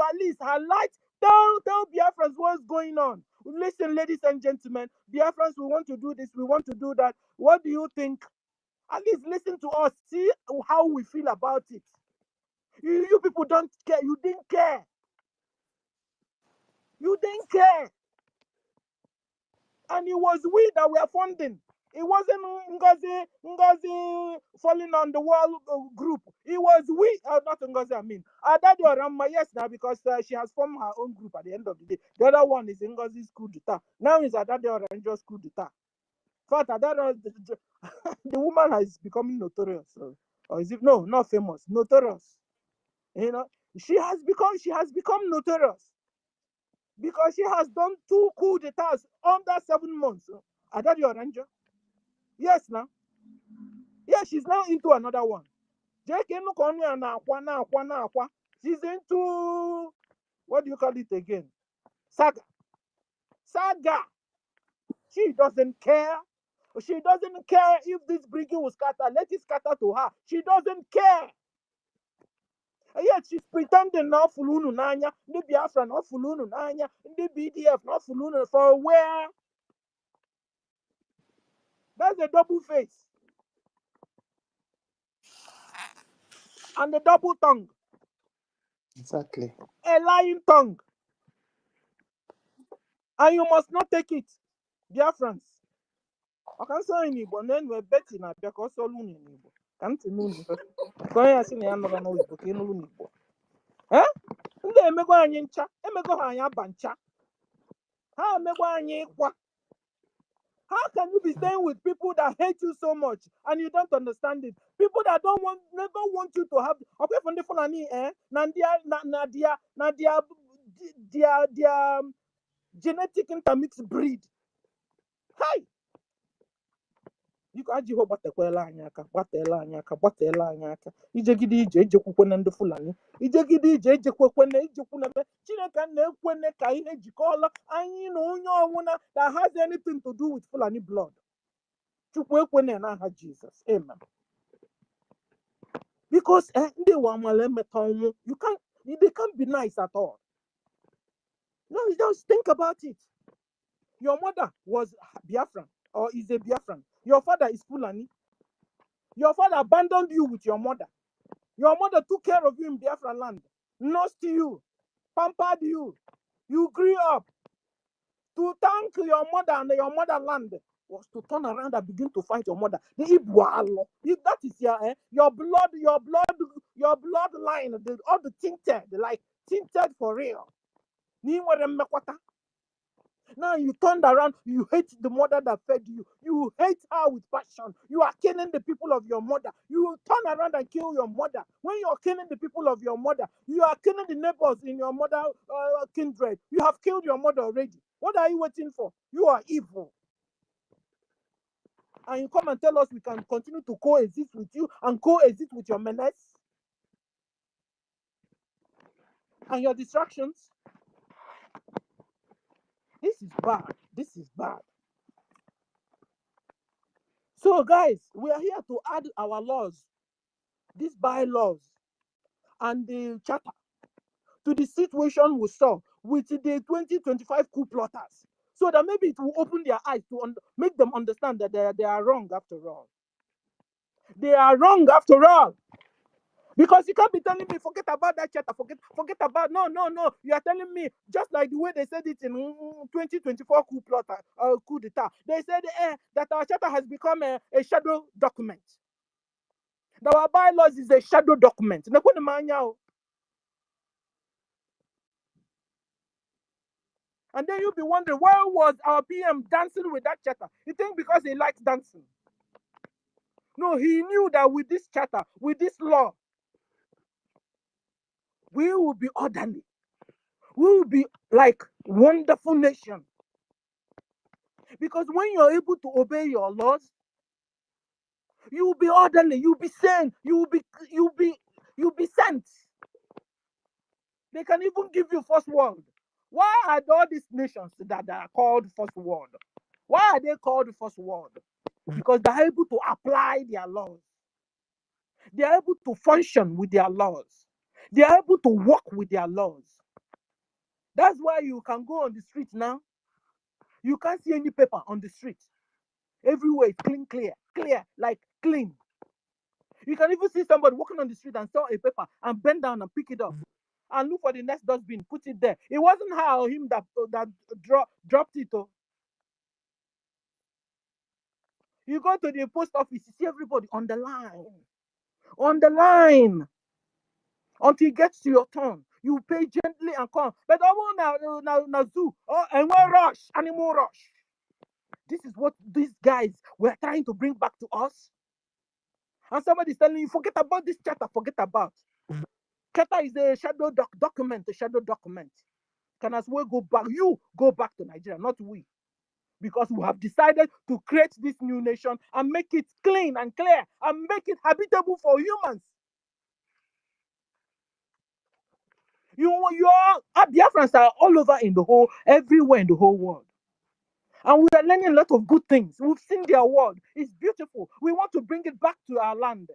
to at least highlight, tell Biafrans what's going on. Listen, ladies and gentlemen, Biafrans, we want to do this, we want to do that. What do you think? At least listen to us, see how we feel about it. You people don't care. You didn't care. You didn't care. And it was we that were funding. It wasn't Ngozi falling on the wall group. It was we, not Ngozi, I mean. Adadi Orama, yes, now because she has formed her own group at the end of the day. The other one is Ngozi's coup d'etat. Now it's Adadi Oranjo's coup d'etat. In fact, the woman is becoming notorious. Or is it? No, not famous, notorious. You know, she has become notorious because she has done 2 coup d'etats under 7 months. Adadi Oranjo. Yes, now. Yeah, she's now into another one. She's into, what do you call it again? Saga. She doesn't care. She doesn't care if this Brgie will scatter. Let it scatter to her. She doesn't care. And yet she's pretending not fulunu nanya, the Biafra not fulunu nanya, the BDF not fulunu for where? That's a double face. And a double tongue. Exactly. A lying tongue. And you must not take it. Biafrans. I can say in Igbo, then we're betting at because all in Igbo. Can't you know? Going as in the end of an old book in Igbo. Eh? Ndị emego anyị ncha, emego ha anyị abancha. Ha emego anyị ịkwa. How can you be staying with people that hate you so much and you don't understand it? People that never want you to have. Okay, from the Fulani, their genetic intermixed breed. Hi. You can aji ho batekwela anyaka, batela anyaka. Ijegidi ejekwukwe ndị Fulani. Ijegidi ejekwukwe na Chineke na-ekwe ka ihe jikọla anyị na onye ọwụna that has anything to do with Fulani blood. Chukwu ekwe na n'aha Jesus. Amen. Because ndị wamale metonwu, they can't be nice at all. No, just think about it. Your mother was Biafran or is a Biafran. Your father is Fulani. Your father abandoned you with your mother. Your mother took care of you in Biafra land, nursed you, pampered you. You grew up. To thank your mother and your motherland was to turn around and begin to fight your mother. The Ibualo. If that is your bloodline, all the tinted, like tinted for real. Now you turned around, you hate the mother that fed you. You hate her with passion. You are killing the people of your mother. You turn around and kill your mother. When you are killing the people of your mother, you are killing the neighbors in your mother kindred. You have killed your mother already. What are you waiting for? You are evil. And you come and tell us we can continue to coexist with you and coexist with your menace and your distractions. This is bad. This is bad. So, guys, we are here to add our laws, these bylaws, and the charter to the situation we saw with the 2025 coup plotters, so that maybe it will open their eyes to make them understand that they are wrong after all. They are wrong after all. Because you can't be telling me, forget about that charter, forget about, no. You are telling me, just like the way they said it in 2024 coup d'etat. They said that our charter has become a shadow document. That our bylaws is a shadow document. And then you'll be wondering, why was our PM dancing with that charter? You think because he likes dancing? No, he knew that with this charter, with this law, we will be orderly. We will be like wonderful nation. Because when you're able to obey your laws, you will be orderly, you'll be sane, you'll be sent. They can even give you first world. Why are all these nations that are called first world? Why are they called first world? Because they're able to apply their laws. They're able to function with their laws. They're able to work with their laws. That's why you can go on the street now. You can't see any paper on the street. Everywhere is clear, like clean. You can even see somebody walking on the street and saw a paper and bend down and pick it up and look for the next dustbin, put it there. It wasn't her or him that dropped it. Oh. You go to the post office, you see everybody on the line, until it gets to your turn. You pay gently and come. But now zoo, animal rush. This is what these guys were trying to bring back to us. And somebody's telling you, forget about this charter, forget about. Charter is a shadow document, Can as well go back. You go back to Nigeria, not we. Because we have decided to create this new nation and make it clean and clear and make it habitable for humans. Our Biafrans are all over everywhere in the whole world. And we are learning a lot of good things. We've seen their world. It's beautiful. We want to bring it back to our land.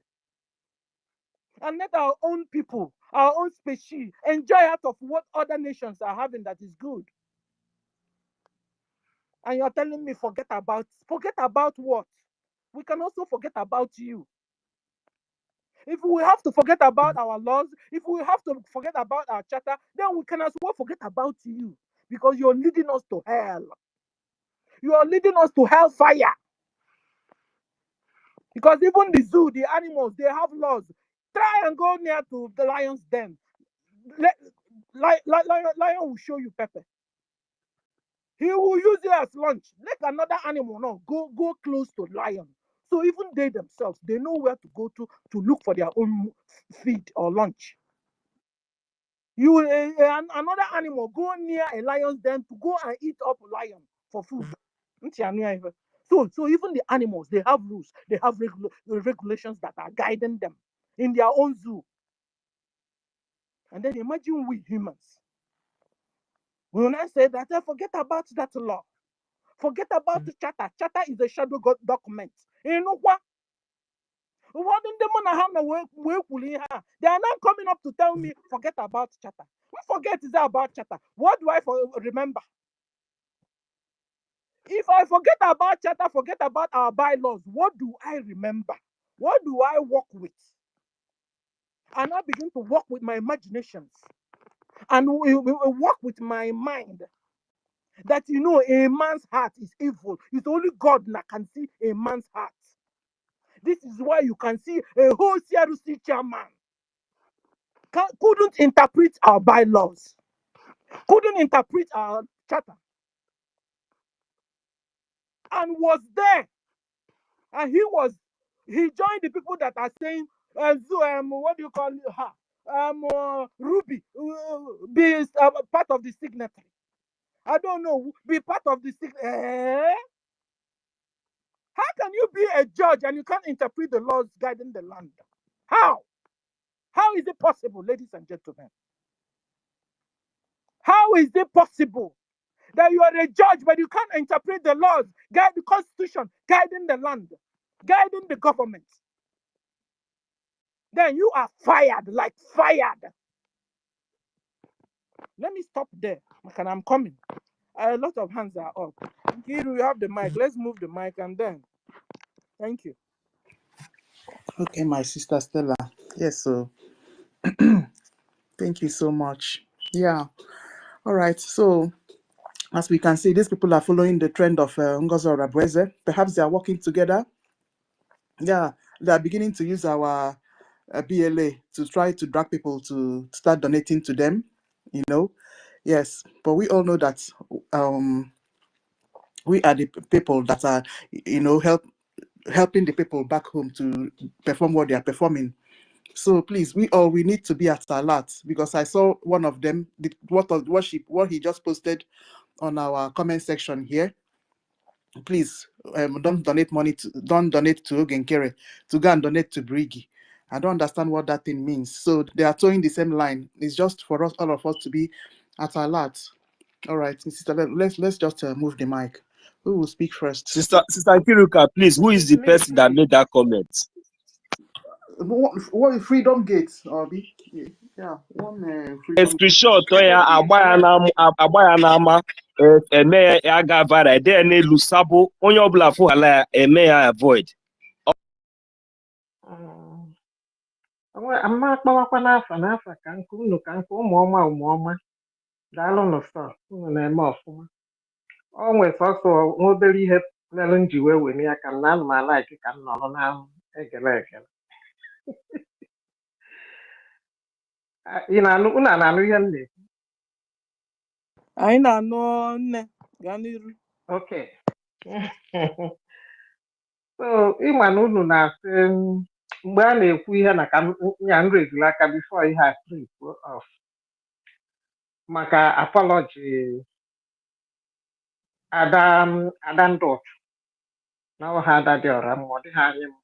And let our own people, our own species, enjoy out of what other nations are having that is good. And you're telling me forget about what? We can also forget about you. If we have to forget about our laws, if we have to forget about our charter, then we can as well forget about you. Because you're leading us to hell. You are leading us to hellfire. Because even the zoo, the animals, they have laws. Try and go near to the lion's den. Lion will show you pepper. He will use it as lunch. Let another animal now go close to lion. So even they themselves, they know where to go to look for their own feed or lunch. Another animal go near a lion's den to go and eat up lion for food. So even the animals, they have rules, they have regulations that are guiding them in their own zoo. And then imagine we humans. We will not say that, forget about that law. Forget about the charter. Charter is a shadow document. You know what? They are now coming up to tell me, forget about charter. What forget is that about charter? What do I remember? If I forget about charter, forget about our bylaws, what do I remember? What do I work with? And I begin to work with my imaginations. And we work with my mind. That a man's heart is evil. It's only God that can see a man's heart. This is why you can see a whole CRC chairman couldn't interpret our bylaws, couldn't interpret our charter, and was there. And he joined the people that are saying, what do you call her? Ruby, be part of the signatory. I don't know, be part of the signatory. How can you be a judge and you can't interpret the laws guiding the land? How? How is it possible, ladies and gentlemen? How is it possible that you are a judge but you can't interpret the laws, guide the constitution, guiding the land, guiding the government? Then you are fired, like fired. Let me stop there, and I'm coming. A lot of hands are up. Here we have the mic. Let's move the mic and then. Thank you. Okay, my sister Stella. Yes, so thank you so much. Yeah. All right. So as we can see, these people are following the trend of NGOZI or Rabweze. Perhaps they are working together. Yeah, they are beginning to use our BLA to try to drag people to start donating to them. Yes, but we all know that we are the people that are helping the people back home to perform what they are performing. So please, we need to be at alert, because I saw one of them what he just posted on our comment section here. Please, don't donate to Ogenkere, to go and donate to Brgie. I don't understand what that thing means. So they are towing the same line. It's just for us, all of us, to be at alert. All right, sister, let's just move the mic. Who will speak first? Sister Kiruka, please, who is the person that made that comment? One Freedom Gate, yeah, one Freedom Gate. Screenshot ya agba ya n'ama eme ya ga viral de n'elu sabo onye ọbụla fụhala ya eme ya avoid. Amma akpawakwa n'afa ka nkụ unu ka nkụ ụmụọma daalụ n'ụsọ unu na-eme ọfụma. O nwere sọsọ obere ihe mere m ji wee were ya ka m na anụ m alaiki ka m nọrọ na egele egele. Unu na-anụ ihe m na-ekwu? Anyị na-anụ nne gaa n'iru. Okay. So ịma na unu na-asị mgbe a na-ekwu ihe na ka ya nrezula aka before ihe a trip off maka apology ada ndị otu na ọha ada dị ọra mma ọ dịghị anyị mma.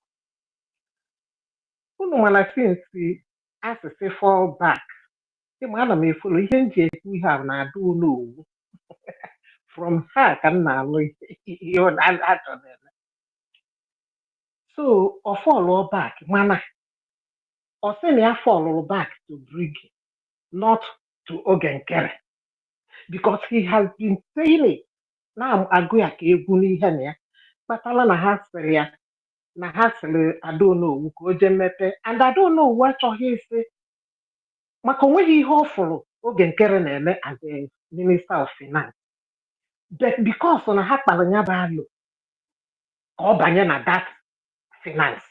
Unu mana since asịsị fall back ịma ana m efolo ihe m ji ekwu ihe a na-ada unu owu from ha ka m na-alụ ihe achọ na-eme. So ọ fall back mana ọ sị na ya fall back to Brgie not to Ogenkere because he has been saying it na-agụ ya ka egwu n'ihe na ya kpatala na ha sịrị ya na ha sịrị Adaonowu ka o jee mepe and Adaonowu achọghị ịsị maka onweghị ihe ọ fụrụ Ogenkere na-eme as a Minister of Finance but because na ha kpara ya bụ alụ ka ọ banye na that finance.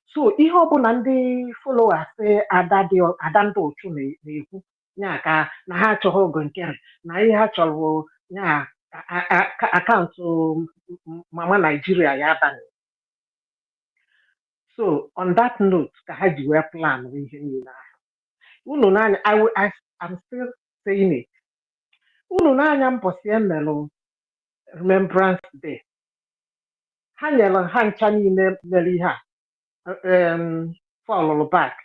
So ihe ọbụla ndị followers ada ndị otu na-ekwu ya ka na ha achọghị Ogenkere na ihe ha chọrọ ya akaụntụ mama Nigeria ya abanye. So on that note ka ha ji wee plan ihe niile ahụ. Unu n'anya I'm still saying it. Unu n'anya mbọsị emelụ Remembrance Day ha nyere ha ncha niile mere ihe a fọlụrụ back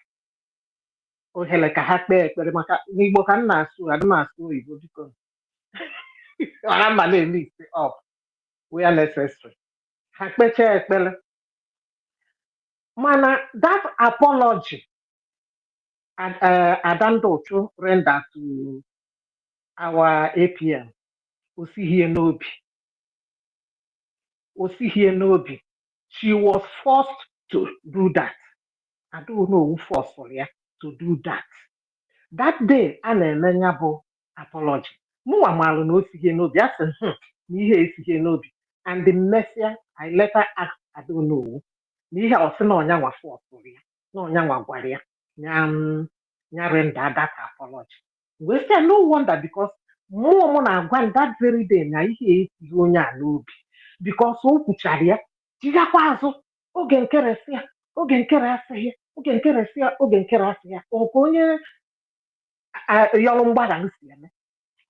ohere ka ha kpee ekpere maka n'Igbo ka m na-asụ adị m asụ oyibo biko ọra mma na-eme up where necessary ha kpechaa ekpere mana that apology Ada ndị ụchụ render to our APM osighi n'obi. She was forced to do that. I don't know who forced for ya to do that. That day a na-eme ya bụ apology mụnwa maalụ na osighi n'obi a sị na ihe esighi n'obi and the messia I later asked Adaonowu na ihe ọsị na ọnyanwa forced ya na ọnyanwa gwara ya ya render that apology. We say no wonder because mụ na-agwa that very day na ihe esighi onye a n'obi because o kwuchara ya jigakwa azụ Ogenkere sị ya Ogenkere asịghị ya Ogenkere sị ya Ogenkere asịghị ya ọkwa onye yọrọ mgbaghalụ si eme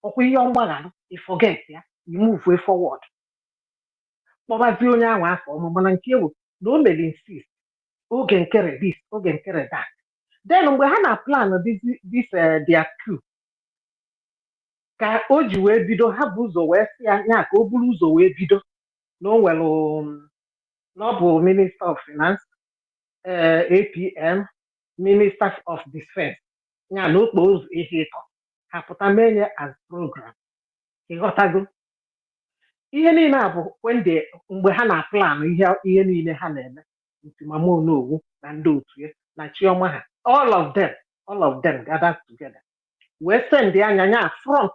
ọkwa ihe mgbaghalụ forget ya you move forward kpọbazie onye ahụ afọ ọma mana nke ewu na o mere insist Ogenkere this Ogenkere that. Then mgbe ha na plan this their coup ka o ji wee bido ha bụ ụzọ wee sị ya nya ka o buru ụzọ wee bido na o nwere na ọ bụ Minister of Finance APM Minister of Defense ya na okpo ụzọ ihe ịtọ ha pụta mee ya as program ịghọtago ihe niile a bụ mgbe ha na plan ihe niile ha na-eme Mama Onowu na ndị otu ya na Chioma ha all of them gathered together wee send anya nya front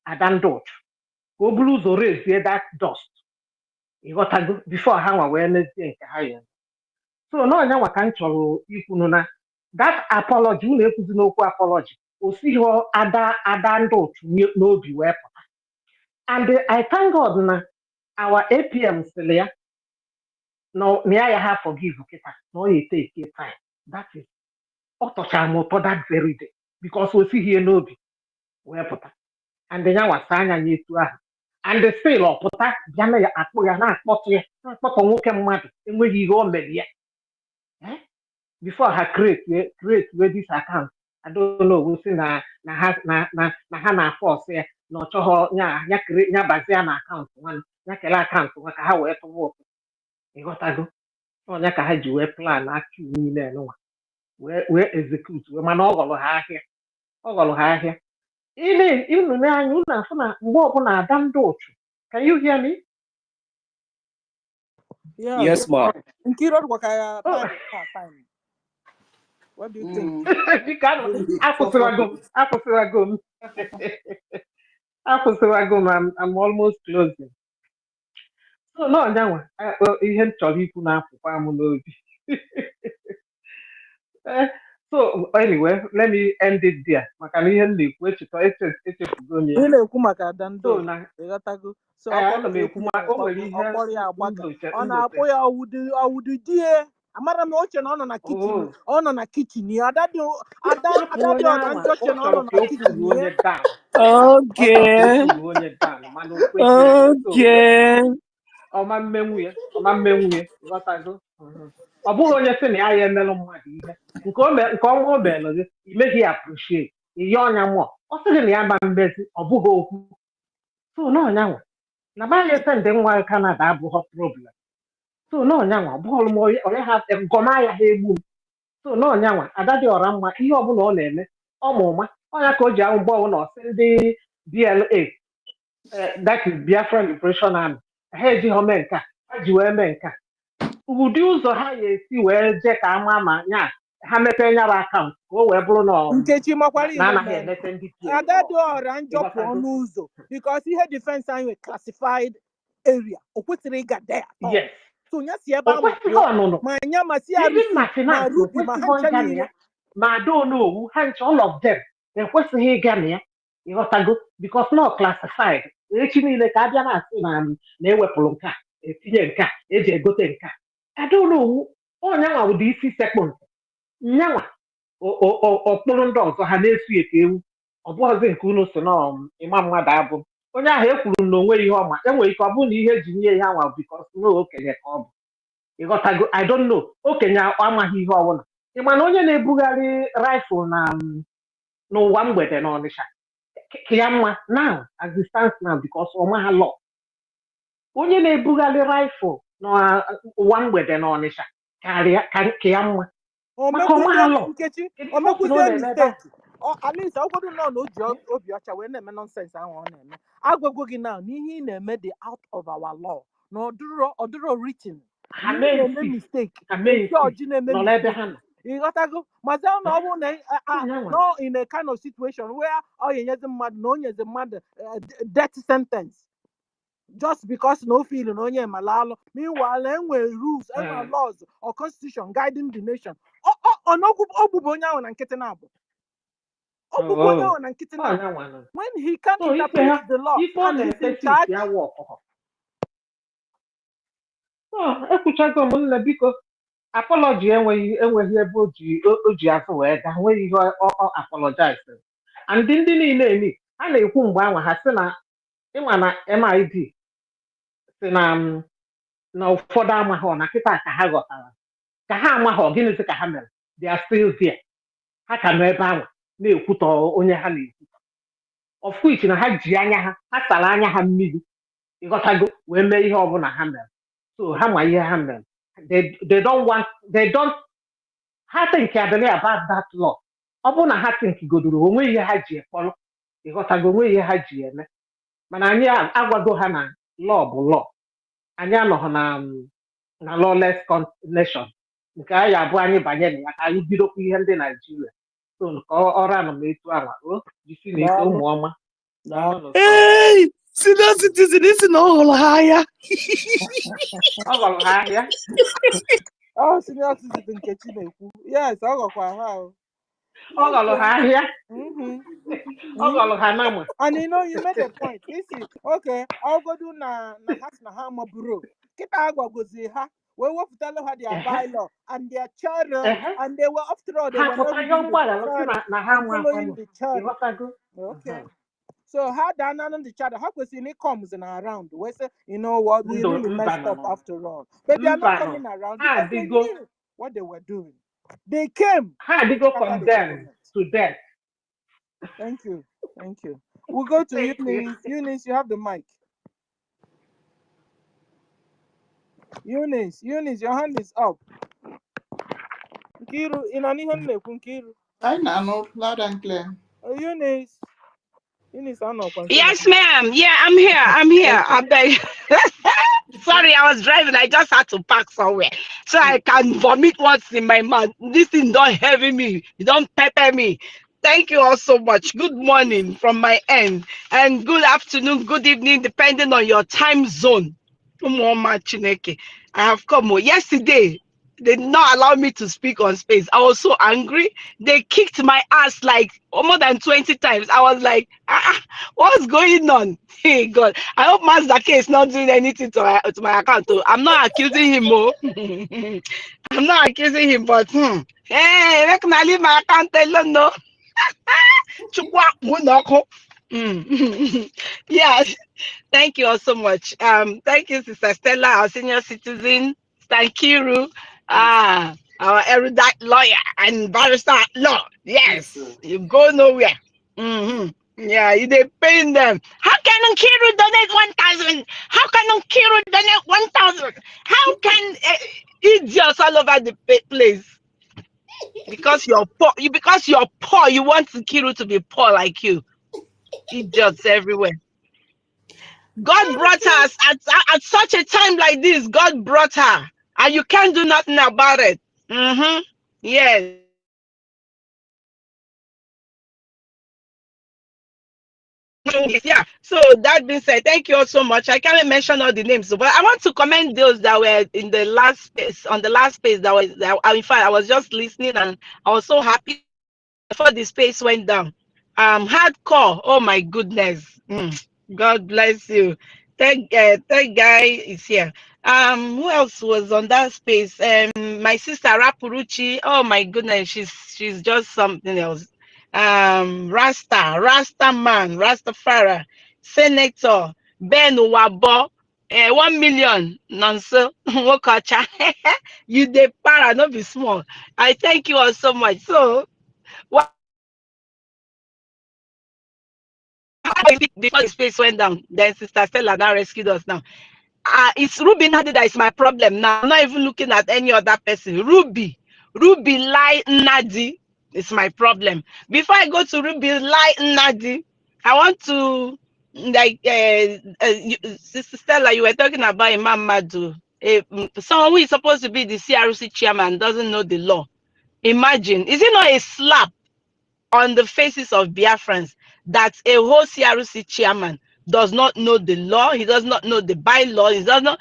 Ada ndị otu ka o buru ụzọ rezie that dust ịghọtago before ha nwa wee mezie nke ha ya. So n'ọnya nwa ka m chọrọ ikwunu na that apology unu ekwuzi n'okwu apology o sighi ada ndị otu n'obi wee pụta and I thank God na our APM sịrị ya na ya ha forgive kịta na ọ ya take time. That is ọ tọchara m ụtọ that very day because o sighi n'obi wee pụta and ya nwasa anya ya etu ahụ and still ọ pụta bịa na ya akpọ ya na-akpọtọ nwoke mmadụ enweghị ihe o mere ya before ha create this account. I don't know si na ha na force ya na ọ chọghọ ya bazie na akaụntụ nwanne ya kele akaụntụ nwa ka ha wee tụwa ụtụ ịghọtago Onye ka ha ji wee plan akị niile nwa wee execute wee mana ọ ghọrọ ha ahịa. Ọ ghọrọ ha ahịa. Unu n'anya unu afụ na mgbe ọbụla ada ndị ụchụ. Can you hear me? Yeah. Yes, ma'am. Nkiro Wakaya Oh. time. What do you think? Akwụsịwago m. I'm almost closing. So no, nyanwa ihe m chọrọ ikwu na-apụkwa m n'obi. So anyway, let me end it there. Maka na ihe m na-ekwu echefugo m ya. Ị na-ekwu maka Dando. So na ịghọtago. So ana m ekwu ma o nwere ihe ọkpọrọ ya agbaga. Ọ m na-akpọ ya ọwụdụ die. Amara m oche na ọ nọ na kitchen. Ọ nọ na kitchen ya. Ada dị ọra ndị oche na ọ nọ na kitchen ya. Okay. Okay. Ọma mmenwu ya ịghọtago. Ọ bụghị onye sị na ya emelụ mmadụ ihe nke ọnwa o meelụ gị imeghị appreciate ihe ọnya mmụọ ọ sịghị na ya ma mmezi ọ bụghị okwu. So n'ọnyanwa na baghị ese ndị nwa Canada abụghị problem. So n'ọnyanwa bọọlụ m onye ha ngọma ya ha egbu m. So n'ọnyanwa ada dị ọra mma ihe ọbụla ọ na-eme ọmụma ọnya ka o ji ahụ mgbe ọbụla ọsị ndị BLA that is Biafran Liberation Army ha ejighị mee nke a ha ji wee mee nke a ụdị ụzọ ha ga-esi wee jee ka ama ma nya ha mepee nyara akaụntụ ka o wee bụrụ na Nkechi makwara na anaghị emete ndị Ada dị ọra njọpụ ọnụ ụzọ because ihe defense anyị classified area o kwesịrị ịga there. Yes. So nya si ebe ahụ ma nya ma si arụsi ma rubi ma ha ncha niile ma Adonowu ha ncha all of them ekwesịghị ịga na ya ịghọtago because not classified echi niile ka abịa na-asị na ewepụrụ nke a etinye nke a eji egote nke a Adonowu ọnyanwa ụdị isi sekpụ nke nyanwa ọkpụrụ ndị ọzọ ha na-esu eke ewu ọ bụghịzi nke unu so na ịma mmadụ abụ onye ahụ ekwuru na onwe ihe ọma enwere ike ọ bụrụ na ihe eji nye ihe anwa bikos na okenye ka ọ bụ ịghọtago I don't know okenye amaghị ihe ọbụla ịma na onye na-ebugharị rifle n'ụwa mgbede na Ọnịsha ka ya mma now as it stands now bikos ọma ha lọ onye na-ebugharị rifle n'ụwa mgbede na Ọnịsha karịa ka ya mma maka ọma ha lọ omekwuzie mistake at least ọgwọdụ nọ na oji obi ọcha wee na-eme nonsense ahụ ọ na-eme agwagwo gị na n'ihe ị na-eme dị out of our law na ọdụrọ written na-eme mistake nke ọjị na-eme mistake ịghọtago mazi na ọ bụrụ na in a kind of situation where ọ ga-enyezi mmadụ na o nyezi mmadụ death sentence just because no feeling onye malalụ meanwhile enwere rules enwere laws or constitution guiding the nation ogbugbo onye ahụ na nkịtị na-abụ ogbugbo onye ahụ na nkịtị na-abụ when he can interpret the law and he's in charge. Ekwuchago m nne biko apology enweghị ebe o ji azụ wee gaa nweghị ihe ọ apologize and ndị niile emi ha na-ekwu mgbe anwa ha sị na ịma na MID si na ụfọdụ amaghọ na kịta ka ha ghọtara ka ha amaghọ gịnịzi ka ha mere they are still there ha ka nọ ebe ahụ na-ekwutọ onye ha na-ekwu of which na ha ji anya ha sara anya ha mmiri ịghọtago wee mee ihe ọbụla ha mere so ha ma ihe ha mere they don't ha think adịrị about that law ọ bụrụ na ha think godoro onwe ihe ha ji ekpọrọ ịghọtago onwe ihe ha ji eme mana anyị agwago ha na law bụ law anyị anọghị na lawless nation nke anyị abụọ anyị banye na ya ka anyị bidokwa ihe ndị Naijiria so nke ọrụ anọ m etu anwa jisi na ike ụmụ ọma senior citizen isi na ọ hụrụ ha ahịa ọ ghọrọ ha ahịa senior citizen Nkechi na-ekwu yes ọ ghọkwa ha ọ ghọrọ ha ahịa ọ ghọrọ ha nama and you made a point isi okay ọgodu na ha maburo kịta agwagozi ha wee wepụtala ha their bylaw and their charter and they were after all they were not following the charter. Okay. So how done the charter? How was in comes and around? We say, you know what, we really messed up after all. But they are not coming around because they knew what they were doing. They came. How did go from them to death? Thank you. We'll go to Eunice. Eunice, you have the mic. Eunice, your hand is up. Nkiru, inanihanne Nkiru. I know, loud and clear. Eunice, I know. Yes, ma'am. Yeah, I'm here. I'm here. Okay. I'm like, sorry, I was driving. I just had to park somewhere so I can vomit what's in my mouth. This thing don't heavy me. It don't pepper me. Thank you all so much. Good morning from my end, and good afternoon, good evening, depending on your time zone. I have come. Yesterday, they did not allow me to speak on space. I was so angry. They kicked my ass like more than 20 times. I was like, what's going on? Hey God, I hope Master K is not doing anything to my account. Too. I'm not accusing him. Oh. I'm not accusing him, but hey, make me leave my account alone. No. Yeah, thank you all so much. Thank you, Sister Stella, our senior citizen, Stankiru, our erudite lawyer and barrister at law. Yes, you go nowhere. Yeah, you they paying them. How can Nkiru donate 1,000? How can Nkiru donate 1,000? How can idiots all over the place? Because you're poor. Because you're poor, you want Nkiru to be poor like you. Idiots everywhere. God brought us at such a time like this. God brought her, and you can't do nothing about it. Yes. Yeah. So that being said, thank you all so much. I can't mention all the names, but I want to commend those that were in the last space, on the last space in fact, I was just listening and I was so happy before the space went down. Hardcore. Oh my goodness. God bless you. That guy is here. Who else was on that space? My sister Rapuruchi. Oh my goodness, she's just something else. Rasta man, Rastafari, Senator Ben Wabo. 1 million nonsense. You de para, not be small. I thank you all so much. So what before the space went down, then Sister Stella now rescued us now. It's Ruby Nadi that is my problem now. I'm not even looking at any other person. Ruby Lai Nadi is my problem. Before I go to Ruby Lai Nadi, I want to Sister Stella, you were talking about Imam Madu. Someone who is supposed to be the CRC chairman doesn't know the law. Imagine, is it not a slap on the faces of Biafrans that a whole CRC chairman does not know the law, he does not know the bylaw, he does not.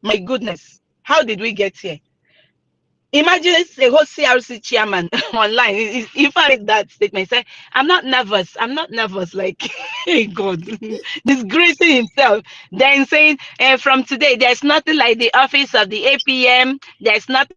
My goodness, how did we get here? Imagine it's a whole CRC chairman online. If I read that statement, say, I'm not nervous. Like, hey God, disgracing himself. Then saying, from today, there's nothing like the office of the APM. There's nothing.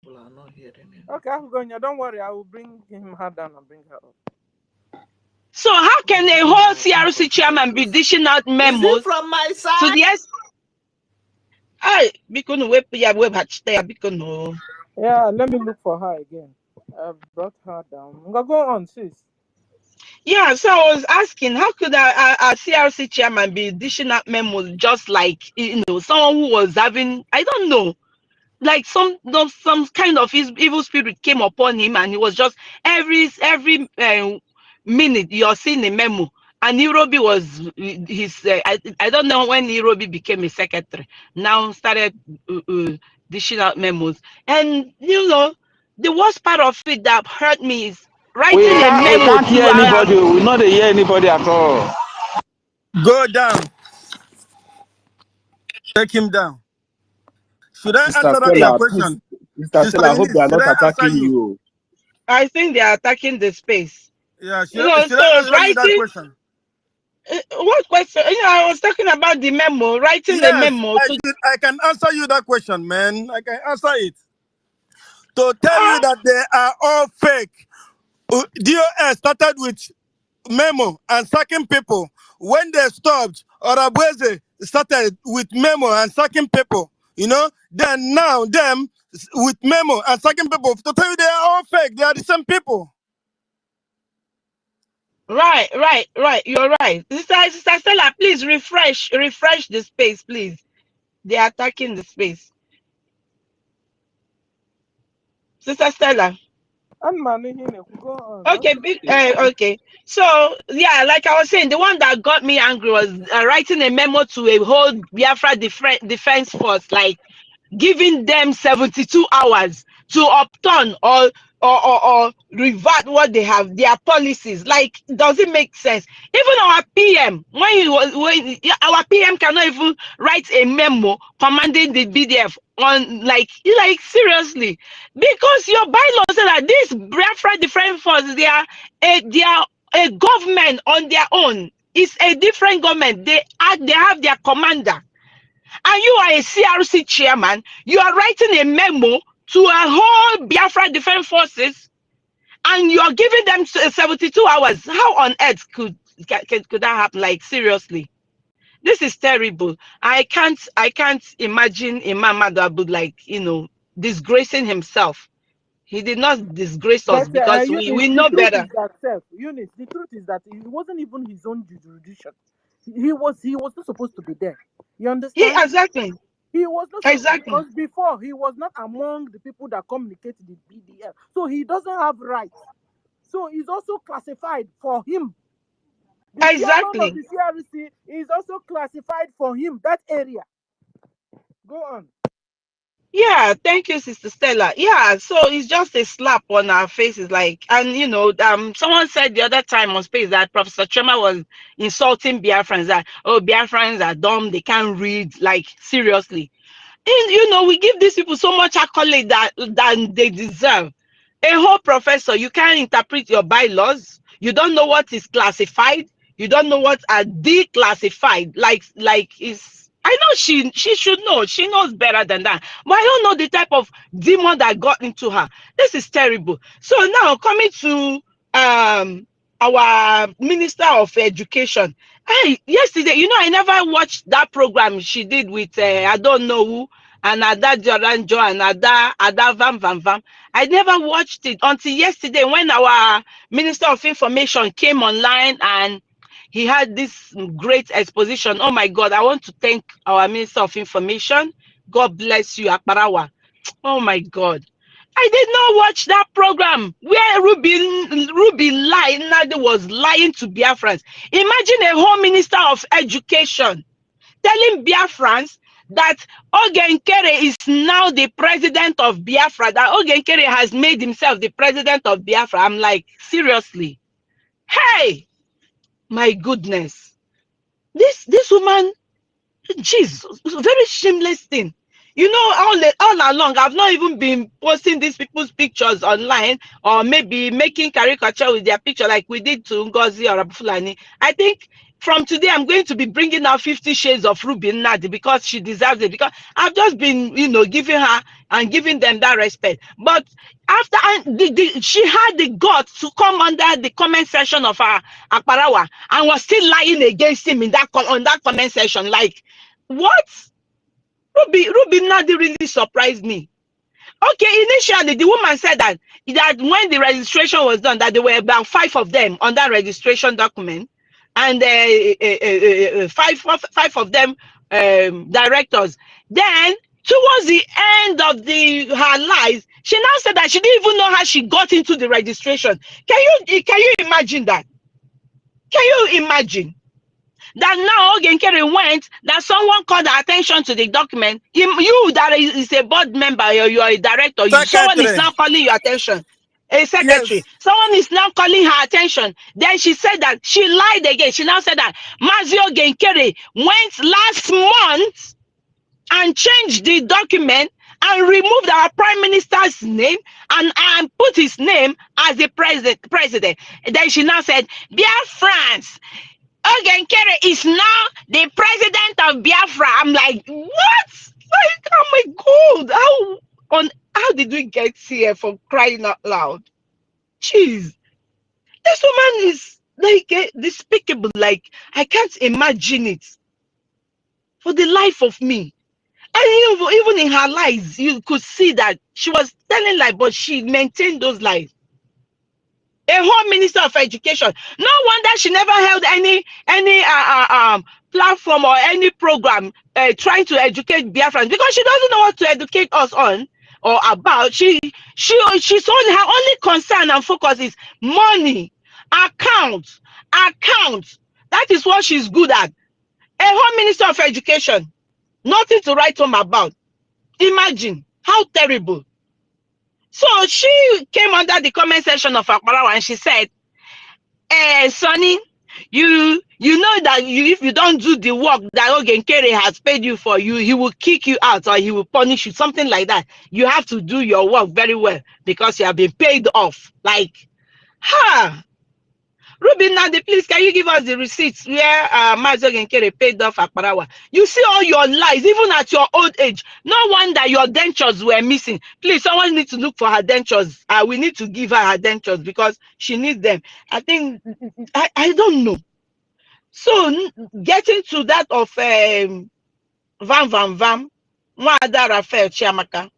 People are not hearing it. Okay, Afugonya, don't worry. I will bring her down and bring her up. So how can a whole CRC chairman be dishing out memos? Is it from my side? So yes, because web because Yeah, let me look for her again. I brought her down. Go on, sis. yeah. So I was asking, how could a CRC chairman be dishing out memos just like someone who was having, I don't know, like some kind of evil spirit came upon him and he was just every minute you're seeing a memo And Nairobi was his. I don't know when Nairobi became a secretary. Now started dishing out memos, and the worst part of it that hurt me is writing a We memo can't to hear anybody. We not hear anybody at all. Go down. Take him down. Should I Sister answer that your Stella, please. question? Sister Sister Stella, I hope they Eunice, are should not I answer attacking you? you. I think they are attacking the space. Yeah, should So I answer you that writing. question? What question? I was talking about the memo, writing a Yes, memo to. I can answer you that question, man. I can answer it. To tell you Ah, that they are all fake. DOS started with memo and sacking people. When they stopped, Orabweze started with memo and sacking people. Then now them with memo and sacking people. To tell you they are all fake. They are the same people. right. You're right. Sister Stella, please refresh the space, please. They are attacking the space. Sister Stella. And man, go on. Okay, okay. So yeah, like I was saying, the one that got me angry was writing a memo to a whole Biafra defense force, like giving them 72 hours to upturn or revert what they have, their policies. Like, does it make sense? Even our PM, our PM cannot even write a memo commanding the BDF on, like seriously, because your bylaw said that this Biafra Defense Force, they are a government on their own. It's a different government. They have their commander. And you are a CRC chairman, you are writing a memo to a whole Biafra Defense Forces, and you are giving them 72 hours. How on earth could that happen? Like, seriously, this is terrible. I can't imagine Imam Madabu, like, disgracing himself. He did not disgrace us But because Eunice, we the know truth better. is that Eunice, the truth is that it wasn't even his own jurisdiction. He was not supposed to be there. You understand? Exactly. He was not Exactly. because before he was not among the people that communicate the BDF, so he doesn't have rights. So he's also classified for him. The chairman of Exactly. the CRC is also classified for him, that area. Go on. Yeah, thank you, Sister Stella. Yeah, so it's just a slap on our faces, like, and someone said the other time on space that Professor Chema was insulting Biafrans, that, oh, Biafrans are dumb, they can't read. Like, seriously. And, we give these people so much accolade than they deserve. A whole professor, you can't interpret your bylaws. You don't know what is classified. You don't know what are declassified. Like is, I know she should know. She knows better than that. But I don't know the type of demon that got into her. This is terrible. So now coming to our Minister of Education. Yesterday, I never watched that program she did with I don't know who, and Ada Joranjo and Ada Vam. I never watched it until yesterday when our Minister of Information came online and he had this great exposition. Oh my God, I want to thank our Minister of Information. God bless you, Akbarawa. Oh my God. I did not watch that program where Ruby Nadi was lying to Biafrans. Imagine a Home Minister of Education telling Biafrans that Ogenkere is now the president of Biafra, that Ogenkere has made himself the president of Biafra. I'm like, seriously? Hey, my goodness. This woman, Jesus, very shameless thing. All along, I've not even been posting these people's pictures online or maybe making caricature with their picture like we did to NGOZI or Abufulani. I think from today, I'm going to be bringing out 50 shades of Ruby Nadi because she deserves it. Because I've just been, giving her and giving them that respect. But after she had the guts to come under the comment section of her Akbarawa and was still lying against him on that comment section. Like, what? Ruby Nadi really surprised me. Okay, initially the woman said that when the registration was done, that there were about 5 of them on that registration document, and five of them directors. Then towards the end of her life, she now said that she didn't even know how she got into the registration. Can you imagine that? Can you imagine? That now Ogenkere went, that someone called the attention to the document. You that is a board member, or you are a director, someone is Secretary. now calling your attention. A secretary, Yes. someone is now calling her attention. Then she said that she lied again. She now said that Mazi Ogenkere went last month and changed the document and removed our prime minister's name and put his name as the president. Then she now said, BIAFRANS, Ogenkere is now the president of Biafra. I'm like, what? Like, oh my God. How did we get here, for crying out loud? Jeez. This woman is like despicable. Like, I can't imagine it for the life of me. And even in her lies, you could see that she was telling lies, but she maintained those lies. A whole minister of education. No wonder she never held any platform or any program trying to educate Biafrans, because she doesn't know what to educate us on or about. She's only, her only concern and focus is money, accounts. That is what she's good at. A whole minister of education, nothing to write home about. Imagine how terrible. So she came under the comment section of Akbarawa and she said, Sonny, you know that if you don't do the work that Ogenkere has paid you for, he will kick you out or he will punish you, something like that. You have to do your work very well because you have been paid off. Like, Ruby Nadi, please, can you give us the receipts where Mazi Ogenkere paid off Akbarawa? You see all your lies, even at your old age. No wonder your dentures were missing. Please, someone needs to look for her dentures. We need to give her dentures because she needs them. I think, I don't know. So, getting to that of Vam, Mwada Raphael Chiamaka.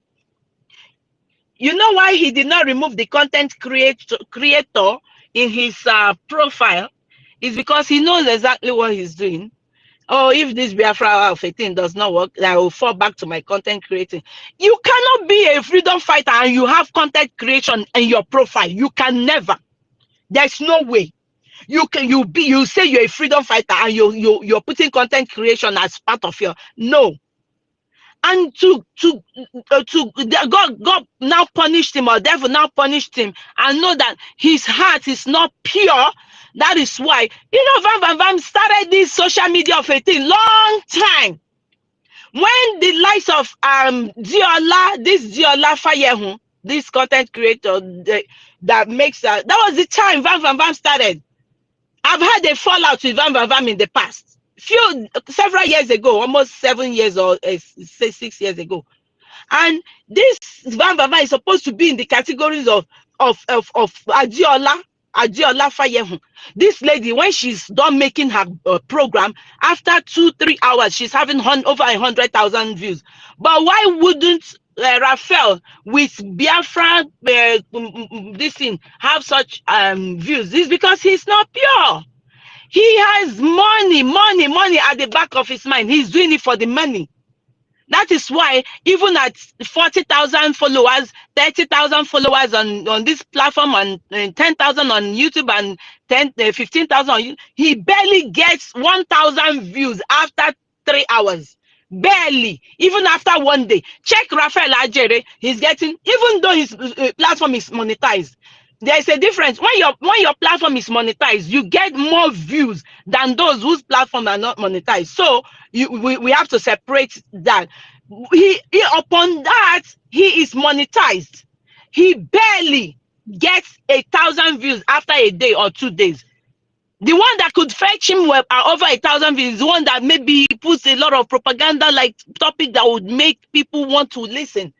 You know why he did not remove the content creator in his profile? Is because he knows exactly what he's doing. Oh, if this Biafra of a thing does not work, I will fall back to my content creating. You cannot be a freedom fighter and you have content creation in your profile. You can never. There's no way. You say you're a freedom fighter and you're putting content creation as part of your no. And God now punished him, or devil now punished him, and know that his heart is not pure. That is why, Vam started this social media of a thing long time. When the likes of Diola Fayehu, this content creator that makes that was the time Vam started. I've had a fallout with Vam in the past. Several years ago, almost 7 years or 6 years ago, and this Vam is supposed to be in the categories of Adiola Fayehu. This lady, when she's done making her program, after 2-3 hours, she's having over 100,000 views. But why wouldn't Raphael with Biafra this thing have such views? It's because he's not pure. He has money at the back of his mind. He's doing it for the money. That is why even at 40,000 followers, 30,000 followers on this platform, and 10,000 on YouTube, and 15,000, he barely gets 1,000 views after 3 hours. Barely. Even after 1 day. Check Raphael Ajere. He's getting, even though his platform is monetized, there's a difference. When your platform is monetized, you get more views than those whose platform are not monetized. So we have to separate that. Upon that, he is monetized. He barely gets 1,000 views after a day or 2 days. The one that could fetch him over 1,000 views is the one that maybe puts a lot of propaganda, like topic that would make people want to listen.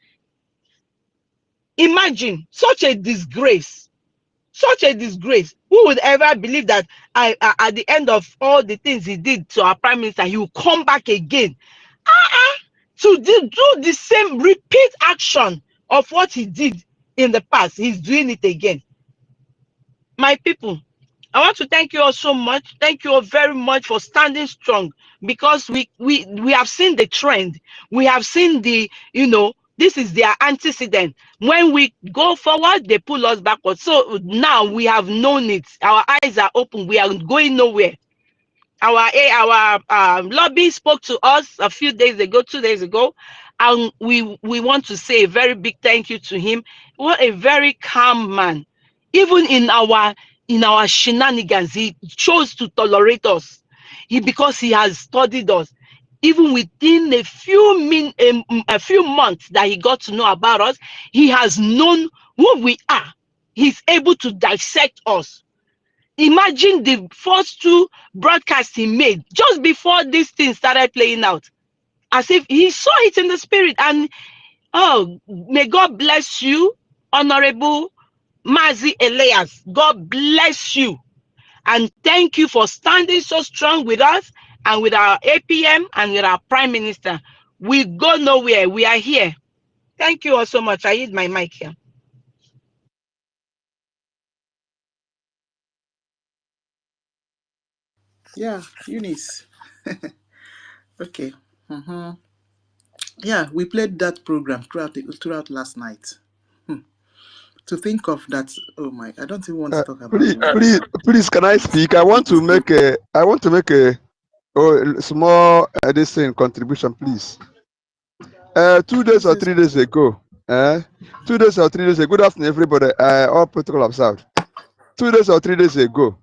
Imagine such a disgrace. Such a disgrace. Who would ever believe that at the end of all the things he did to our prime minister, he will come back again to do the same repeat action of what he did in the past? He's doing it again. My people, I want to thank you all so much. Thank you all very much for standing strong, because we have seen the trend. We have seen the This is their antecedent. When we go forward, they pull us backwards. So now we have known it. Our eyes are open. We are going nowhere. Our lobby spoke to us a few days ago, 2 days ago, and we want to say a very big thank you to him. What a very calm man. Even in our shenanigans, he chose to tolerate us. Because he has studied us. Even within a few months that he got to know about us, he has known who we are. He's able to dissect us. Imagine the first 2 broadcasts he made just before this thing started playing out, as if he saw it in the spirit. And oh, may God bless you, Honorable Mazi Elias. God bless you. And thank you for standing so strong with us and with our APM and with our Prime Minister. We go nowhere. We are here. Thank you all so much. I hit my mic here. Yeah, Eunice. Okay. Yeah, we played that program throughout last night. To think of that, oh my, I don't even want to talk about it. Please, can I speak? I want to make a small this thing contribution, please. 2 days or 3 days ago, 2 days or 3 days ago, good afternoon, everybody. All protocol observed. 2 days or 3 days ago,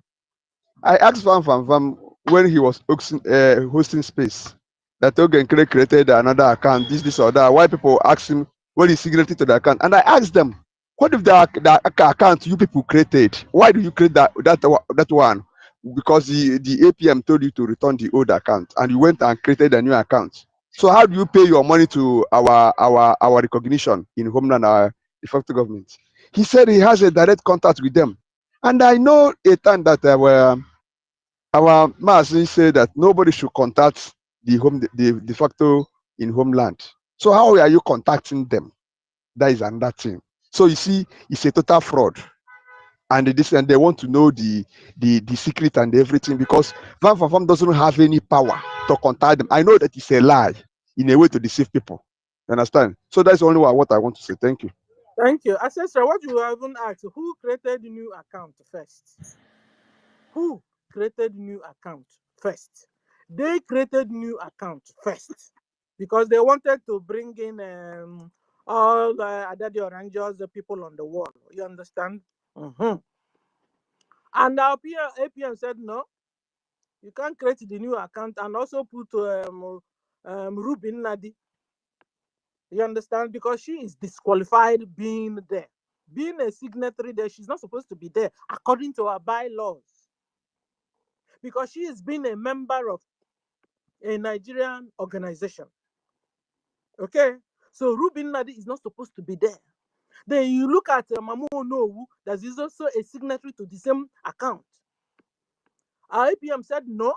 I asked Vam when he was hosting space that Ogen created another account, this or that. Why people ask him what is security to the account? And I asked them, what if the account you people created? Why do you create that one? Because the APM told you to return the old account, and you went and created a new account. So how do you pay your money to our recognition in Homeland, our de facto government? He said he has a direct contact with them, and I know a time that our Master said that nobody should contact the de facto in Homeland. So how are you contacting them? That is another thing. So you see, it's a total fraud. And they want to know the secret and everything, because Van Farm doesn't have any power to contact them. I know that it's a lie in a way to deceive people. You understand? So that's only what I want to say. Thank you. Thank you. Ancestor, what you haven't asked, who created the new account first? Who created new account first? They created new account first because they wanted to bring in all Adadi Oranjos, the people on the wall. You understand? And our APM said, no, you can't create the new account and also put Rubin Nadi. You understand? Because she is disqualified being there. Being a signatory there, she's not supposed to be there according to our bylaws. Because she is being a member of a Nigerian organization. Okay? So Rubin Nadi is not supposed to be there. Then you look at Mamu Onowu, that is also a signatory to the same account. Our APM said no,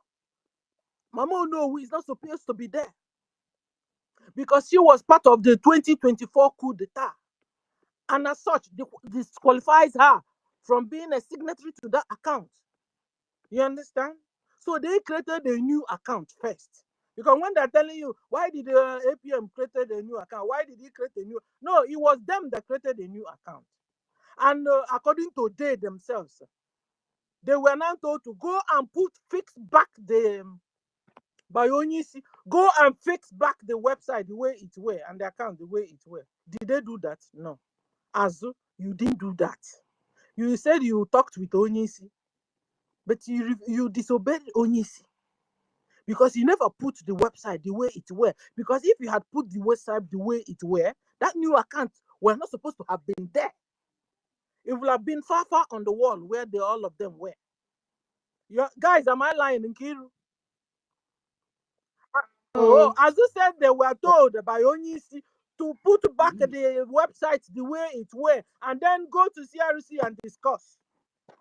Mamu Onowu is not supposed to be there because she was part of the 2024 coup d'etat. And as such, disqualifies her from being a signatory to that account. You understand? So they created a new account first. Because when they're telling you, why did the APM create a new account? Why did he create a new? No, it was them that created a new account. And according to they themselves, they were now told to go and fix back the Bayonisi, go and fix back the website the way it were and the account the way it were. Did they do that? No. Azu, you didn't do that. You said you talked with Onyisi, but you disobeyed Onyisi because you never put the website the way it were. Because if you had put the website the way it were, that new account were not supposed to have been there. It would have been far on the wall where all of them were. Guys, am I lying, Nkiru? Oh, as you said, they were told by Onyisi to put back the website the way it were and then go to CRC and discuss.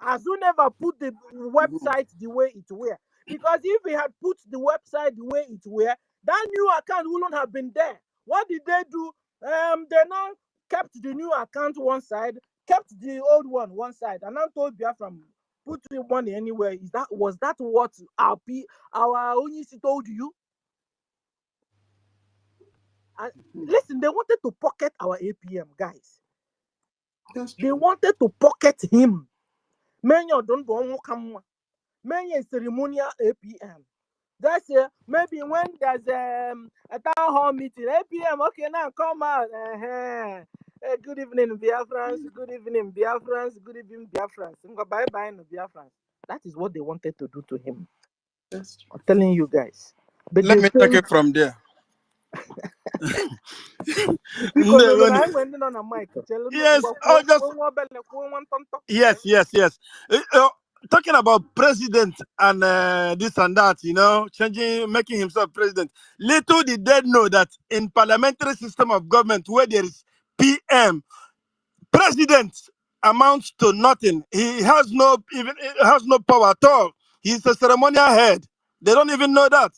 Azu never put the website the way it were. Because if we had put the website the way it were, that new account wouldn't have been there. What did they do? They now kept the new account one side, kept the old one side, and now told Biafra, put the money anywhere. Was that what our Onyisi told you? Listen, they wanted to pocket our APM, guys. That's They true. wanted to pocket him. Many don't come. Many ceremonial APM. That's maybe when there's a town hall meeting, APM, okay, now come out. Good evening, Biafrans. Good evening, Biafrans. Good evening, Biafrans. Bye bye, Biafrans. That is what they wanted to do to him. That's true. I'm telling you guys. But Let they me take failed. it from there. Because I'm waiting on a mic. Yes, yes. Talking about president and this and that, making himself president. Little did they know that in parliamentary system of government where there is PM, president amounts to nothing. He has no power at all. He's a ceremonial head. They don't even know that.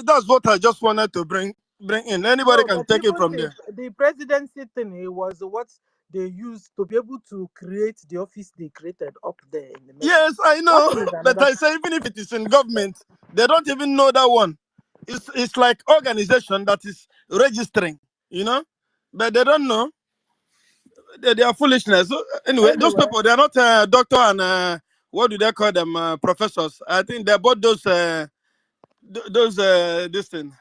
That's what I just wanted to bring in. Anybody can take it from there. The presidency thing, it was what they used to be able to create the office they created up there in the middle. Yes, I know. But I say even if it is in government, they don't even know that one. It's like organization that is registering, but they don't know. They are foolishness. So anyway, those people, they are not doctor and what do they call them? Professors. I think they bought those this thing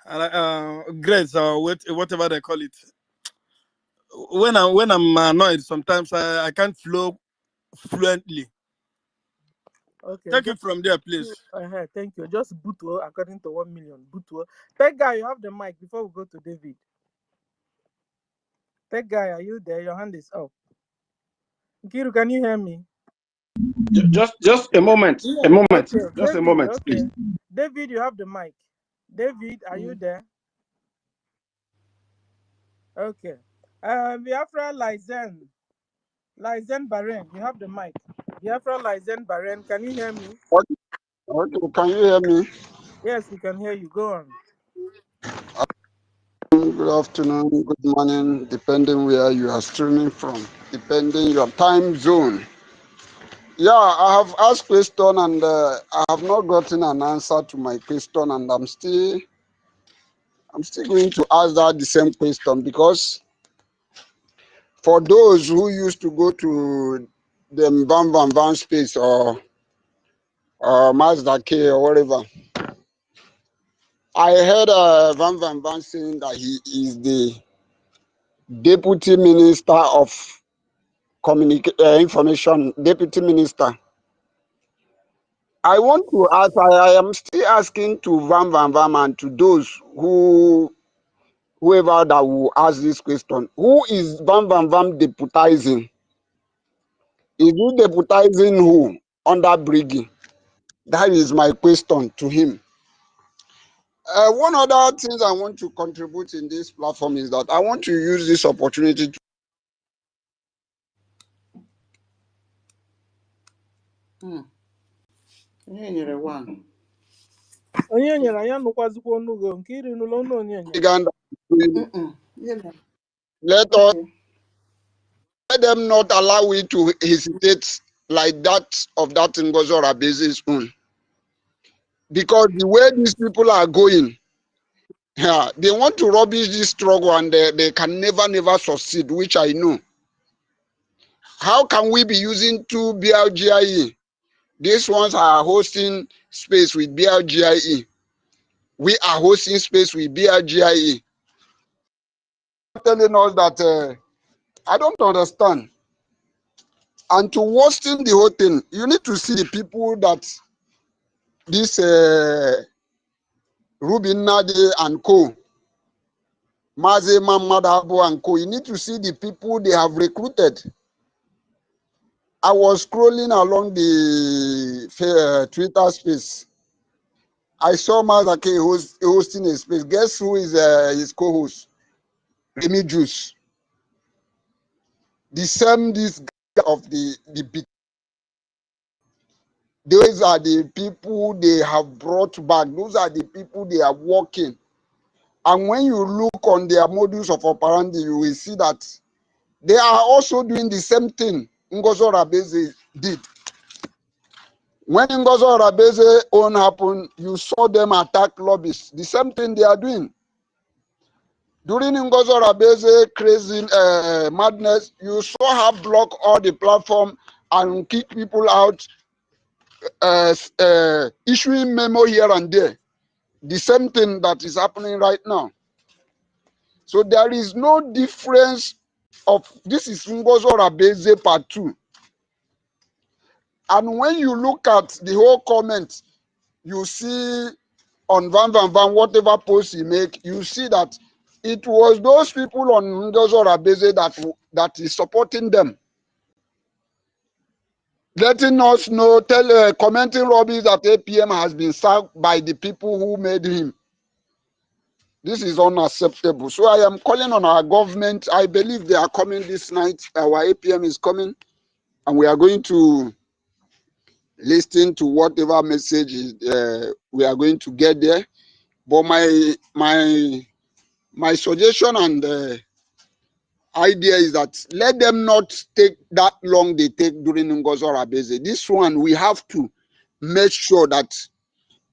grades or whatever they call it. When I'm annoyed, sometimes I can't flow fluently. Okay. Take it from there, please. Thank you. Just Butuo according to 1 million. Butuo. Tech guy, you have the mic before we go to David. Tech guy, are you there? Your hand is up. Kiru, can you hear me? Just a moment. Yeah. A moment. Okay. Just David, a moment, please. David, you have the mic. David, are you there? Okay. Biafra Lizen Baren, you have the mic. Biafra Lizen Baren, can you hear me? Okay, can you hear me? Yes, we can hear you. Go on. Good afternoon, good morning, depending where you are streaming from, depending your time zone. Yeah, I have asked question and I have not gotten an answer to my question, and I'm still going to ask that the same question, because for those who used to go to the Van space or Mazda K or whatever, I heard Van saying that he is the Deputy Minister of Information, Deputy Minister. I want to ask, I am still asking to Van and to those whoever that will ask this question, who is Van deputizing? Is he deputizing who under Brgie? That is my question to him. One other thing I want to contribute in this platform is that I want to use this opportunity to let them not allow it to hesitate like that of that NGOZI Rabese's own. Because the way these people are going, yeah, they want to rubbish this struggle and they can never succeed, which I know. How can we be using two BLGIE? These ones are hosting space with BLGIE. We are hosting space with BLGIE. Telling us that I don't understand. And to worsen the whole thing, you need to see the people that this Rubin Nadi and co, Maze Mamadabo and co, you need to see the people they have recruited. I was scrolling along the Twitter space. I saw Mazake hosting a space. Guess who is his co-host? Remy Juice. The same this guy of the beat. Those are the people they have brought back. Those are the people they are working. And when you look on their modus of operandi, you will see that they are also doing the same thing NGOZI Rabese did. When NGOZI Rabese own happened, you saw them attack lobbyists. The same thing they are doing. During NGOZI Rabeze crazy madness, you saw her block all the platform and kick people out, issuing memo here and there. The same thing that is happening right now. So there is no difference of, this is NGOZI Rabeze part 2. And when you look at the whole comment, you see on Van, whatever post he make, you see that it was those people on NGOZI Rabeze that is supporting them. Letting us know, commenting rubbish that APM has been sacked by the people who made him. This is unacceptable. So I am calling on our government. I believe they are coming this night. Our APM is coming, and we are going to listen to whatever message we are going to get there. But my suggestion and idea is that let them not take that long they take during NGOZI Rabeze. This one, we have to make sure that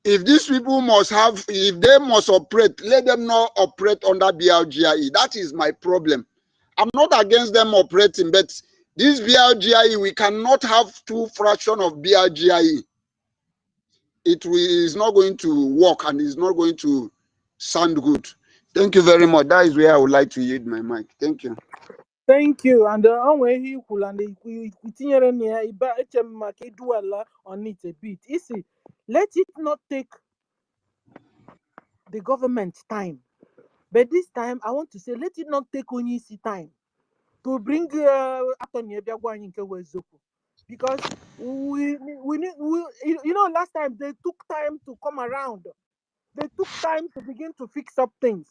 if these people must have, if they must operate, let them not operate under BLGIE. That is my problem. I'm not against them operating, but this BLGIE, we cannot have two fractions of BLGIE. It is not going to work and it's not going to sound good. Thank you very much. That is where I would like to yield my mic. Thank you. Thank you. And onwe he kwuru and itinyere na ya iba echem maka iduala on it a bit. You see, let it not take the government time. But this time, I want to say, let it not take Onyisi time to bring Attorney Ebiagwany nke Wezoku. Because we you know, last time they took time to come around. They took time to begin to fix up things.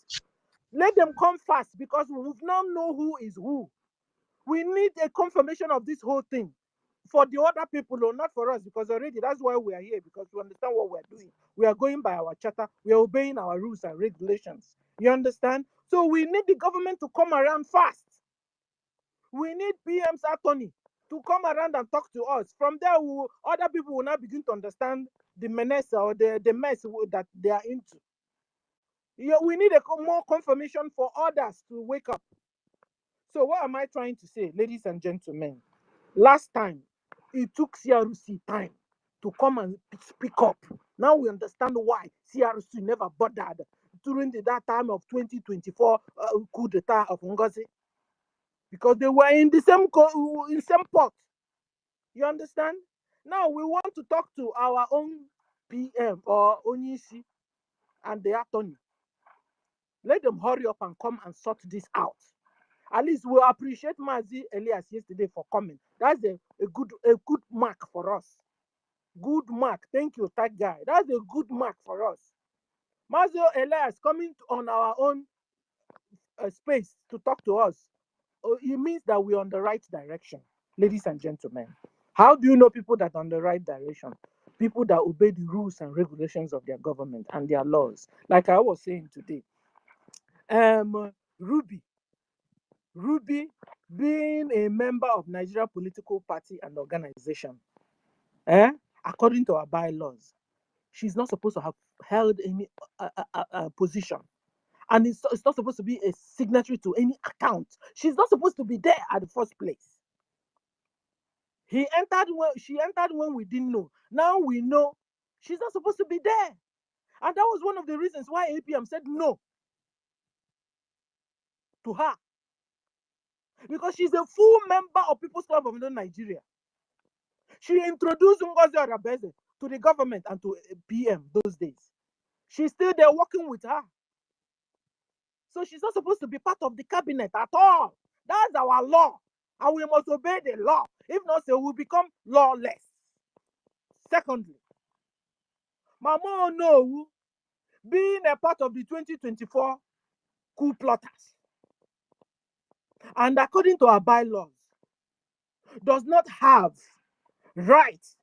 Let them come fast because we now know who is who. We need a confirmation of this whole thing for the other people, or not for us, because already that's why we are here, because we understand what we are doing. We are going by our charter. We are obeying our rules and regulations. You understand? So we need the government to come around fast. We need PM's attorney to come around and talk to us. From there, other people will now begin to understand the menace or the mess that they are into. Yeah, we need more confirmation for others to wake up. So what am I trying to say, ladies and gentlemen? Last time, it took CRC time to come and speak up. Now we understand why CRC never bothered during that time of 2024 coup d'etat of NGOZI. Because they were in the same pot. You understand? Now we want to talk to our own PM or Onyisi and the attorney. Let them hurry up and come and sort this out. At least we appreciate Mazi Elias yesterday for coming. That's a good mark for us. Good mark. Thank you, that guy. That's a good mark for us. Mazi Elias coming on our own space to talk to us. It means that we're on the right direction, ladies and gentlemen. How do you know people that are on the right direction? People that obey the rules and regulations of their government and their laws. Like I was saying today. Ruby, being a member of Nigeria political party and organization, according to our bylaws, she's not supposed to have held any position. And it's not supposed to be a signatory to any account. She's not supposed to be there at the first place. She entered when we didn't know. Now we know she's not supposed to be there. And that was one of the reasons why APM said no to her. Because she's a full member of People's Club of Nigeria. She introduced NGOZI Rabeze to the government and to PM those days. She's still there working with her. So she's not supposed to be part of the cabinet at all. That's our law. And we must obey the law. If not, so we'll become lawless. Secondly, Mama Onowu, being a part of the 2024 coup plotters, and according to our bylaws, does not have right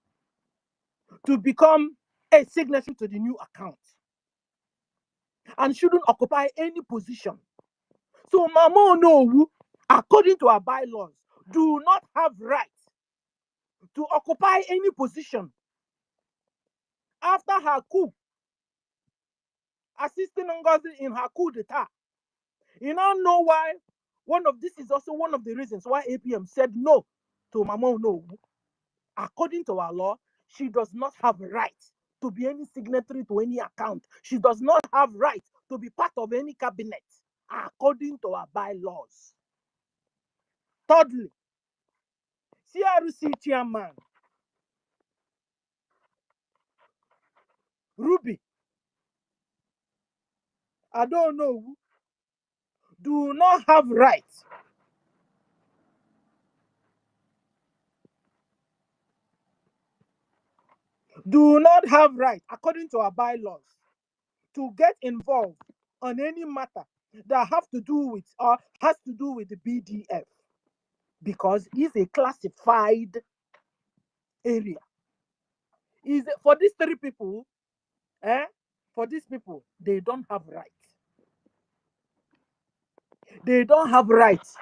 to become a signatory to the new account and shouldn't occupy any position. So Mama Onowu, according to our bylaws, do not have right to occupy any position after her coup, assisting NGOZI in her coup d'etat. You now know why this is also one of the reasons why APM said no to Mama No. According to our law, she does not have right to be any signatory to any account. She does not have right to be part of any cabinet, according to our bylaws. Thirdly, CRC chairman Ruby, I don't know, do not have right according to our bylaws, to get involved on any matter that have to do with or has to do with the BDF, because it's a classified area. Is for these three people, for these people, they don't have rights. They don't have rights.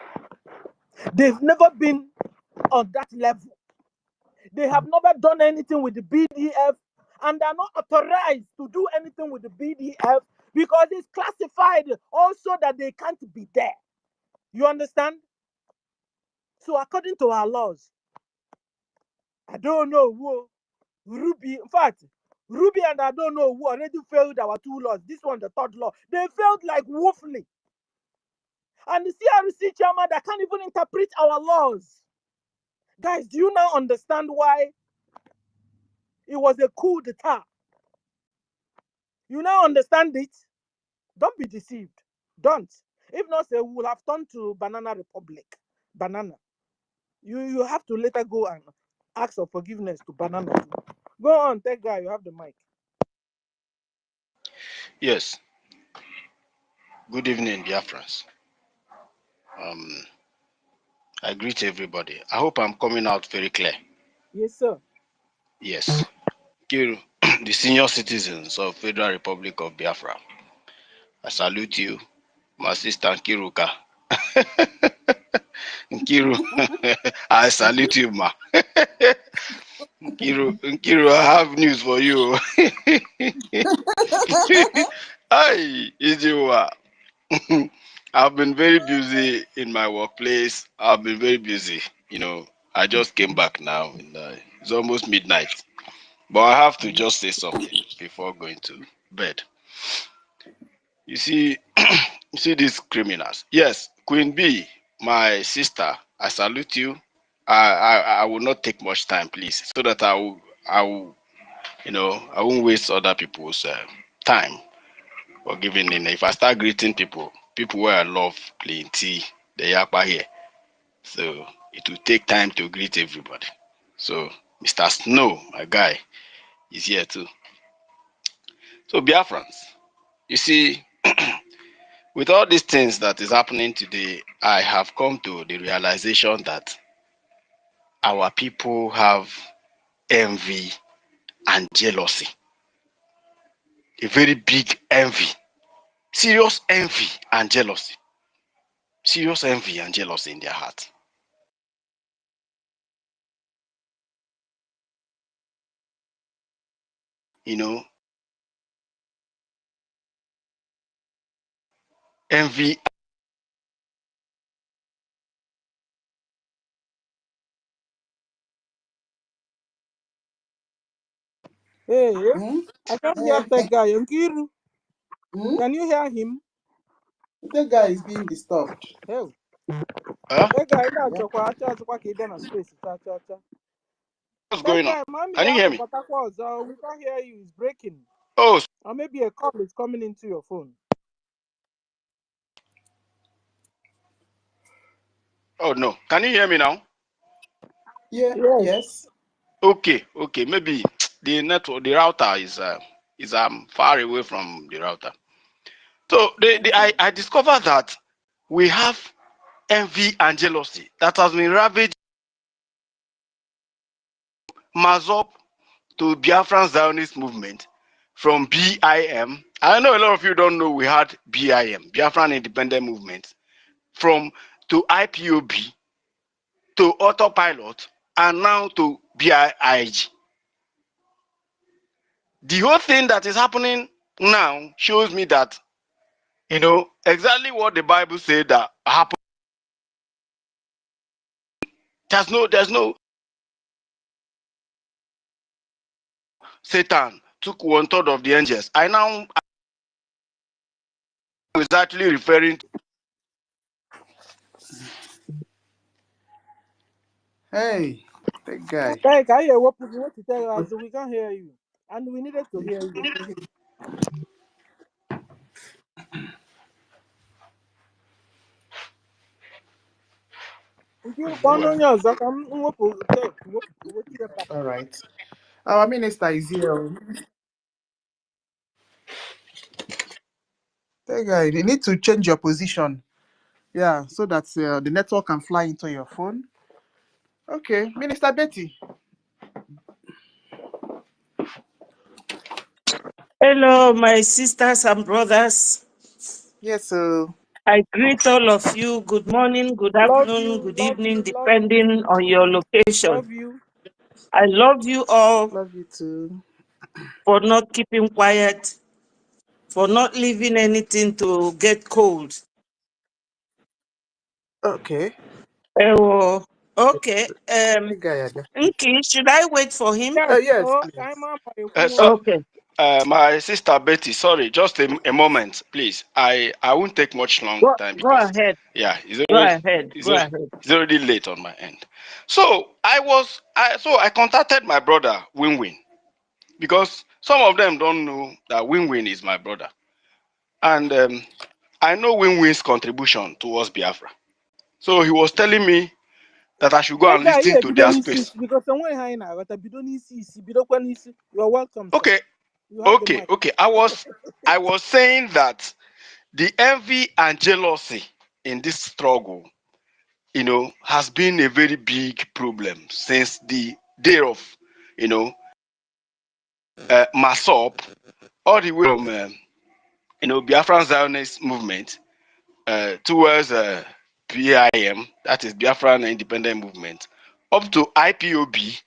They've never been on that level. They have never done anything with the BDF, and they're not authorized to do anything with the BDF because it's classified also that they can't be there. You understand? So according to our laws, I don't know who Ruby, in fact, Ruby and I don't know who already failed our two laws. This one, the third law, they failed like woefully. And the CRC chairman that can't even interpret our laws. Guys, do you now understand why it was a coup d'etat? You now understand it? Don't be deceived. Don't. If not, we will have turned to Banana Republic. Banana. You have to later go and ask for forgiveness to Banana. Go on, tech guy, you have the mic. Yes. Good evening, Biafrans. I greet everybody. I hope I'm coming out very clear. Yes, sir. Yes. Kiru, the senior citizens of Federal Republic of Biafra, I salute you, my sister Nkiruka. Nkiru, I salute you, ma. Nkiru, I have news for you. Hi, Ijiwa. I've been very busy in my workplace. I've been very busy. I just came back now. It's almost midnight. But I have to just say something before going to bed. You see, these criminals. Yes, Queen B, my sister, I salute you. I will not take much time, please, so that I will, I won't waste other people's time for giving in. If I start greeting people where I love plenty, they are here. So it will take time to greet everybody. So Mr. Snow, my guy, is here too. So Biafrans, you see, with all these things that is happening today, I have come to the realization that our people have envy and jealousy. A very big envy. Serious envy and jealousy. Serious envy and jealousy in their heart. Envy. Hey, I can't hear that guy. Nkiru, can you hear him? The guy is being disturbed. Hey. Huh? That guy, space. What's That going on? guy, mommy, Can you hear me? we can't hear you. It's breaking. Oh, Or maybe a call is coming into your phone. oh no. Can you hear me now? Yeah. Yes. Yes. Okay. Maybe the network, the router is far away from the router. So I discovered that we have envy and jealousy that has been ravaged Mazop to Biafran Zionist movement from BIM. I know a lot of you don't know we had BIM, Biafran Independent Movement, to IPOB, to Autopilot, and now to BIIG. The whole thing that is happening now shows me that You know, exactly what the Bible said that happened. There's no Satan took 1/3 of the angels. I now is actually referring to Hey, that guy. Hey, can you hear what you want to tell us? We can't hear you. And we needed to hear you. All right. Our minister is here. That guy, you need to change your position. Yeah, so that the network can fly into your phone. Okay, Minister Betty. Hello, my sisters and brothers. Yes, sir. I greet all of you. Good morning, good Love afternoon, you, good love evening, you, love you, depending on your location. love you. I love you all Love you too. for not keeping quiet, for not leaving anything to get cold. Okay. Oh, okay. That guy, I guess. Nki, should I wait for him? Yes, Yes, so please. I'm on my so, phone. Okay. my sister Betty. Sorry, just a moment, please. I won't take much long time Go because ahead. yeah, Go ahead. Go ahead. it's already late on my end. So I contacted my brother Win Win because some of them don't know that Win Win is my brother, and I know Win Win's contribution towards Biafra. So he was telling me that I should go That and guy listen here, to their Bidoni space. sees because somewhere high now, but Bidoni sees, Bidokwan is. You are welcome, sir. Okay, You have the mic. okay. I was saying that the envy and jealousy in this struggle, has been a very big problem since the day of, Masop, all the way from, Biafran Zionist movement towards BIM, that is Biafran Independent Movement, up to IPOB,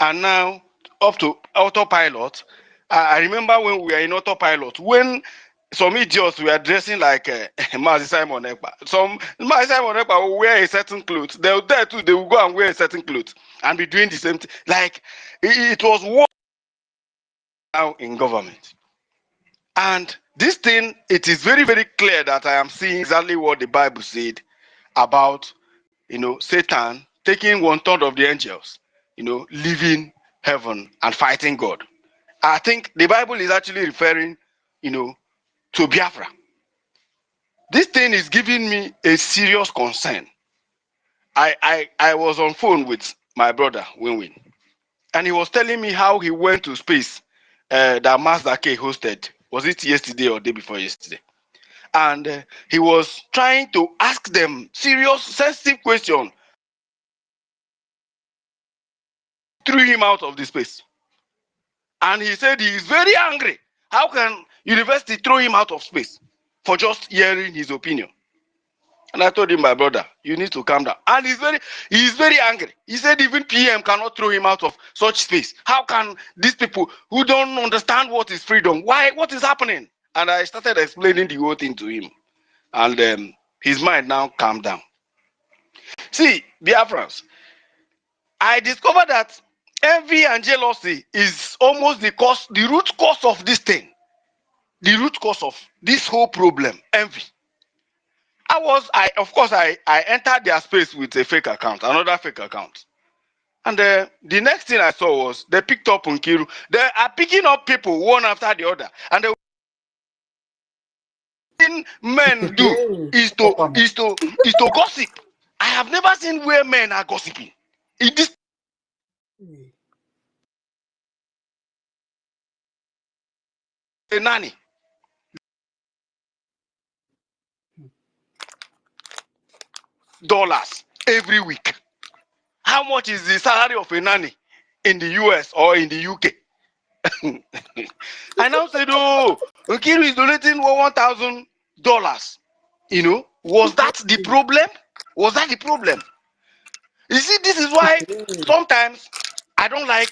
and now up to autopilot. I remember when we were in autopilot, when some idiots were dressing like Mazi Simon Ekpa. Some Mazi Simon Ekpa will wear a certain clothes. They will there too. They will go and wear a certain clothes and be doing the same thing. Like it was war now in government. And this thing, it is very, very clear that I am seeing exactly what the Bible said about, Satan taking 1/3 of the angels, leaving heaven and fighting God. I think the Bible is actually referring, to Biafra. This thing is giving me a serious concern. I was on phone with my brother Win Win, and he was telling me how he went to space that Master K hosted. Was it yesterday or day before yesterday? And he was trying to ask them serious, sensitive question. Threw him out of the space, and he said he is very angry. How can university throw him out of space for just hearing his opinion? And I told him, my brother, you need to calm down. And he's very angry. He said even PM cannot throw him out of such space. How can these people who don't understand what is freedom, what is happening? And I started explaining the whole thing to him. And his mind now calmed down. See, Biafrans, I discovered that envy and jealousy is almost the root cause of this thing. The root cause of this whole problem, envy. I entered their space with a fake account, another fake account. And the next thing I saw was they picked up Nkiru. They are picking up people one after the other. And the thing men do is to gossip. I have never seen where men are gossiping. It is a nanny. Dollars every week. How much is the salary of a nanny in the US or in the UK? I now said, oh, Nkiru is donating $1,000. Was that the problem? Was that the problem? You see, this is why sometimes I don't like,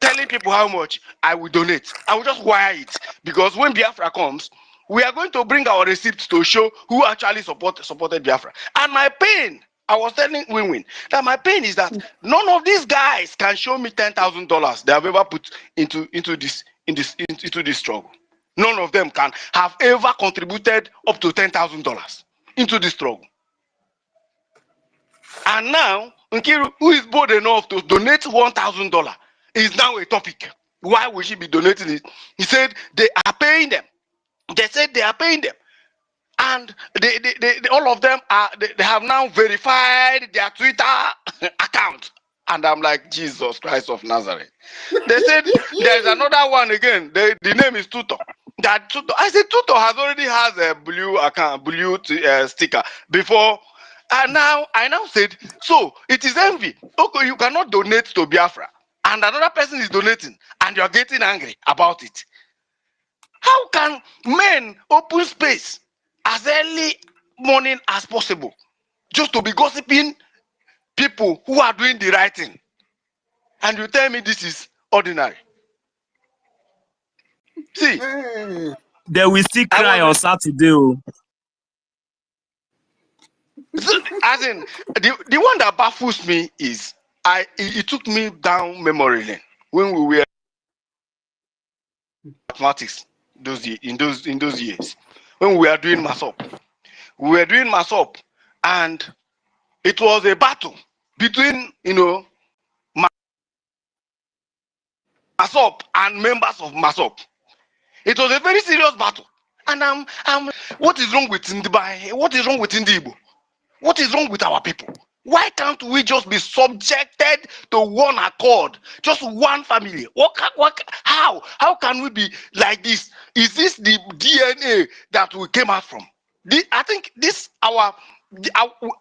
telling people how much I will donate. I will just wire it. Because when Biafra comes, we are going to bring our receipts to show who actually supported Biafra. And my pain, I was telling Win that my pain is that none of these guys can show me $10,000 they have ever put into this struggle. None of them can have ever contributed up to $10,000 into this struggle. And now, Nkiru, who is bold enough to donate $1,000, is now a topic. Why would she be donating it? He said they are paying them. They said they are paying them. And they all of them are they have now verified their Twitter account. And I'm like, Jesus Christ of Nazareth. They said there's another one again. The name is Tutor. That Tutor, I said Tutor has a blue account, blue sticker before. And now I said, so it is envy. Okay, you cannot donate to Biafra, and another person is donating, and you're getting angry about it. How can men open space as early morning as possible just to be gossiping people who are doing the right thing? And you tell me this is ordinary. See, They will still cry on Saturday. Oh. So, as in, the one that baffles me is it took me down memory lane when we were mathematics in those years when we were doing math up. We were doing math up, and it was a battle between math up and members of math up. It was a very serious battle, and what is wrong with Ndibai? What is wrong with Ndibo? What is wrong with our people? Why can't we just be subjected to one accord, just one family? How can we be like this? Is this the DNA that we came out from? I think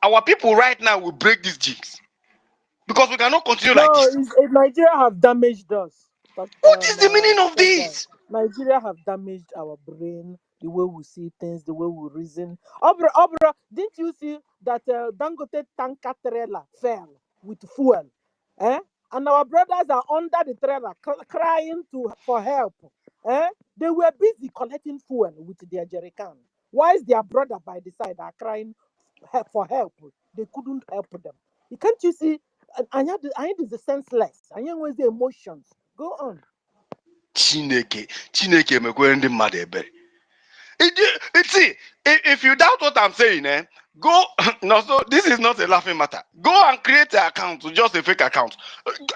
our people right now will break these jinx because we cannot continue like this. Nigeria have damaged us. What is the meaning of this? Nigeria have damaged our brain, the way we see things, the way we reason. Obra, didn't you see that Dangote tanker trailer fell with fuel? And our brothers are under the trailer crying for help. They were busy collecting fuel with their jerrycan. Why is their brother by the side are crying for help? They couldn't help them. Can't you see? I is the senseless. I was the emotions. Go on. Chineke mekwere ndị mmadụ ebere. See, if you doubt what I'm saying, go. No, so this is not a laughing matter. Go and create an account, just a fake account.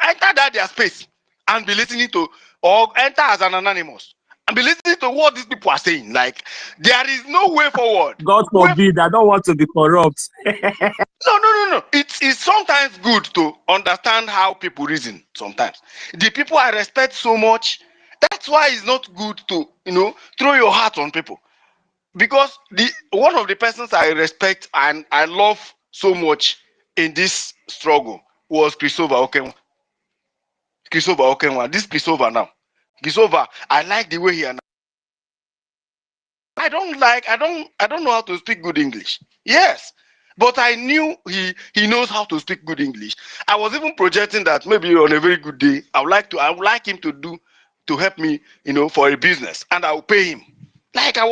Enter their space and be listening to, or enter as an anonymous and be listening to what these people are saying. Like, there is no way forward. God forbid, I don't want to be corrupt. No. It's sometimes good to understand how people reason. Sometimes the people I respect so much. That's why it's not good to throw your heart on people. Because one of the persons I respect and I love so much in this struggle was Christopher Okenwa. This Christopher now. Christopher, I like the way he announced. I don't know how to speak good English. Yes. But I knew he knows how to speak good English. I was even projecting that maybe on a very good day, I would like him to help me, for a business, and I will pay him. Like I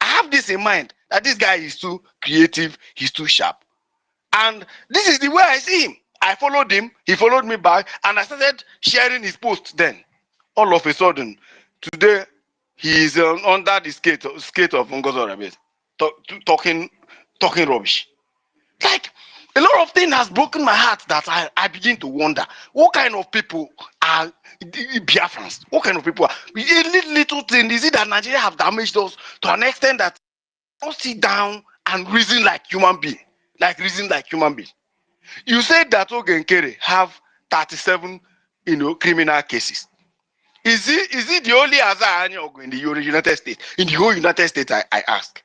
have this in mind that this guy is too creative, he's too sharp. And this is the way I see him. I followed him, he followed me back, and I started sharing his posts then. All of a sudden, today, he is under the skate of NGOZI, talking rubbish. Like, a lot of things has broken my heart that I begin to wonder, what kind of people are Biafrans? What kind of people are? A little thing, is it that Nigeria have damaged us to an extent that we don't sit down and reason like human being? You said that Ogenkere have 37, criminal cases. Is it the only Azar Anyogo in the United States? In the whole United States, I ask.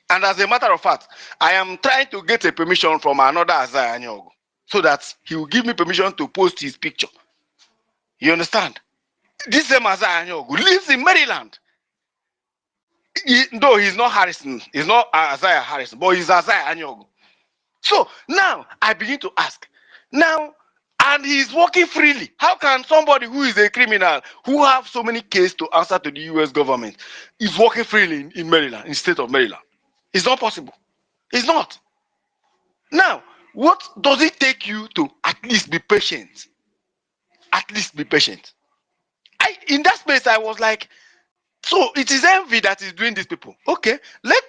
And as a matter of fact, I am trying to get a permission from another Azar Anyogo so that he will give me permission to post his picture. You understand? This same Azar Anyogo lives in Maryland. Though he's not Harrison, he's not Isaiah Harrison, but he's Isaiah Anyogo. So now I begin to ask. Now And he's working freely. How can somebody who is a criminal, who have so many cases to answer to the US government, is working freely in Maryland, in the state of Maryland? It's not possible. It's not. Now, what does it take you to at least be patient? At least be patient. In that space, I was like, so it is envy that is doing these people. Okay, let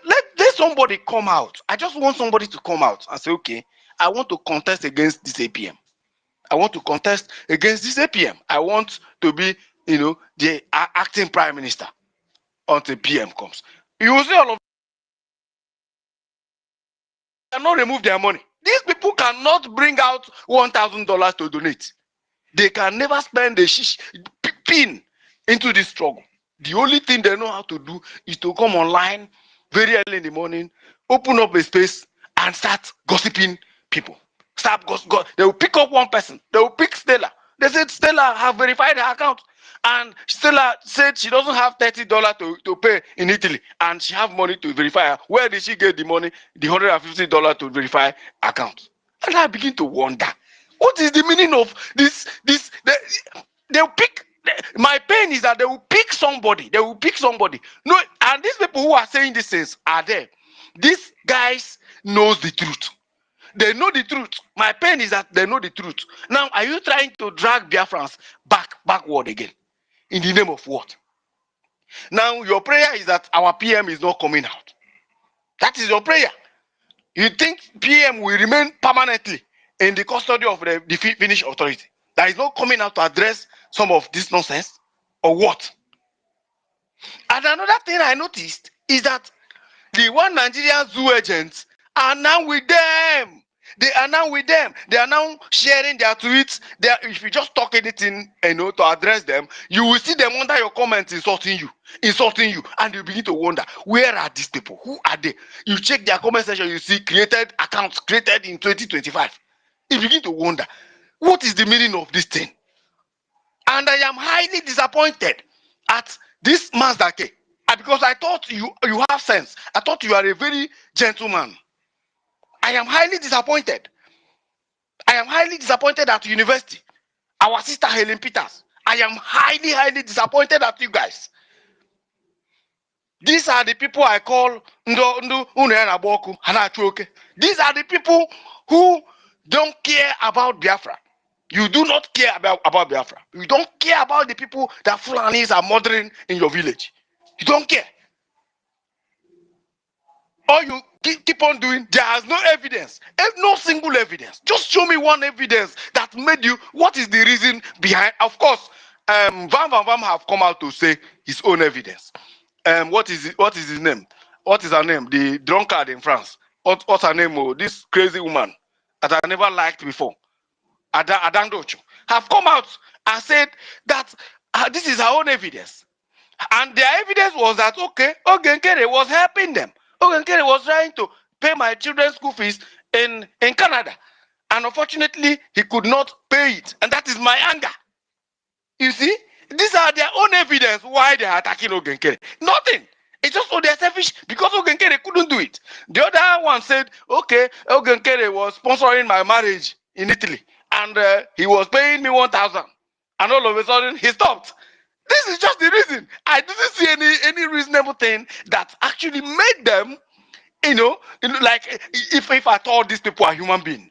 somebody come out. I just want somebody to come out and say, okay, I want to contest against this APM. I want to contest against this APM. I want to be, the acting prime minister until PM comes. You will see all of them cannot remove their money. These people cannot bring out $1,000 to donate. They can never spend a pin into this struggle. The only thing they know how to do is to come online very early in the morning, open up a space, and start gossiping people. They will pick up one person. They will pick Stella. They said Stella have verified her account. And Stella said she doesn't have $30 to pay in Italy. And she have money to verify her. Where did she get the money, the $150 to verify account? And I begin to wonder, what is the meaning of this? They'll pick. My pain is that they will pick somebody. They will pick somebody. No, and these people who are saying these things are there. These guys knows the truth. They know the truth. My pain is that they know the truth. Now, are you trying to drag Biafrans backward again? In the name of what? Now, your prayer is that our PM is not coming out. That is your prayer. You think PM will remain permanently in the custody of the Finnish authority that is not coming out to address some of this nonsense, or what? And another thing I noticed is that the one Nigerian zoo agents are now with them. They are now with them. They are now sharing their tweets. If you just talk anything, to address them, you will see them under your comments insulting you, and you begin to wonder, where are these people? Who are they? You check their comment section, you see created accounts created in 2025. You begin to wonder, what is the meaning of this thing? And I am highly disappointed at this Mazda K. Because I thought you have sense. I thought you are a very gentleman. I am highly disappointed. I am highly disappointed at university. Our sister Helen Peters. I am highly, highly disappointed at you guys. These are the people I call Ndu Unaboku Hanachoke. These are the people who don't care about Biafra. You do not care about Biafra. You don't care about the people that Fulanis are murdering in your village. You don't care. All you keep on doing, there is no evidence, no single evidence. Just show me one evidence that made you. What is the reason behind? Of course, Van have come out to say his own evidence. What is his name? What is her name? The drunkard in France. What's her name? Oh, this crazy woman that I never liked before. Adandocho have come out and said that this is her own evidence. And their evidence was that, okay, Ogenkere was helping them. Ogenkere was trying to pay my children's school fees in Canada. And unfortunately, he could not pay it. And that is my anger. You see, these are their own evidence why they are attacking Ogenkere. Nothing. It's just they're selfish because Ogenkere couldn't do it. The other one said, okay, Ogenkere was sponsoring my marriage in Italy. And he was paying me 1,000. And all of a sudden, he stopped. This is just the reason. I didn't see any reasonable thing that actually made them, like if I thought these people are human beings,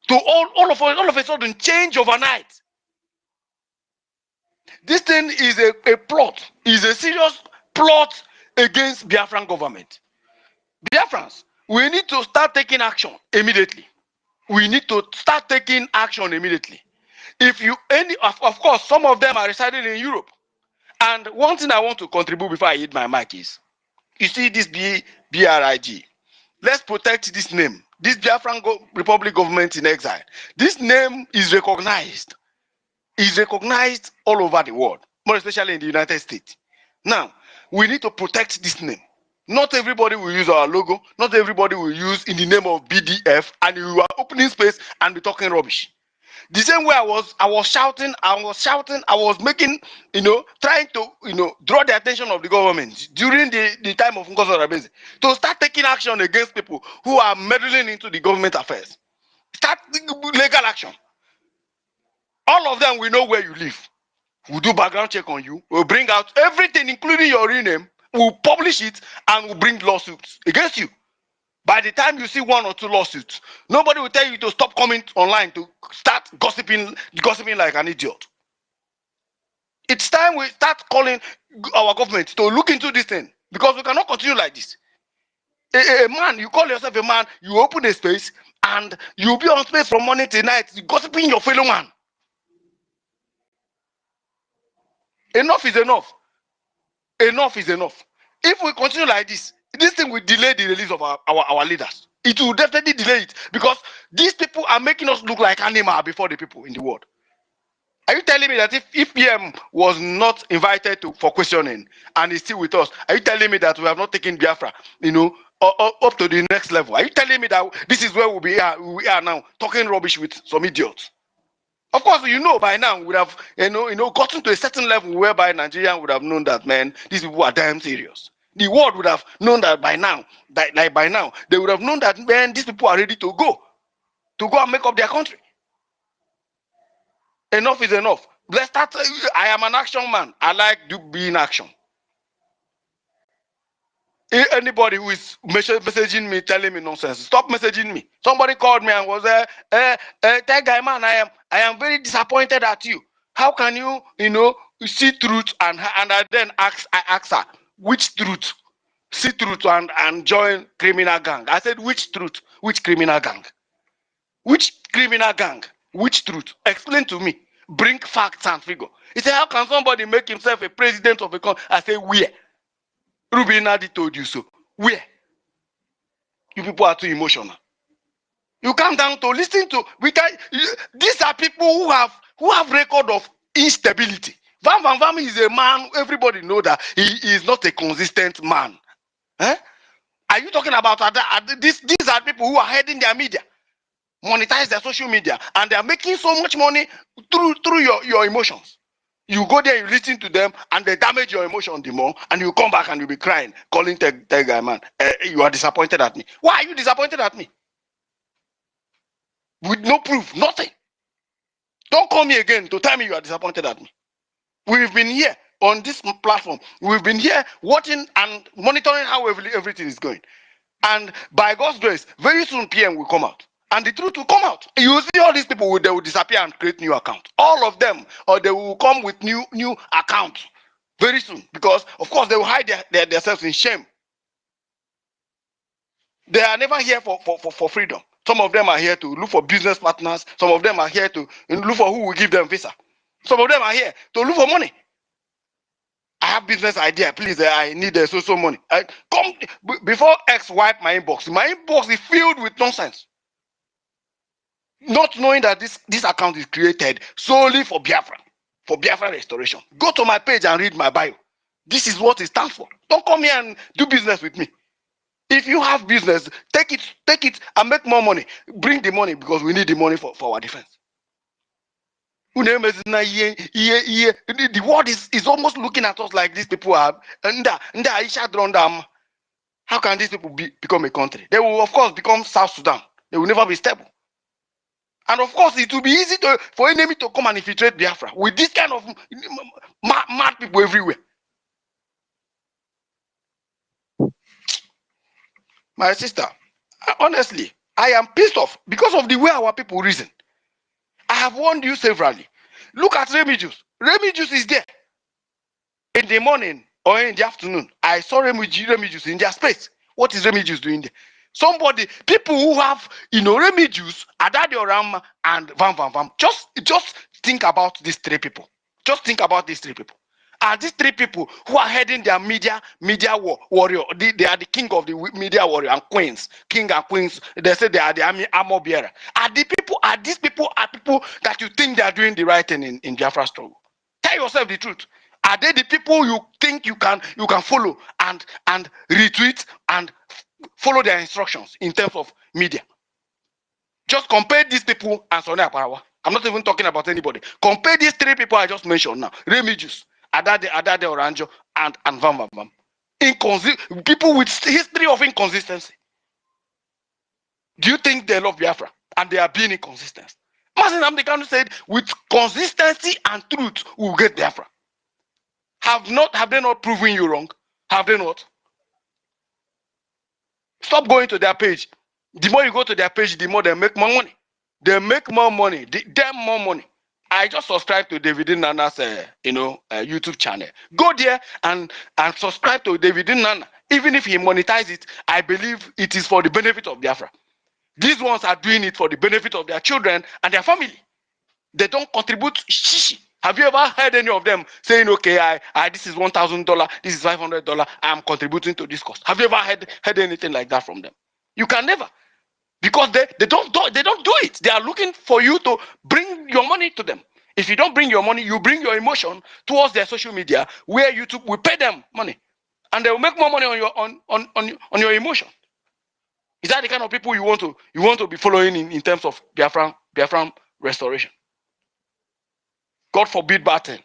to all of a sudden change overnight. This thing is a plot, is a serious plot against Biafran government. Biafrans, we need to start taking action immediately. We need to start taking action immediately. Of course, some of them are residing in Europe. And one thing I want to contribute before I hit my mic is, you see this BRIG. Let's protect this name. This Biafran Republic government in exile. This name is recognized. Is recognized all over the world, more especially in the United States. Now, we need to protect this name. Not everybody will use our logo. Not everybody will use in the name of BDF, and you are opening space and be talking rubbish. The same way I was shouting, I was making, trying to, draw the attention of the government during the time of NGOZI to start taking action against people who are meddling into the government affairs. Start legal action. All of them, we know where you live. We'll do background check on you. We'll bring out everything, including your real name. We'll publish it and we'll bring lawsuits against you. By the time you see 1 or 2 lawsuits, nobody will tell you to stop coming online to start gossiping like an idiot. It's time we start calling our government to look into this thing because we cannot continue like this. A man, you call yourself a man, you open a space and you'll be on space from morning till night, gossiping your fellow man. Enough is enough. Enough is enough. If we continue like this thing will delay the release of our leaders. It will definitely delay it because these people are making us look like animals before the people in the world. Are you telling me that if PM was not invited for questioning and is still with us, are you telling me that we have not taken Biafra, up to the next level? Are you telling me that this is where we are now, talking rubbish with some idiots? Of course, by now we would have, gotten to a certain level whereby Nigerians would have known that, man, these people are damn serious. The world would have known that by now, they would have known that, man, these people are ready to go and make up their country. Enough is enough. Let's start. I am an action man. I like to be in action. Anybody who is messaging me, telling me nonsense, stop messaging me. Somebody called me and was that guy, man, I am very disappointed at you. How can you, see truth and I then ask her, which truth? See truth and join criminal gang. I said, which truth? Which criminal gang? Which criminal gang? Which truth? Explain to me. Bring facts and figure. He said, how can somebody make himself a president of a country? I say, where? Ruby Nadi told you so. Where? You people are too emotional. You come down to listen to. These are people who have record of instability. Vam is a man. Everybody know that he is not a consistent man. Eh? Are you talking about these are people who are heading their media, monetize their social media, and they are making so much money through your emotions. You go there, you listen to them, and they damage your emotion the more, and you come back and you'll be crying, calling the guy, man, you are disappointed at me. Why are you disappointed at me? With no proof, nothing. Don't call me again to tell me you are disappointed at me. We've been here on this platform. We've been here watching and monitoring how everything is going. And by God's grace, very soon PM will come out. And the truth will come out. You will see all these people, they will disappear and create new accounts. All of them, or they will come with new accounts very soon. Because, of course, they will hide themselves in shame. They are never here for freedom. Some of them are here to look for business partners. Some of them are here to look for who will give them visa. Some of them are here to look for money. I have business idea. Please, I need so money. Come before X wipe my inbox. My inbox is filled with nonsense. Not knowing that this account is created solely for Biafra restoration. Go to my page and read my bio. This is what it stands for. Don't come here and do business with me. If you have business, take it and make more money. Bring the money because we need the money for our defense. The world is almost looking at us like these people are. How can these people become a country? They will, of course, become South Sudan. They will never be stable. And of course, it will be easy for enemy to come and infiltrate Biafra with this kind of mad people everywhere. My sister, honestly, I am pissed off because of the way our people reason. I have warned you severally. Look at Remy Juice. Remy Juice is there. In the morning or in the afternoon, I saw Remy Juice in their space. What is Remy Juice doing there? People who have, Remy Juice, Adade Oram, and Vam. Just think about these 3 people. Just think about these 3 people. And these 3 people who are heading their media warrior, they are the king of the media warrior and queens, king and queens. They say they are the armor bearer. These people are people that you think they are doing the right thing in Biafra struggle. Tell yourself the truth. Are they the people you think you can follow and retweet and follow their instructions in terms of media? Just compare these people and Sonny Aparawa. I'm not even talking about anybody. Compare these 3 people I just mentioned now. Remy Juice, Adade Oranjo, and Vam. People with history of inconsistency. Do you think they love Biafra and they are being inconsistent? Mazi Nnamdi Kanu said, with consistency and truth, we will get Biafra. Have they not proven you wrong? Have they not? Stop going to their page. The more you go to their page, the more they make more money. They make more money. Them more money. I just subscribe to David Nana's YouTube channel. Go there and subscribe to David Nana. Even if he monetizes it, I believe it is for the benefit of Biafra. These ones are doing it for the benefit of their children and their family. They don't contribute shishi. Have you ever heard any of them saying, okay, this is $1,000, this is $500, I'm contributing to this cause? Have you ever heard anything like that from them? You can never. Because they don't do it. They are looking for you to bring your money to them. If you don't bring your money, you bring your emotion towards their social media, where YouTube will pay them money, and they will make more money on your emotion. Is that the kind of people you want to be following in terms of Biafran restoration? God forbid bad thing.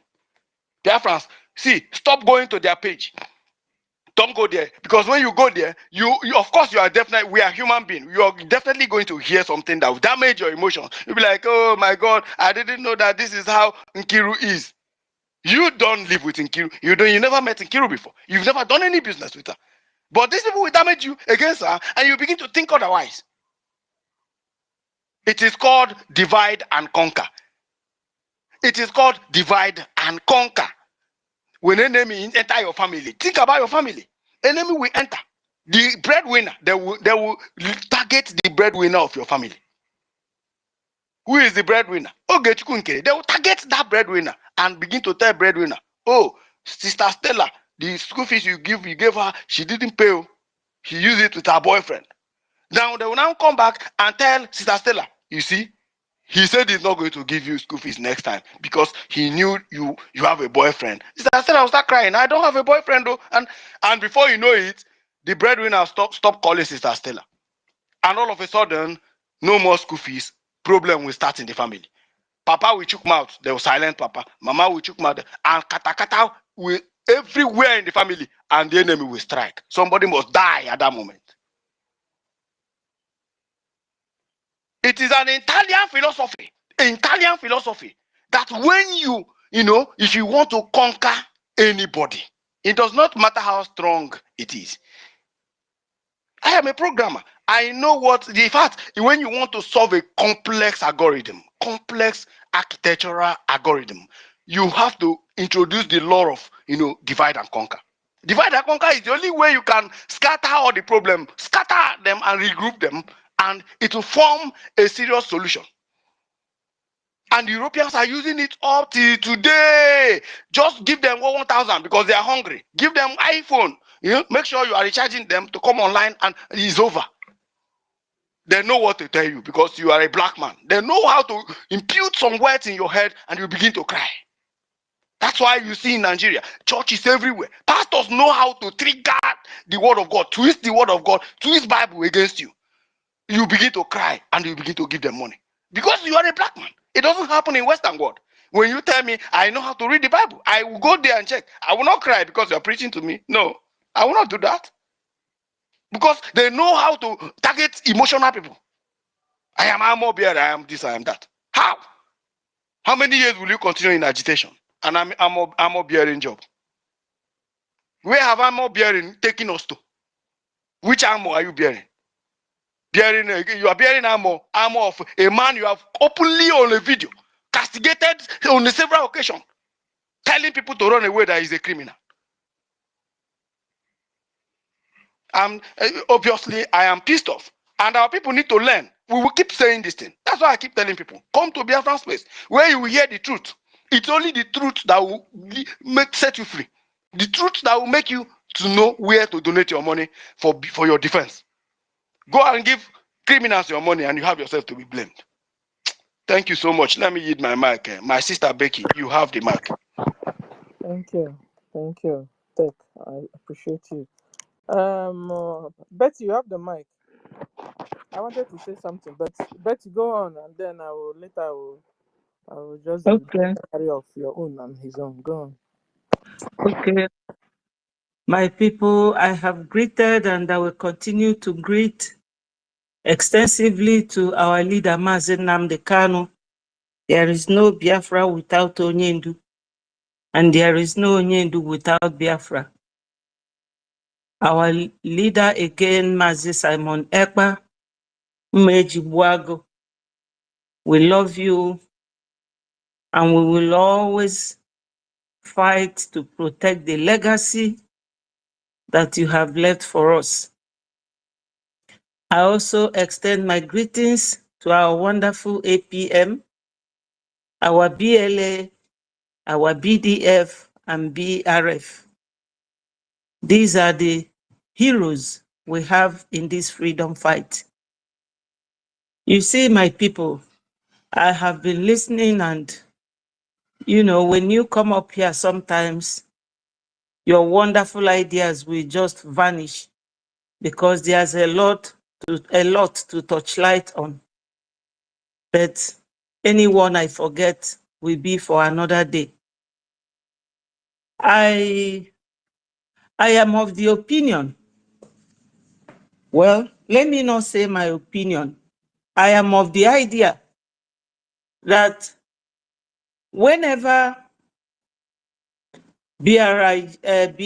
Biafrans, see, stop going to their page. Don't go there, because when you go there, you of course you are definitely, we are human beings. You are definitely going to hear something that will damage your emotions. You'll be like, oh my God, I didn't know that this is how Nkiru is. You don't live with Nkiru. You never met Nkiru before. You've never done any business with her. But these people will damage you against her, and you begin to think otherwise. It is called divide and conquer. It is called divide and conquer. When enemy enter your family, think about your family. Enemy will enter. The breadwinner, they will target the breadwinner of your family. Who is the breadwinner? Okay, they will target that breadwinner and begin to tell breadwinner, oh, Sister Stella, the school fees you gave her, she didn't pay. She used it with her boyfriend. Now they will now come back and tell Sister Stella, you see, he said he's not going to give you school fees next time because he knew you have a boyfriend. Sister Stella will start crying. I don't have a boyfriend though. And before you know it, the breadwinner stop calling Sister Stella. And all of a sudden, no more school fees. Problem will start in the family. Papa will chook mouth. They will silent Papa. Mama will chook mouth. And kata will everywhere in the family. And the enemy will strike. Somebody must die at that moment. It is an Italian philosophy that when you if you want to conquer anybody, it does not matter how strong it is. I am a programmer. I know what in fact, when you want to solve a complex algorithm, complex architectural algorithm, you have to introduce the law of divide and conquer. Divide and conquer is the only way you can scatter all the problems, scatter them and regroup them, and it will form a serious solution. And the Europeans are using it up till today. Just give them 1,000 because they are hungry. Give them iPhone. Make sure you are recharging them to come online, and it's over. They know what to tell you because you are a black man. They know how to impute some words in your head, and you begin to cry. That's why you see in Nigeria, churches everywhere. Pastors know how to trigger the word of God, twist the word of God, twist Bible against you. You begin to cry and you begin to give them money. Because you are a black man. It doesn't happen in Western world. When you tell me, I know how to read the Bible, I will go there and check. I will not cry because you are preaching to me. No, I will not do that. Because they know how to target emotional people. I am armor bearer, I am this, I am that. How? How many years will you continue in agitation? And I'm armor bearing job. Where have armor bearing taken us to? Which armor are you bearing? You are bearing armor of a man you have openly on a video, castigated on several occasions, telling people to run away that he's a criminal. Obviously, I am pissed off, and our people need to learn. We will keep saying this thing. That's why I keep telling people, come to Biafran space, where you will hear the truth. It's only the truth that will set you free. The truth that will make you to know where to donate your money for your defense. Go and give criminals your money, and you have yourself to be blamed. Thank you so much. Let me yield my mic. My sister Becky, you have the mic. Thank you. Tech, I appreciate you. Betty, you have the mic. I wanted to say something, but Betty, go on, and then I will just carry off your own and his own. Go on. Okay. My people, I have greeted and I will continue to greet extensively to our leader, Mazi Nnamdi Kanu, There is no Biafra without Onyendu, and there is no Onyendu without Biafra. Our leader again, Mazi Simon Ekpa, Meji Buago, we love you, and we will always fight to protect the legacy that you have left for us. I also extend my greetings to our wonderful APM, our BLA, our BDF, and BRF. These are the heroes we have in this freedom fight. You see, my people, I have been listening, and you know, when you come up here, sometimes your wonderful ideas will just vanish because there's a lot to touch light on. But anyone I forget will be for another day. I am of the opinion, well, let me not say my opinion. I am of the idea that whenever BRGIE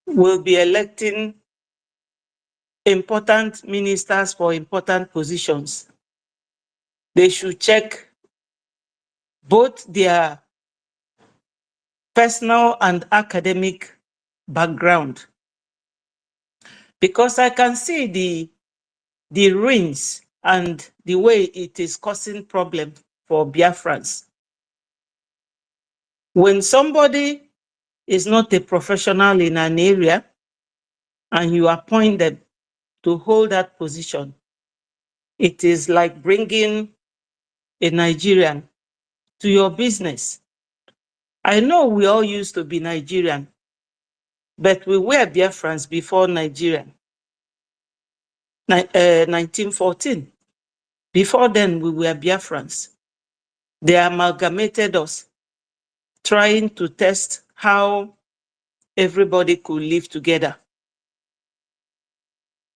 will be electing important ministers for important positions, they should check both their personal and academic background. Because I can see the rings and the way it is causing problem for Biafrans. When somebody is not a professional in an area and you appoint them to hold that position, it is like bringing a Nigerian to your business. I know we all used to be Nigerian, but we were Biafrans before Nigerian. 1914. Before then, we were Biafrans. They amalgamated us, trying to test how everybody could live together.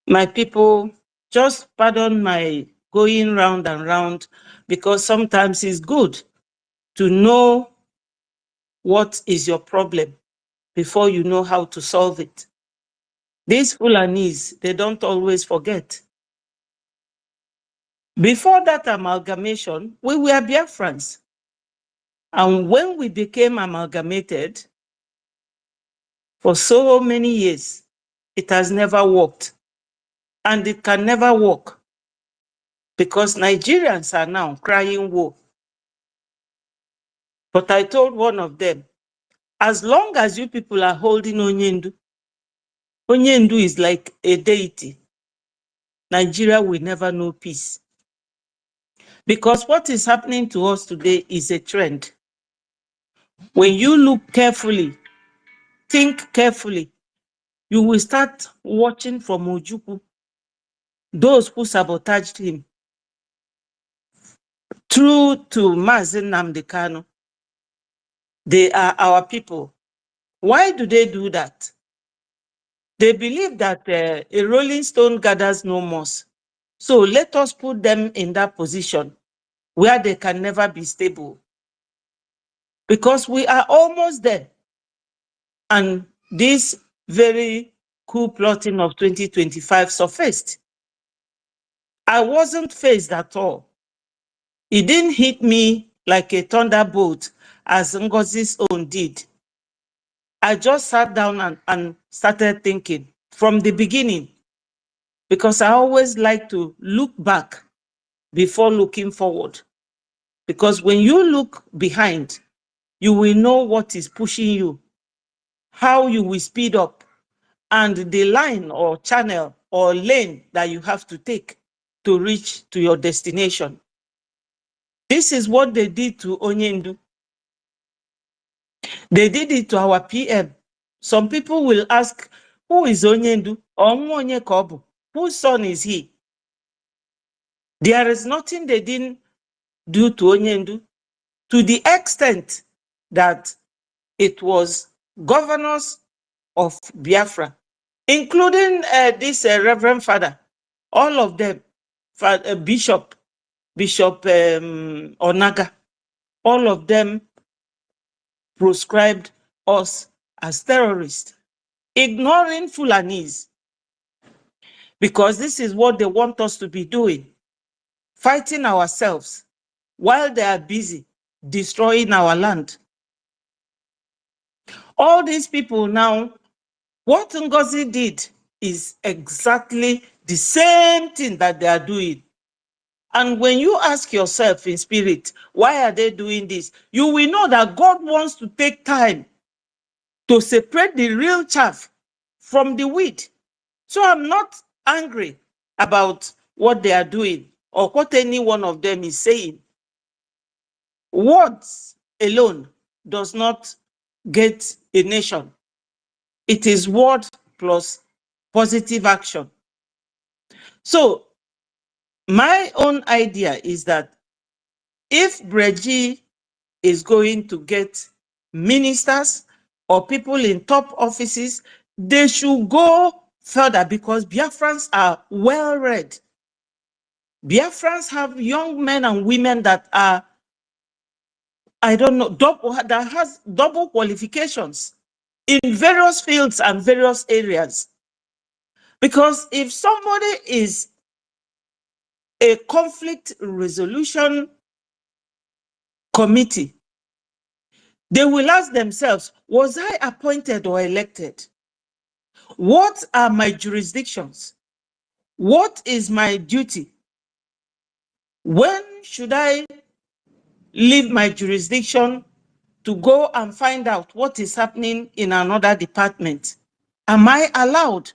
My people, just pardon my going round and round, because sometimes it's good to know what is your problem before you know how to solve it. These Fulanis, they don't always forget. Before that amalgamation, we were Biafrans. And when we became amalgamated, for so many years, it has never worked. And it can never work because Nigerians are now crying wolf. But I told one of them, as long as you people are holding Onyendu, Onyendu is like a deity. Nigeria will never know peace. Because what is happening to us today is a trend. When you look carefully, think carefully, you will start watching from Ojukwu, those who sabotaged him, through to Mazen Nnamdi Kanu. They are our people. Why do they do that? They believe that a rolling stone gathers no moss. So let us put them in that position where they can never be stable. Because we are almost there. And this very coup plotting of 2025 surfaced. I wasn't phased at all. It didn't hit me like a thunderbolt as NGOZI's own did. I just sat down and started thinking from the beginning, because I always like to look back before looking forward. Because when you look behind, you will know what is pushing you, how you will speed up, and the line or channel or lane that you have to take to reach to your destination. This is what they did to Onyendu. They did it to our PM. Some people will ask, who is Onyendu? Or whose son is he? There is nothing they didn't do to Onyendu, to the extent that it was governors of Biafra, including this Reverend Father, all of them, Bishop, Bishop Onaga, all of them proscribed us as terrorists, ignoring Fulanese, because this is what they want us to be doing, fighting ourselves while they are busy destroying our land. All these people now, what NGOZI did is exactly the same thing that they are doing. And when you ask yourself in spirit, why are they doing this? You will know that God wants to take time to separate the real chaff from the wheat. So I'm not angry about what they are doing or what any one of them is saying. Words alone does not get a nation. It is word plus positive action. So my own idea is that if Brgie is going to get ministers or people in top offices, they should go further, because Biafrans are well read. Biafrans have young men and women that are, I don't know, that has double qualifications in various fields and various areas. Because if somebody is a conflict resolution committee, they will ask themselves, was I appointed or elected? What are my jurisdictions? What is my duty? When should I leave my jurisdiction to go and find out what is happening in another department? Am I allowed?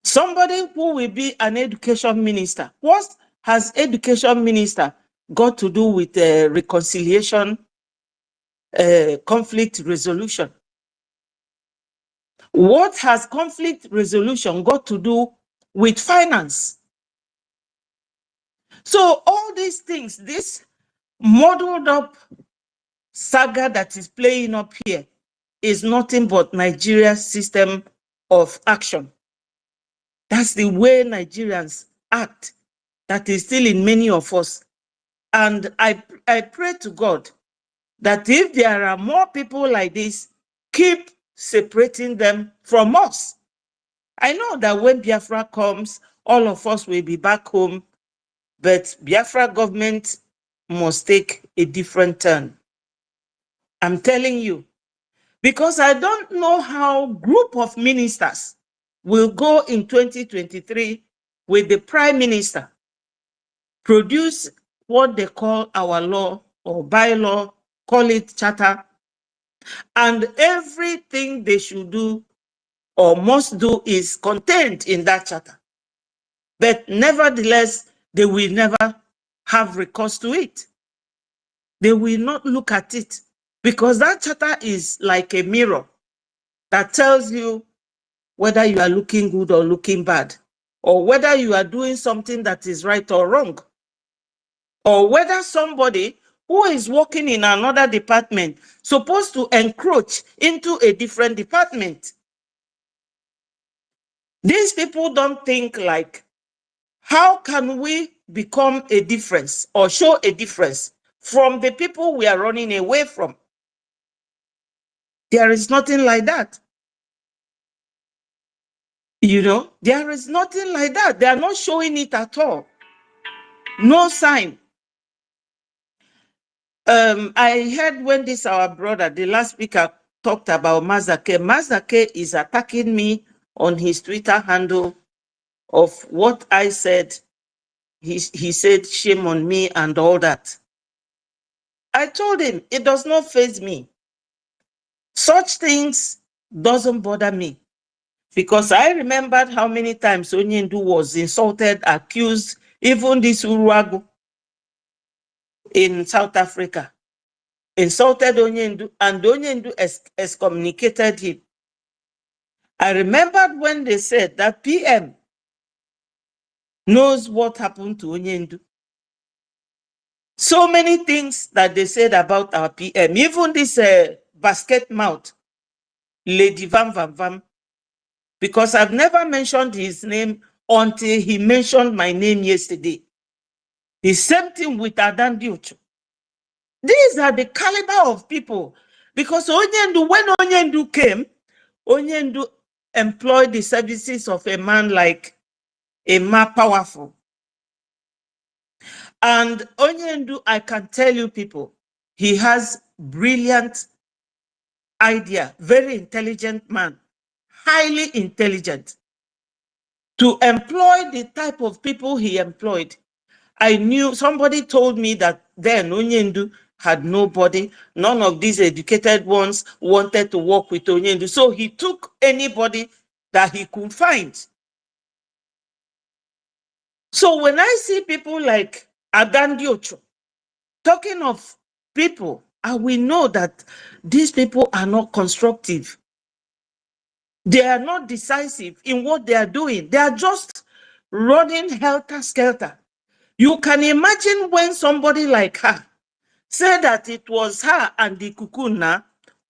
Somebody who will be an education minister, what has education minister got to do with reconciliation, conflict resolution? What has conflict resolution got to do with finance? So all these things, this modeled up saga that is playing up here is nothing but Nigeria's system of action. That's the way Nigerians act. That is still in many of us. And I pray to God that if there are more people like this, keep separating them from us. I know that when Biafra comes, all of us will be back home, but Biafra government must take a different turn. I'm telling you, because I don't know how group of ministers will go in 2023 with the prime minister, produce what they call our law or bylaw, call it charter, and everything they should do or must do is contained in that charter. But nevertheless, they will never have recourse to it. They will not look at it, because that charter is like a mirror that tells you whether you are looking good or looking bad, or whether you are doing something that is right or wrong, or whether somebody who is working in another department supposed to encroach into a different department. These people don't think like, how can we become a difference or show a difference from the people we are running away from? There is nothing like that. You know, there is nothing like that. They are not showing it at all. No sign. I heard when this our brother, the last speaker, talked about Mazake. Mazake is attacking me on his Twitter handle of what I said. He said, shame on me and all that. I told him, it does not faze me. Such things doesn't bother me, because I remembered how many times Onyendu was insulted, accused, even this Uruagu in South Africa insulted Onyendu, and Onyendu excommunicated him. I remembered when they said that PM knows what happened to Onyendu. So many things that they said about our PM, even this basket mouth, Lady Vam Vam Vam, because I've never mentioned his name until he mentioned my name yesterday. The same thing with Adandiocho. These are the caliber of people. Because Onyendu, when Onyendu came, Onyendu employed the services of a man like a man powerful. And Onyendu, I can tell you people, he has brilliant idea, very intelligent man, highly intelligent. To employ the type of people he employed, I knew, somebody told me that then Onyendu had nobody. None of these educated ones wanted to work with Onyendu. So he took anybody that he could find. So when I see people like Adandiocho talking of people, and we know that these people are not constructive. They are not decisive in what they are doing. They are just running helter-skelter. You can imagine when somebody like her said that it was her and the Kukuna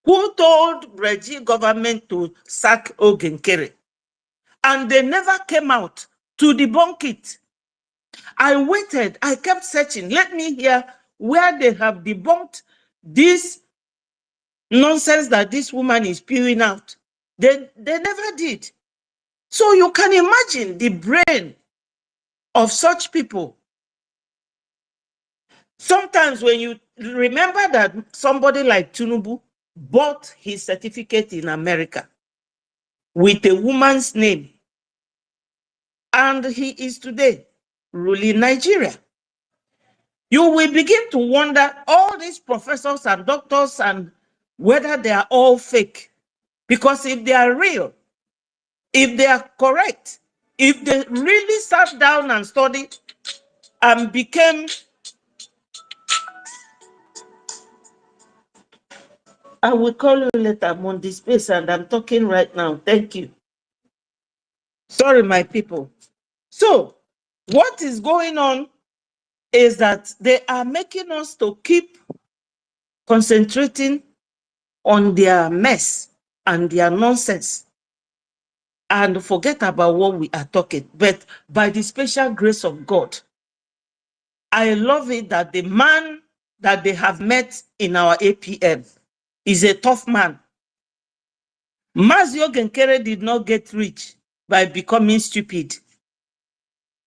who told Brgie government to sack Ogenkere. And they never came out to debunk it. I waited, I kept searching. Let me hear where they have debunked this nonsense that this woman is spewing out. They never did. So you can imagine the brain of such people. Sometimes when you remember that somebody like Tinubu bought his certificate in America with a woman's name, and he is today ruling Nigeria, you will begin to wonder all these professors and doctors and whether they are all fake. Because if they are real, if they are correct, if they really sat down and studied and became, I will call you later. I'm on this space and I'm talking right now. Thank you. Sorry, my people. So, what is going on is that they are making us to keep concentrating on their mess and their nonsense and forget about what we are talking. But by the special grace of God, I love it that the man that they have met in our APM is a tough man. Mazio Genkere did not get rich by becoming stupid.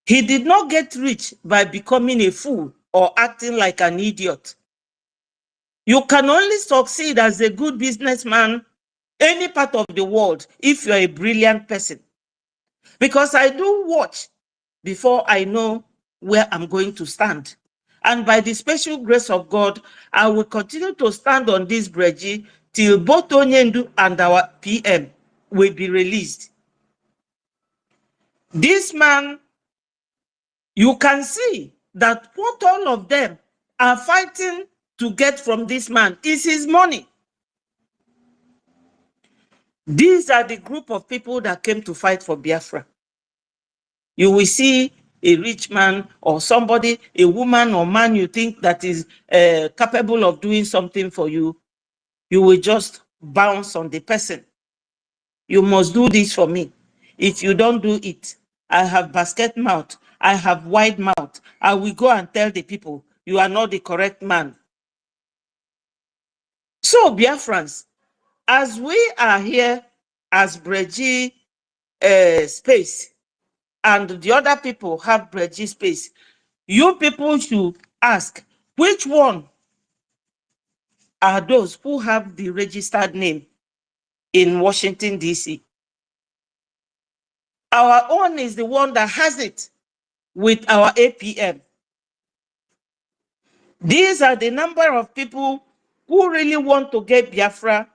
He did not get rich by becoming a fool or acting like an idiot. You can only succeed as a good businessman any part of the world if you're a brilliant person. Because I do watch before I know where I'm going to stand. And by the special grace of God, I will continue to stand on this Brgie till both Onyendu and our PM will be released. This man, you can see that what all of them are fighting to get from this man is his money. These are the group of people that came to fight for Biafra. You will see a rich man or somebody, a woman or man you think that is capable of doing something for you, you will just bounce on the person. You must do this for me. If you don't do it, I have basket mouth, I have wide mouth. I will go and tell the people, you are not the correct man. So, Biafrans, as we are here as Brgie space, and the other people have Brgie space, you people should ask, which one are those who have the registered name in Washington, D.C.? Our own is the one that has it with our APM. These are the number of people who really want to get Biafra,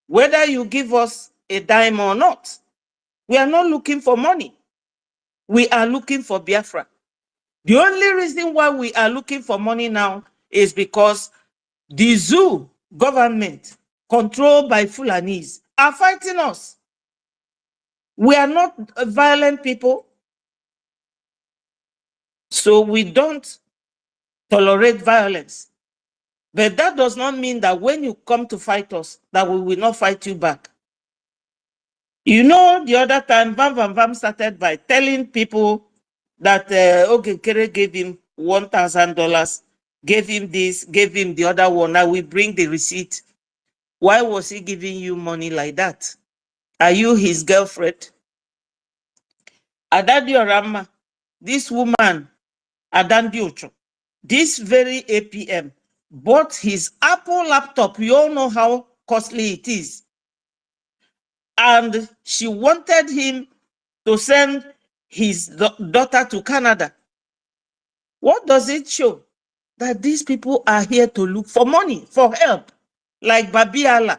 whether you give us a dime or not. We are not looking for money. We are looking for Biafra. The only reason why we are looking for money now is because the zoo government, controlled by Fulanis, are fighting us. We are not violent people, so we don't tolerate violence. But that does not mean that when you come to fight us, that we will not fight you back. You know, the other time, Bam Bam Bam started by telling people that Ogenkere gave him $1,000, gave him this, gave him the other one. Now we bring the receipt. Why was he giving you money like that? Are you his girlfriend? Adadiorama, this woman, Adandiocho, this very APM, bought his Apple laptop. You all know how costly it is. And she wanted him to send his daughter to Canada. What does it show? That these people are here to look for money, for help, like Babiala.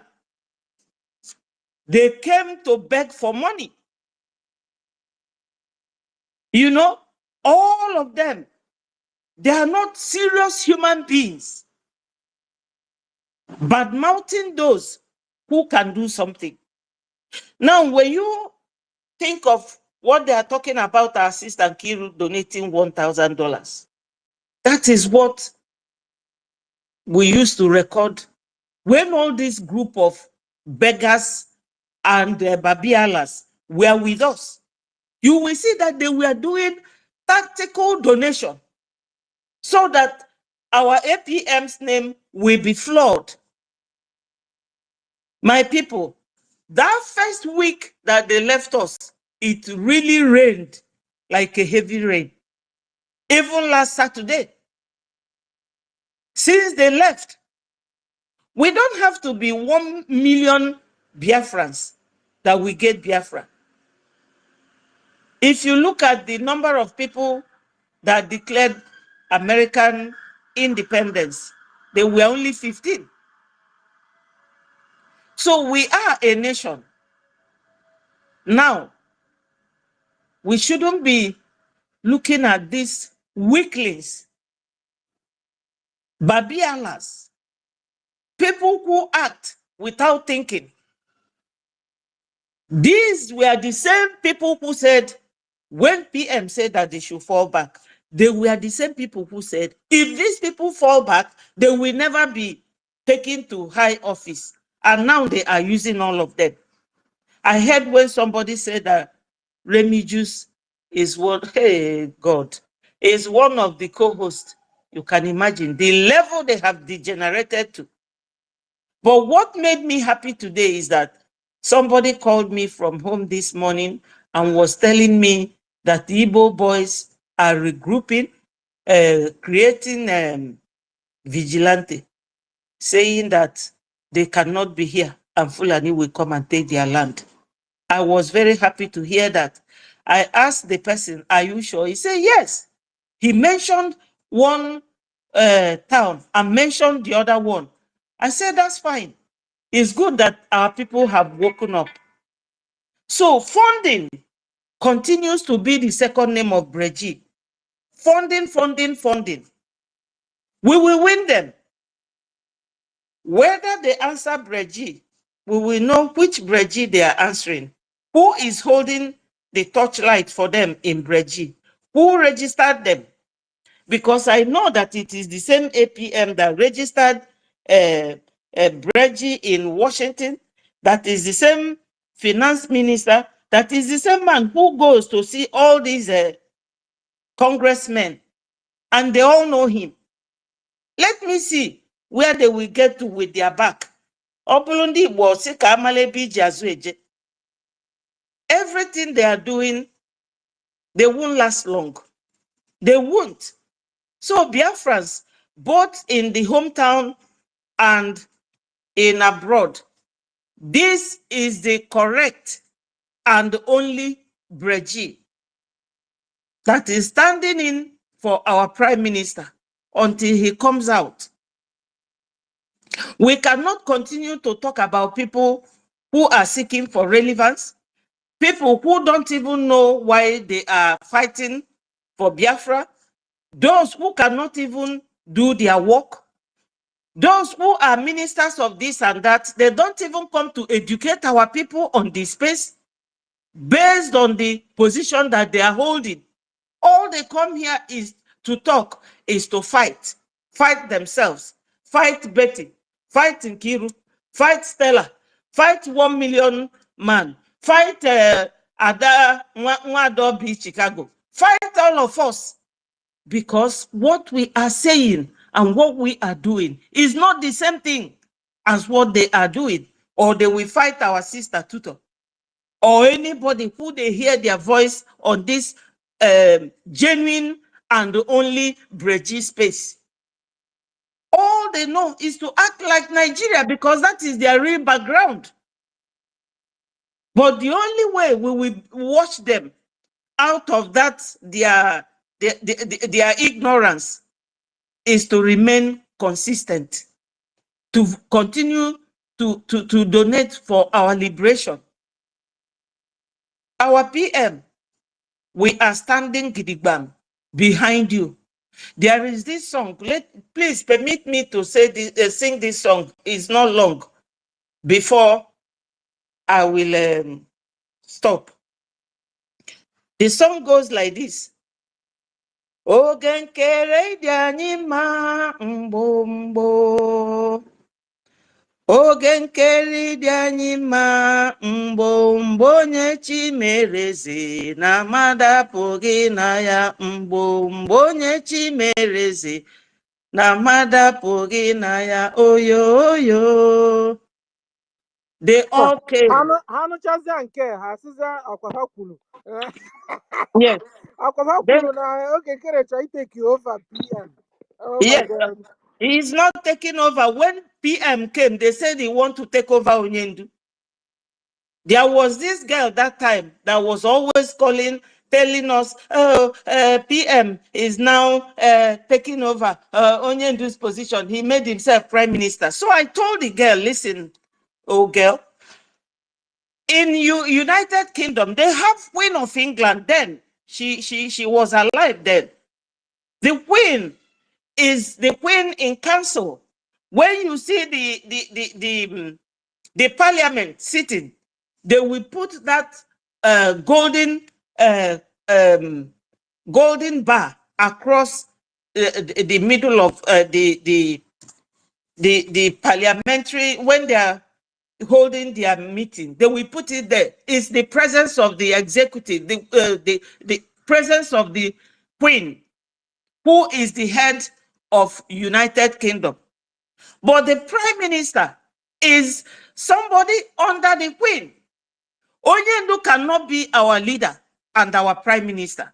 They came to beg for money. You know, all of them, they are not serious human beings, but mouthing those who can do something. Now, when you think of what they are talking about, our sister Kiru donating $1,000, that is what we used to record when all this group of beggars and Babialas were with us. You will see that they were doing tactical donation so that our APM's name will be flawed. My people, that first week that they left us, it really rained like a heavy rain. Even last Saturday. Since they left, we don't have to be 1 million Biafrans that we get Biafra. If you look at the number of people that declared American independence, they were only 15. So we are a nation. Now, we shouldn't be looking at these weaklings, Babialas, people who act without thinking. These were the same people who said, when PM said that they should fall back, they were the same people who said, if these people fall back, they will never be taken to high office. And now they are using all of them. I heard when somebody said that Remigius is one, hey God, is one of the co-hosts. You can imagine the level they have degenerated to. But what made me happy today is that somebody called me from home this morning and was telling me that the Igbo boys are regrouping, creating vigilante, saying that they cannot be here and Fulani will come and take their land. I was very happy to hear that. I asked the person, are you sure? He said, yes. He mentioned one town and mentioned the other one. I said, that's fine. It's good that our people have woken up. So funding continues to be the second name of Brgie. Funding, funding, funding. We will win them. Whether they answer Brgie, we will know which Brgie they are answering. Who is holding the torchlight for them in Brgie? Who registered them? Because I know that it is the same APM that registered Brgie in Washington, that is the same finance minister, that is the same man who goes to see all these congressmen, and they all know him. Let me see where they will get to with their back. Everything they are doing, they won't last long. They won't. So Biafrans, both in the hometown and in abroad, this is the correct and only Brgie that is standing in for our Prime Minister until he comes out. We cannot continue to talk about people who are seeking for relevance, people who don't even know why they are fighting for Biafra, those who cannot even do their work, those who are ministers of this and that. They don't even come to educate our people on this space based on the position that they are holding. All they come here is to talk, is to fight. Fight themselves. Fight Betty. Fight Nkiru. Fight Stella. Fight 1 million man. Fight Ada Nwadobi Chicago. Fight all of us. because what we are saying and what we are doing is not the same thing as what they are doing, or they will fight our sister Tutor, or anybody who they hear their voice on this genuine and only Brgie space. All they know is to act like Nigeria because that is their real background. But the only way we will watch them out of that, their ignorance, is to remain consistent, to continue to donate for our liberation. Our PM, we are standing gidigbam behind you. There is this song. Please permit me to say this, sing this song. It's not long before I will stop. The song goes like this. Ogen kere dianima mbombo. Ogen kere dianima mbombo nyechi mereze na madapogi na ya mbombo nyechi mereze na madapogi na ya oyo. They all came. Hano chaza nke hasiza akwahakulu. Yes. Akwahakulu na okay kere try take you over PM. Oh my Yes. God. He's not taking over. When PM came, they said he want to take over Onyendu. There was this girl that time that was always calling, telling us, oh, PM is now taking over Onyendu's position. He made himself prime minister. So I told the girl, listen, oh girl, in United Kingdom, they have Queen of England then. She was alive then. The Queen is the Queen in council. When you see the parliament sitting, they will put that golden bar across the middle of the parliamentary. When they are holding their meeting, they will put it there. It's the presence of the executive, the presence of the Queen, who is the head of United Kingdom. But the prime minister is somebody under the Queen. Onyendu cannot be our leader and our prime minister.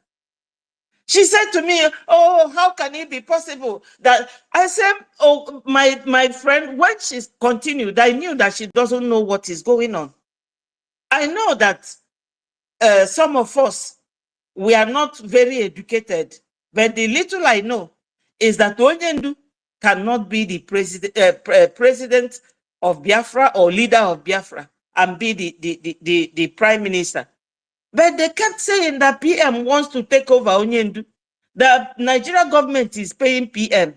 She said to me, oh, how can it be possible that I said, oh, my friend, when she continued, I knew that she doesn't know what is going on. I know that some of us, we are not very educated, but the little I know is that Onyendu cannot be the president of Biafra or leader of Biafra and be the prime minister. But they kept saying that PM wants to take over Onyendu. The Nigeria government is paying PM.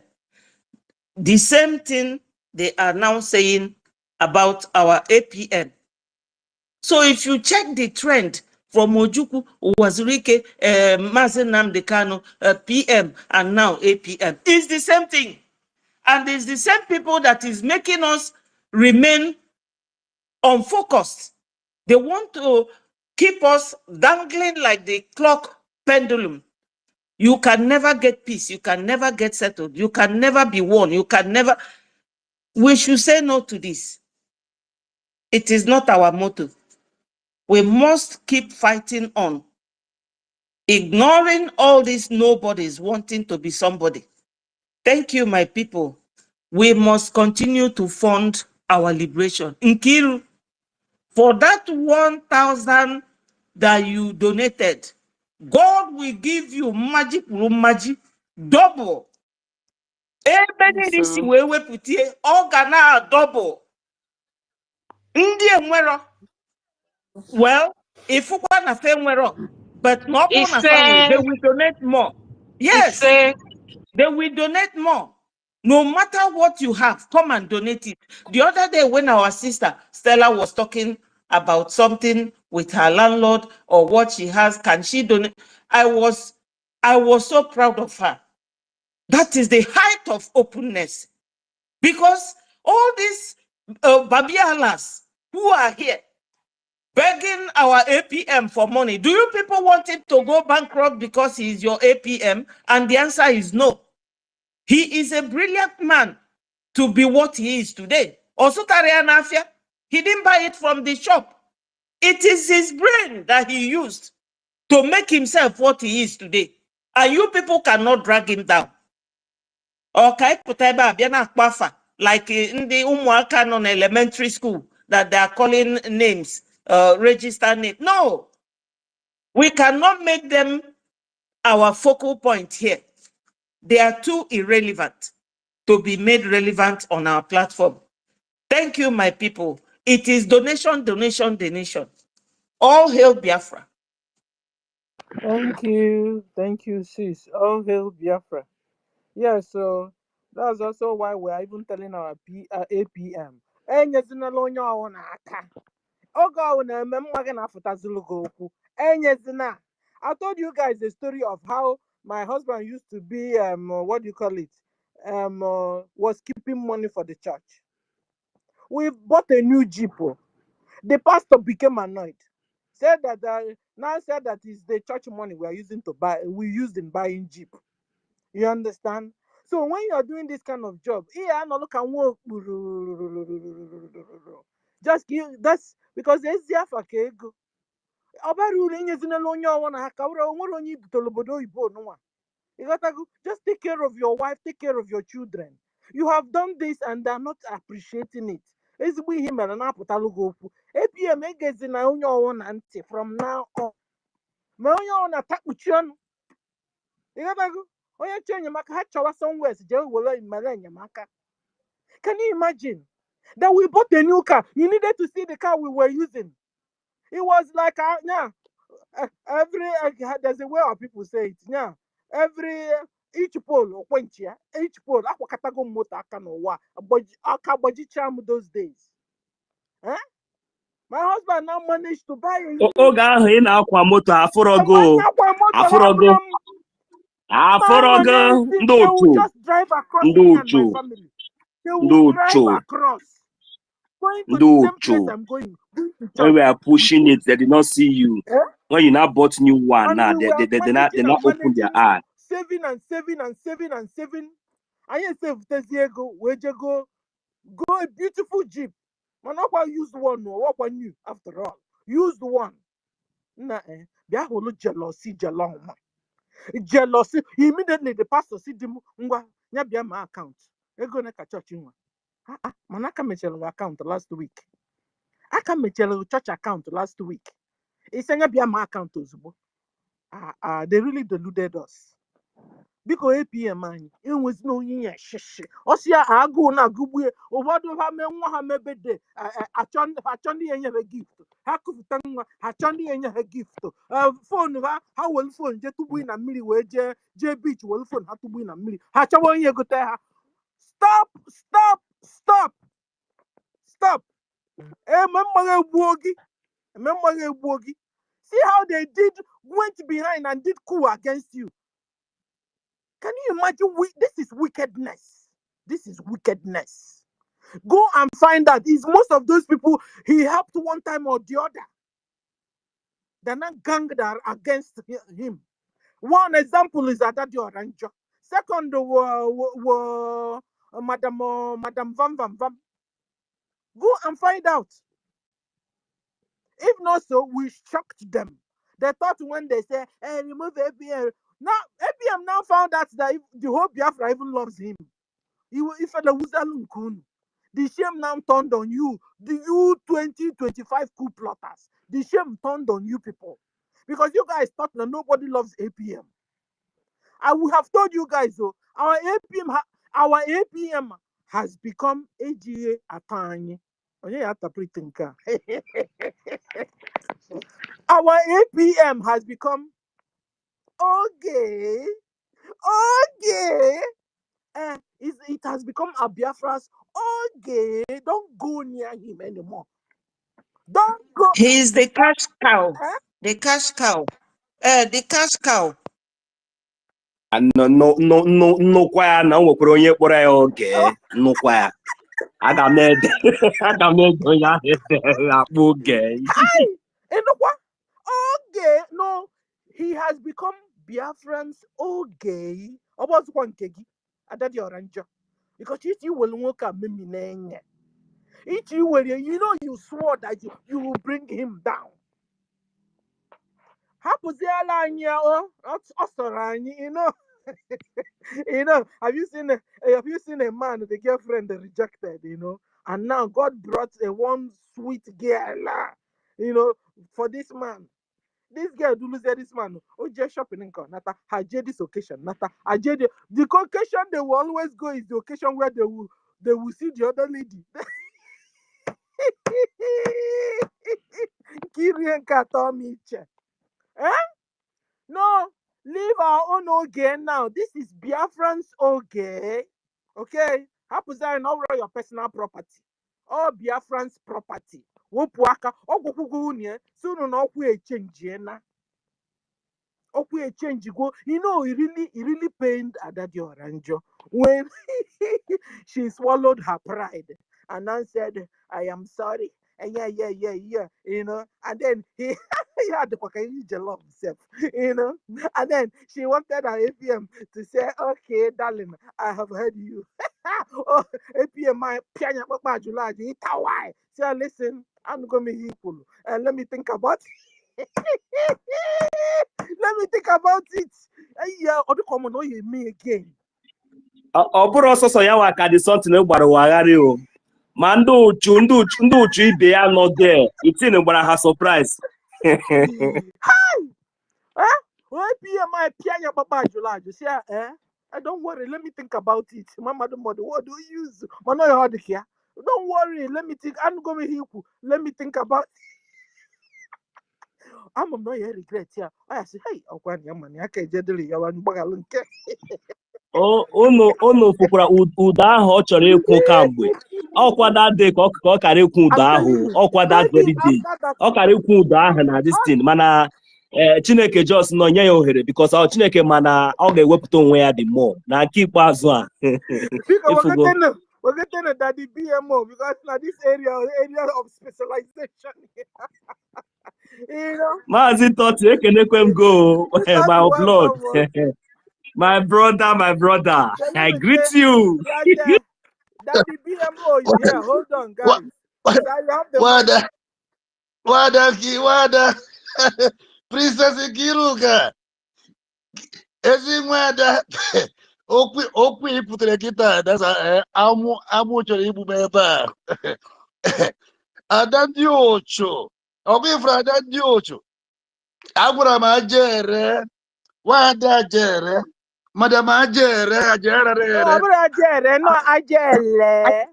The same thing they are now saying about our APM. So if you check the trend from Ojuku, Wazirike, Mazen Nnamdi Kanu, PM, and now APM, it's the same thing. And it's the same people that is making us remain unfocused. They want to keep us dangling like the clock pendulum. You can never get peace. You can never get settled. You can never be won. You can never. We should say no to this. It is not our motto. We must keep fighting on, ignoring all these nobodies wanting to be somebody. Thank you, my people. We must continue to fund our liberation. Nkiru, for that 1,000 that you donated, God will give you magic, double. Double. Well, if you want to say but not they will donate more. Yes, they will donate more. No matter what you have, come and donate it. The other day when our sister Stella was talking about something with her landlord or what she has, can she donate? I was so proud of her. That is the height of openness. Because all these Babialas who are here, begging our APM for money. Do you people want him to go bankrupt because he is your APM? And the answer is no. He is a brilliant man to be what he is today. Also, he didn't buy it from the shop. It is his brain that he used to make himself what he is today. And you people cannot drag him down. Okay, like in the Umuaka non elementary school that they are calling names, register name. No, we cannot make them our focal point here. They are too irrelevant to be made relevant on our platform. Thank you, my people. It is donation, donation, donation. All hail Biafra. Thank you, sis. All hail Biafra. Yeah, so that's also why we're even telling our APM. I told you guys the story of how my husband used to be what do you call it? Was keeping money for the church. We bought a new Jeep. The pastor became annoyed. Said that it's the church money we are using to buy. We used in buying Jeep. You understand? So when you are doing this kind of job, just give that's because it's there for ego. Just take care of your wife, take care of your children. You have done this and they're not appreciating it. APM from now on. Can you imagine that we bought a new car? You needed to see the car we were using. It was like there's a way how people say it. Yeah, each pole or each pole those days. Huh? My husband now managed to buy a they will just drive across me and my family. They will drive across. Going to the same place I'm going. When we are pushing it, they did not see you. When you now bought new one, now they not open their eye. Saving. And I save this year go a beautiful Jeep. Man, not used one, no, what one new after all. Used one. Nah, there whole jealousy. Immediately the pastor see them my account. They're gonna catch church in one. Manaka Michelle account last week. I can Michelle church account last week. It's my account they really deluded us. Because APM man, it was no shish. Osia ago na gubu over do ha me nwa ha mebede. Achondi enye a gift. Ha kufutangwa achondi enye a gift. Phone ha will phone je tubu na mmiri we je beach will phone ha tubu na mmiri. Ha chawo enye gote ha. Stop. See how they went behind and did coup against you. Can you imagine? This is wickedness. Go and find out. Is most of those people he helped one time or the other. They're not gang that are against him. One example is Adadi Oranjo. Second, Madam Vam. Go and find out. If not so, we shocked them. They thought when they say, hey, remove APM. Now, APM now found out that the whole Biafra even loves him. The shame now turned on you. The you 2025 coup plotters. The shame turned on you people. Because you guys thought that nobody loves APM. I would have told you guys, though, our APM has become AGA Atanye. Our APM has become okay. It has become a Biafra's okay. Don't go near him anymore. Don't go. He is the cash cow. The cash cow. The cash cow. No kwaya na nwekwara onye kpọrọ ya oge nnukwu aga m ede onye ahụ akpọ oge what? Okay, no, he has become Biafrans. Okay, about one kegi. Adadi oranjo. Because if you will look at me, if you will, you know, you swore that you will bring him down. You know, you know. Have you seen a man, the girlfriend rejected? You know, and now God brought a one sweet girl. You know, for this man. This girl do lose this man. Oh, just shopping in Nata. Haje this occasion. Nata. Haje the occasion they will always go is the occasion where they will see the other lady. Kirienka Tomiche. Eh? No, leave our own Oge now. This is Biafran's Oge. Okay? Happens I know your personal property. All Biafran's property. Wopuaka. Ogugugunye. Soon no we change na. Okay, change go. You know, it really pained Adadi Oranjo when she swallowed her pride and then said, I am sorry. And yeah. You know, and then he had the fucking love himself, you know. And then she wanted her APM to say, okay, darling, I have heard you. Oh, APM, my piano, my July, Tawai. So listen, I'm going to be equal. And let me think about it. Let me think about it. Yeah, or the common know you me again. Ọ bụrụ ọsọsọ ya nwa ka dị something gbara wagharị o. Ma ndị uchu ibe ya nọ there, itin gbara ha surprise. Hi! Oh, APM, my piano, Papa July. You say, don't worry, let me think about it. Mama, the mother, what do you use? Man, no, hard here. Don't worry, let me think. I'm going to help. Let me think about it. I'm not regret here. I say, hey, I'll go and money. I can't get the one bagalunk. Unu fụkwara ụda ahụ ọ chọrọ ịkwụ kamgbe. Ọkwa that day ka ọ kara ịkwụ ụda I'm ahụ. telling you, Ọkwa that very maybe day. after that, Ọ kara ịkwụ ụda ahụ na this thing. Mana Chineke just nọ nye ya ohere because Chineke mana ọ ga-ewepụta onwe ya the more. Na nke ikpeazụ a. because Ịfụgo. we're getting that the BMO because now this area of specialization. You know, Maazị Toti, ekenekwe m go. that's My blood. welcome. My brother. So let I me greet say you. that the BMO is here. Hold on, guys. What? So you have the mic. Wada, wada, Princess Kiruka, Ezimwada, Okwi iputere kita, that's amu chọrọ igbu m ebe a. Ada ndị ocho, ọkwa ifuru ada ndị ocho, agwara m ajere, wada ajere, madam ajere, No, ajerere, but Ajere, no Ajele.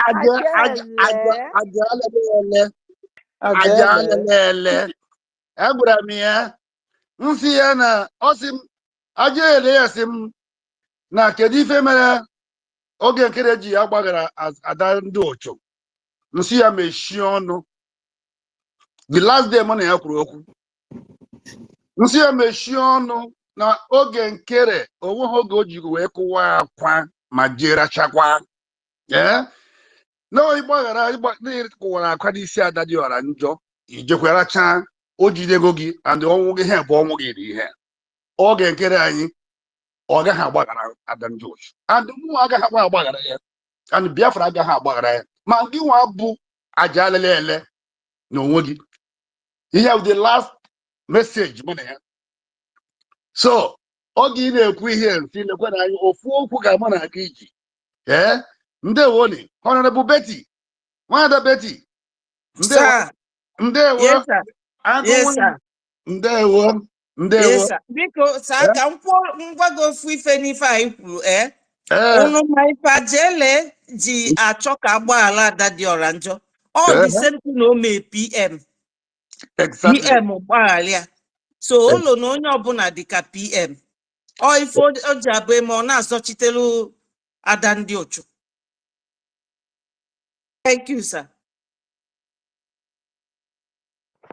Ajele. ajalele, agwara m ya, nsị ya na ọsị m ajere ya sị m na kedu ife mere oge nkere ji ya gbagara ada ndị ocho, nsị ya mechie ọnụ. The last day mụ na ya kwuru okwu, nsị ya mechie ọnụ na oge nkere onweghị oge o ji wee kụwa akwa ma jee rachakwa. Na ịgbaghara kụwara akwa n'isi ada dị ọra njọ, ijekwa racha, o jidego gị and ọnwụ gị ihe bụ ọnwụ gị dị ihe. Oge nkere anyị ọ gaghị agbaghara ada ndị ochi and mụ agaghị agbaghara ya and Biafra agaghị agbaghara ya ma gị nwa bụ aja alele na onwe gị. Ihe bụ the last message mụ na ya. So oge ị na-ekwu ihe nsi lekwe na anyị ofu okwu ga mụ na aka iji. Ndewoni Honorable Betty, Nwada Betty, Sir. ndewo, Yes, sir. Yes, sir. ndewo. Yes, sir. Biko, sir, ka m gwa gị ofu ife n'ife anyị kwuru, unu ma ife Ajele ji achọ ka agbaghara ada dị ọra njọ. Ọ dị senti na o mee PM. Exactly. PM gbaghara ya. So ụlọ na onye ọbụla dị ka PM. Ọ ife o ji abụ eme ọ na-azọchitelu ada ndị ochu. Thank you, sir.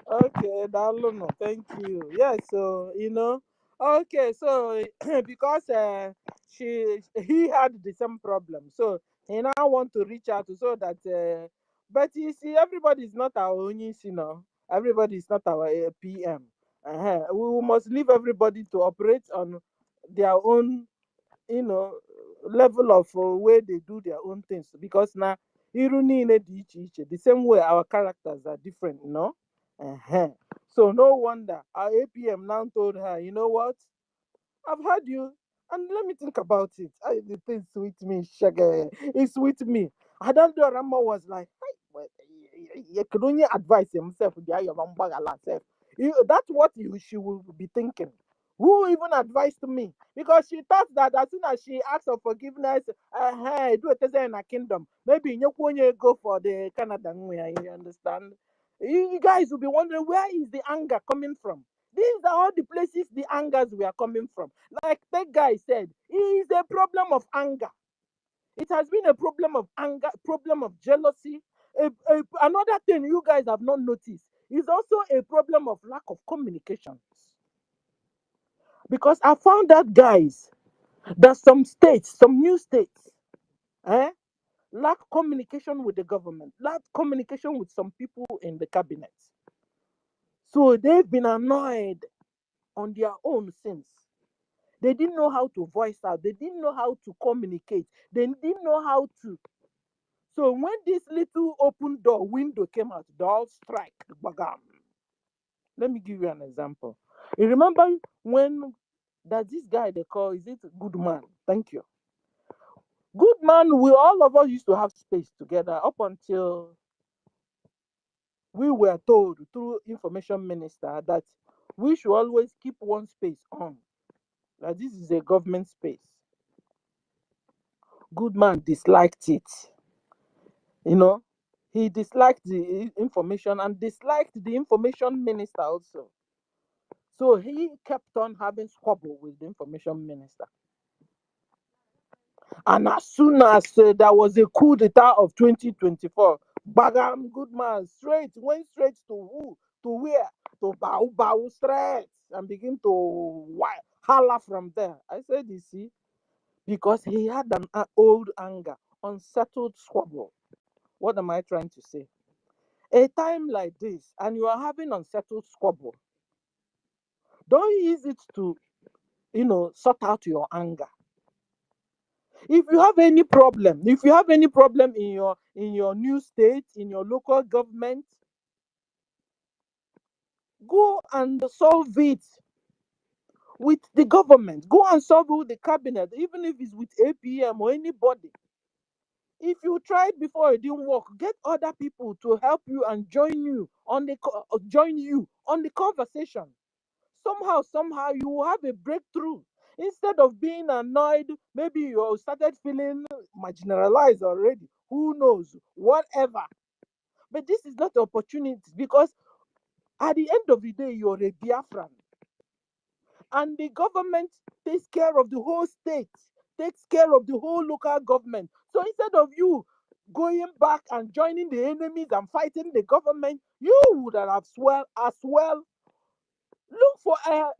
Okay, Daluno, thank you. Yeah, so you know, okay, so because he had the same problem, so he now want to reach out so that. But you see, everybody is not our own, you know. Everybody is not our PM. We must leave everybody to operate on their own, level of way they do their own things. Because now, the same way our characters are different, So no wonder our APM now told her, you know what? I've heard you, and let me think about it. The thing sweet me, shaggy. It's sweet me. I don't know. Rama was like, "Hey, well, you could only advise himself. That's what she will be thinking. Who even advised me? Because she thought that as soon as she asks for forgiveness, do it in a kingdom. Maybe you go for the Canada. You understand? You guys will be wondering, where is the anger coming from? These are all the places the angers were coming from. Like that guy said, it is a problem of anger. It has been a problem of anger, problem of jealousy. Another thing you guys have not noticed is also a problem of lack of communication. Because I found out, guys, that some states, some new states, lack communication with the government, lack communication with some people in the cabinet. So they've been annoyed on their own since. They didn't know how to voice out. They didn't know how to communicate. They didn't know how to. So when this little open door window came out, they all strike. Bagam. Let me give you an example. You remember when that this guy they call, is it Good Man? Thank you. Good Man, we all of us used to have space together up until we were told through information minister that we should always keep one space on. That this is a government space. Good Man disliked it. He disliked the information and disliked the information minister also. So he kept on having squabble with the information minister. And as soon as there was a coup d'etat of 2024, Bagam Good Man went straight to who? To where? To Bau straight and begin to holler from there. I said, you see, because he had an old anger, unsettled squabble. What am I trying to say? A time like this, and you are having unsettled squabble, don't use it to, sort out your anger. If you have any problem in your new state, in your local government, go and solve it with the government. Go and solve it with the cabinet, even if it's with APM or anybody. If you tried before it didn't work, get other people to help you and join you on the conversation. Somehow you will have a breakthrough. Instead of being annoyed, maybe you started feeling marginalized already. Who knows? Whatever. But this is not the opportunity, because at the end of the day, you're a Biafran. And the government takes care of the whole state, takes care of the whole local government. So instead of you going back and joining the enemies and fighting the government, you would have as well look for a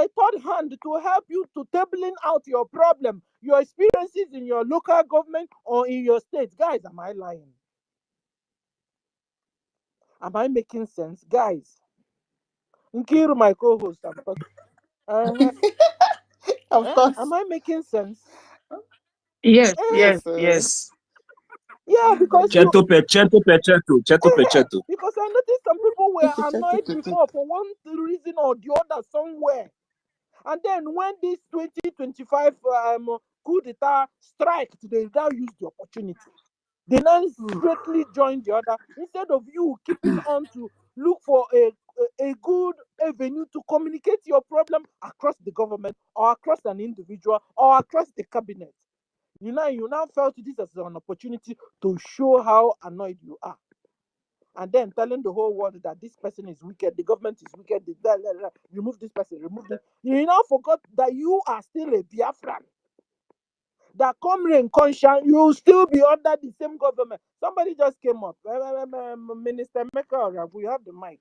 third hand to help you to tabling out your problem, your experiences in your local government or in your state. Guys, am I lying? Am I making sense? Guys, Nkiru, my co-host, I'm talking. Of course. Am I making sense? Yes, Uh, yes, Yes. yes. yeah, because you Cheto pecheto. because I noticed some people were annoyed before for one reason or the other somewhere. And then when this 2025 coup d'etat strike, they now use the opportunity. They now straightly join the other instead of you keeping on to look for a good avenue to communicate your problem across the government or across an individual or across the cabinet. You now felt this as an opportunity to show how annoyed you are. And then telling the whole world that this person is wicked, the government is wicked, remove this person, remove this. You now forgot that you are still a Biafran. That come rain, come shine, you will still be under the same government. Somebody just came up. Minister Meka, we have the mic.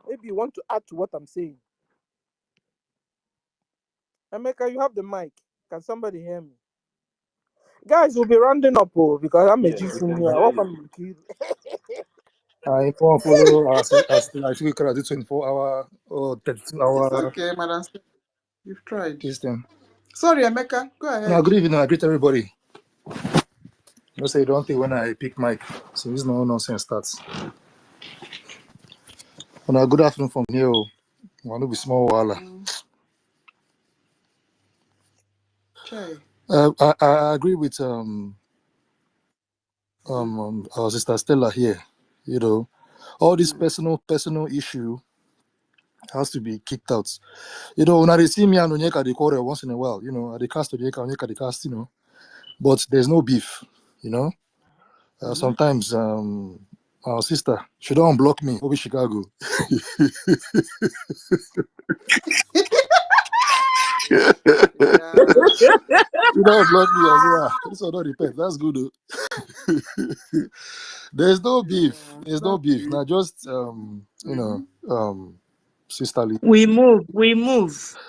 Maybe you want to add to what I'm saying. Emeka, you have the mic. Can somebody hear me? Guys, we'll be rounding up because I'm a Yes, we G can senior. hear you. Welcome. I can't follow I think we could do 24-hour or It's 32-hour okay, Madam. You've tried. this thing. Sorry, Emeka. Go No, ahead. good evening. I greet everybody. No say don't think when I pick mic. So this no nonsense starts. No, good afternoon from here. Want to be small wala. Chai. I agree with our sister Stella here. You know, all this personal issue has to be kicked out. You know, when I see me and Onyeka they quarrel once in a while, you know, at the cast Onyeka the cast, you know, but there's no beef, you know. Sometimes our sister, she don't block me, over Chicago. Yeah. She don't block me. I say, this one don't repent. That's good. Though. There's no beef. There's no beef. Now just you know, sisterly. We move.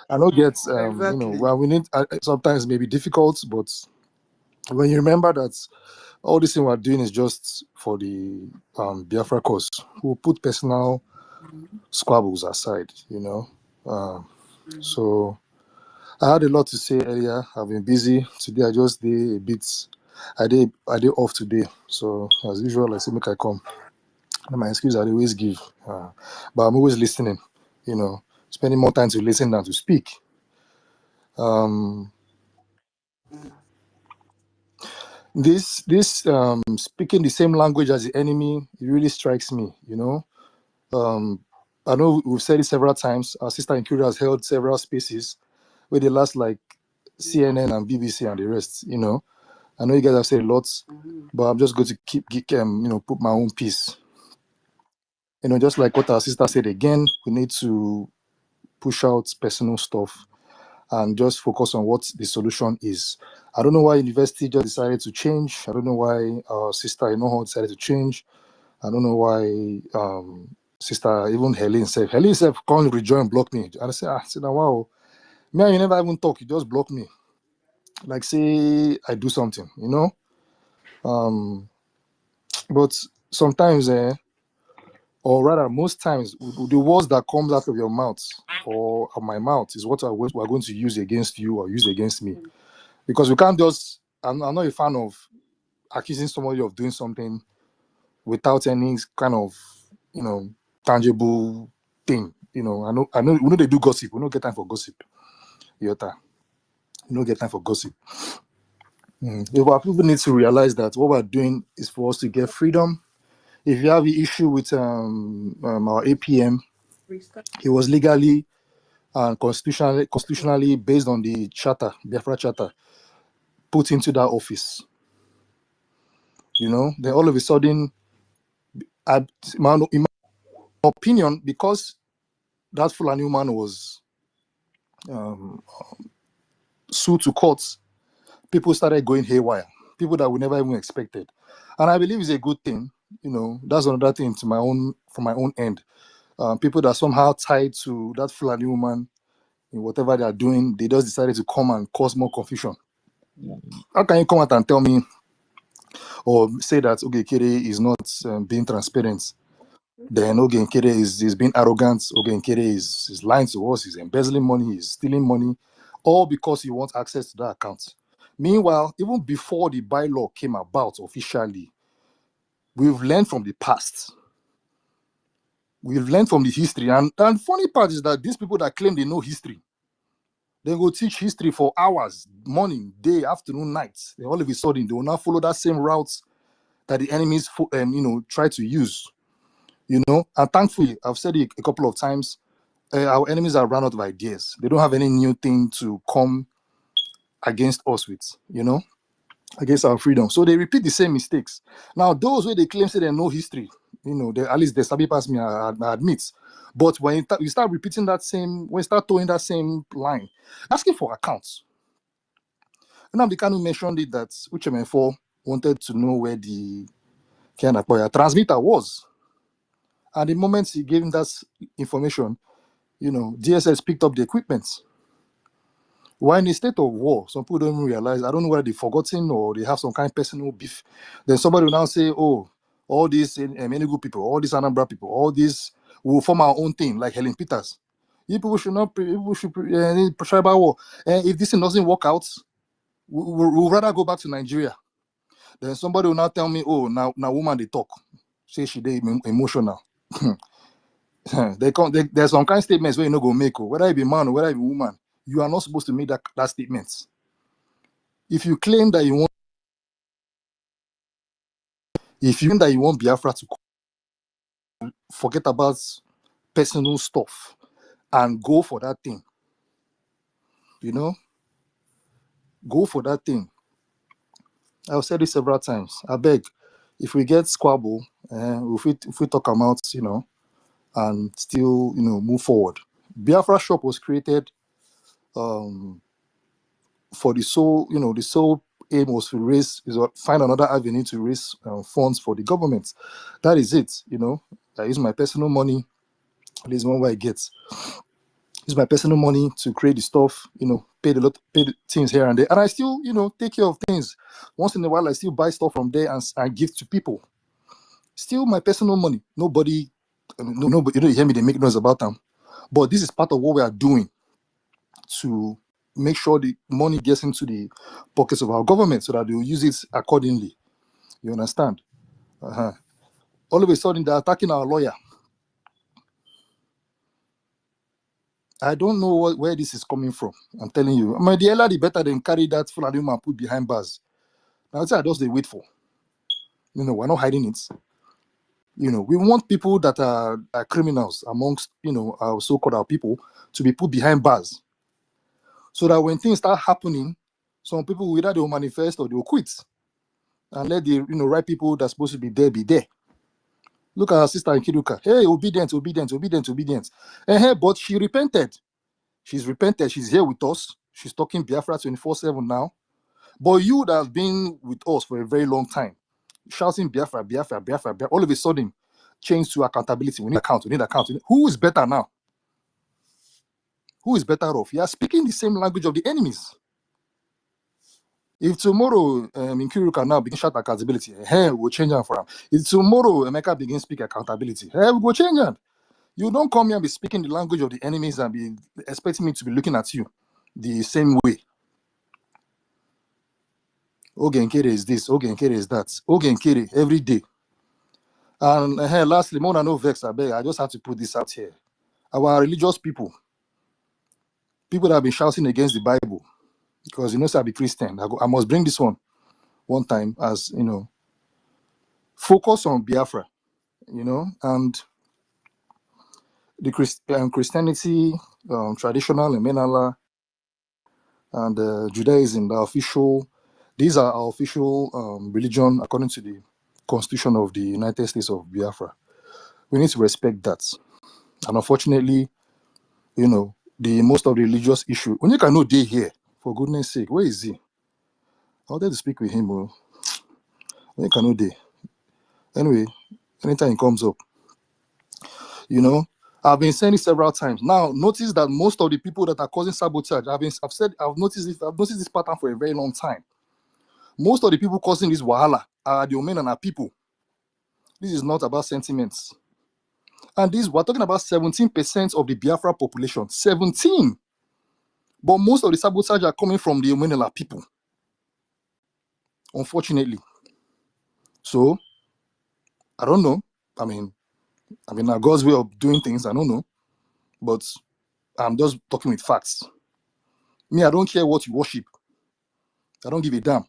I don't get you know, Exactly. well we need sometimes it may be difficult, but when you remember that all this thing we're doing is just for the Biafra cause, we'll put personal squabbles aside, you know. So I had a lot to say earlier. I've been busy today. I just did a bit. I did off today. So as usual, I say make I come. And my excuse I always give, but I'm always listening. You know, spending more time to listen than to speak. This speaking the same language as the enemy, it really strikes me. You know, I know we've said it several times. Our sister Incuria has held several spaces where they last like CNN and BBC and the rest. You know. I know you guys have said lots, but I'm just going to keep you know, put my own piece. You know, just like what our sister said again, we need to push out personal stuff and just focus on what the solution is. I don't know why university just decided to change. I don't know why our sister decided to change. I don't know why sister, even Helen self can't rejoin, block me. And I said, now wow, man, you never even talk, you just block me. Like say I do something, you know? But sometimes, or rather, most times, the words that comes out of your mouth or of my mouth is what we're going to use against you or use against me. Because we can't just. I'm not a fan of accusing somebody of doing something without any kind of, you know, tangible thing. You know, I know. We know they do gossip. We don't get time for gossip. Yota, we don't get time for gossip. But people need to realize that what we're doing is for us to get freedom. If you have an issue with our APM, it was legally and constitutionally based on the charter, Biafra charter, put into that office. You know, then all of a sudden, in my opinion, because that Fulani man was sued to courts, people started going haywire. People that we never even expected, and I believe it's a good thing. You know, that's another thing from my own end. People that somehow tied to that Fulani woman in whatever they are doing, they just decided to come and cause more confusion. How can you come out and tell me or say that Oge Nkere is not being transparent? Then Oge Nkere is being arrogant. Oge Nkere is lying to us. He's embezzling money. He's stealing money, all because he wants access to that account. Meanwhile, even before the bylaw came about officially, we've learned from the past. We've learned from the history. And funny part is that these people that claim they know history, they go teach history for hours, morning, day, afternoon, night. Then all of a sudden, they will now follow that same route that the enemies, you know, try to use. You know, and thankfully, I've said it a couple of times, our enemies are run out of ideas. They don't have any new thing to come against us with, you know, against our freedom. So they repeat the same mistakes. Now, those where they claim say they know history, you know, at least they sabi pass me, I admit. But when you start repeating that same, when you start throwing that same line, asking for accounts. And the Kanu mentioned it that Uchemenfo wanted to know where the Kianapoya transmitter was. And the moment he gave him that information, you know, DSS picked up the equipment. We're in a state of war. Some people don't even realize. I don't know whether they've forgotten or they have some kind of personal beef. Then somebody will now say, oh, all these Enugu people, all these Anambra people, all these will form our own thing, like Helen Peters. You people should not, people should tribal war. And if this thing doesn't work out, we'll rather go back to Nigeria. Then somebody will now tell me, oh, now woman they talk, say she they emotional. There's some kind of statements where you know go make, whether it be man or whether it be woman, you are not supposed to make that statement. If you claim that you want, Biafra to forget about personal stuff and go for that thing, go for that thing. I've said this several times. I beg, if we get squabble, if we talk about, and still, move forward. Biafra Shop was created for the sole aim was to find another avenue to raise funds for the government. That is it. I use my personal money. This is one way I get. Use my personal money to create the stuff. Pay the things here and there, and I still take care of things. Once in a while, I still buy stuff from there and give to people. Still my personal money. Nobody, you don't hear me. They make noise about them, but this is part of what we are doing to make sure the money gets into the pockets of our government so that they will use it accordingly. You understand? All of a sudden, they're attacking our lawyer. I don't know where this is coming from. I'm telling you. The earlier the better than carry that Fulani man put behind bars. Now, that's what I just they wait for. We're not hiding it. We want people that are criminals amongst, our so-called our people to be put behind bars. So that when things start happening, some people either they will manifest or they will quit. And let the right people that's supposed to be there be there. Look at our sister in Kiruka. Hey, obedient. But she repented. She's repented. She's here with us. She's talking Biafra 24/7 now. But you that have been with us for a very long time, shouting Biafra, Biafra, Biafra, Biafra, all of a sudden, change to accountability. We need account. Who is better now? Who is better off? You are speaking the same language of the enemies. If tomorrow in Kiruka now begin shout accountability, we'll change them for him. If tomorrow Emeka begin speak accountability, we go change them. You don't come here and be speaking the language of the enemies and be expecting me to be looking at you the same way. Ogenkere is this, Ogenkere is that, Ogenkere every day. And lastly, more than no vex, I just have to put this out here. Our religious people that have been shouting against the Bible, because I be Christian. I must bring this one time as focus on Biafra, and the Christianity, traditional and Menala, and Judaism, these are our official religion according to the Constitution of the United States of Biafra. We need to respect that. And unfortunately, the most of the religious issue, when you can know day here, for goodness sake, where is he? I wanted to speak with him, when you can know day. Anyway, anytime he comes up, I've been saying it several times. Now, notice that most of the people that are causing sabotage, I've noticed this pattern for a very long time. Most of the people causing this wahala are the Omen and our people. This is not about sentiments. And we're talking about 17% of the Biafra population. 17. But most of the sabotage are coming from the Omen and our people. Unfortunately. So, I don't know. I mean, God's way of doing things, I don't know. But I'm just talking with facts. Me, I don't care what you worship. I don't give a damn.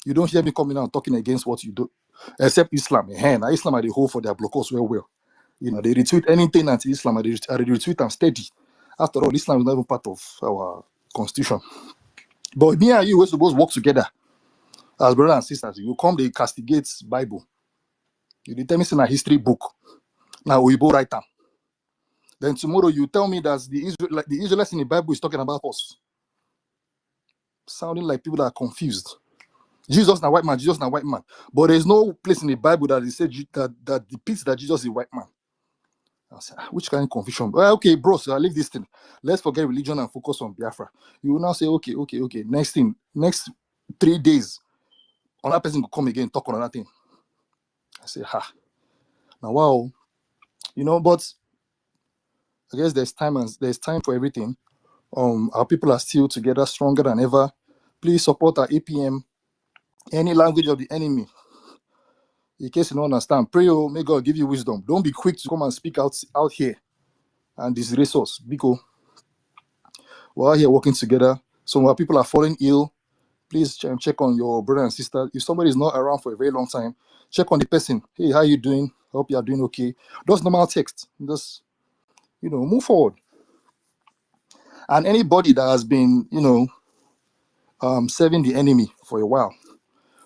You don't hear me coming out talking against what you do, except Islam. Islam are the whole for their blockers well. They retweet anything anti-Islam, they retweet them steady. After all, Islam is not even part of our constitution. But me and you, we're supposed to work together as brothers and sisters. You come, they castigate Bible. You determine in a history book. Now we both write them. Then tomorrow you tell me that the Israelites in the Bible is talking about us. Sounding like people that are confused. Jesus na white man, Jesus na white man. But there's no place in the Bible that it said that depicts that Jesus is a white man. I said, which kind of confusion? Well, okay, bro, so I leave this thing. Let's forget religion and focus on Biafra. You will now say, okay. Next 3 days, another person will come again and talk on another thing. I say, ha, now wow, but I guess there's time for everything. Our people are still together, stronger than ever. Please support our APM. Any language of the enemy, in case you don't understand, pray, oh, may God give you wisdom. Don't be quick to come and speak out here and disgrace us, because we're out here working together. So when people are falling ill, please check on your brother and sister. If somebody is not around for a very long time, check on the person. Hey, how you doing? Hope you are doing okay. Just normal text. Just move forward. And anybody that has been serving the enemy for a while,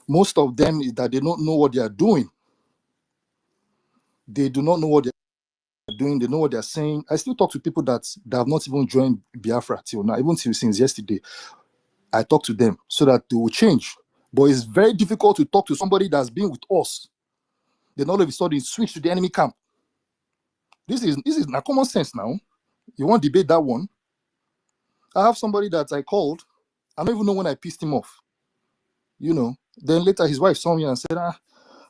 most of them is that they don't know what they are doing. They do not know what they're doing. They know what they're saying. I still talk to people that have not even joined Biafra till now, even since yesterday. I talk to them so that they will change. But it's very difficult to talk to somebody that's been with us. Then all of a sudden switch to the enemy camp. This is not common sense now. You want to debate that one? I have somebody that I called. I don't even know when I pissed him off. Then later his wife saw me and said,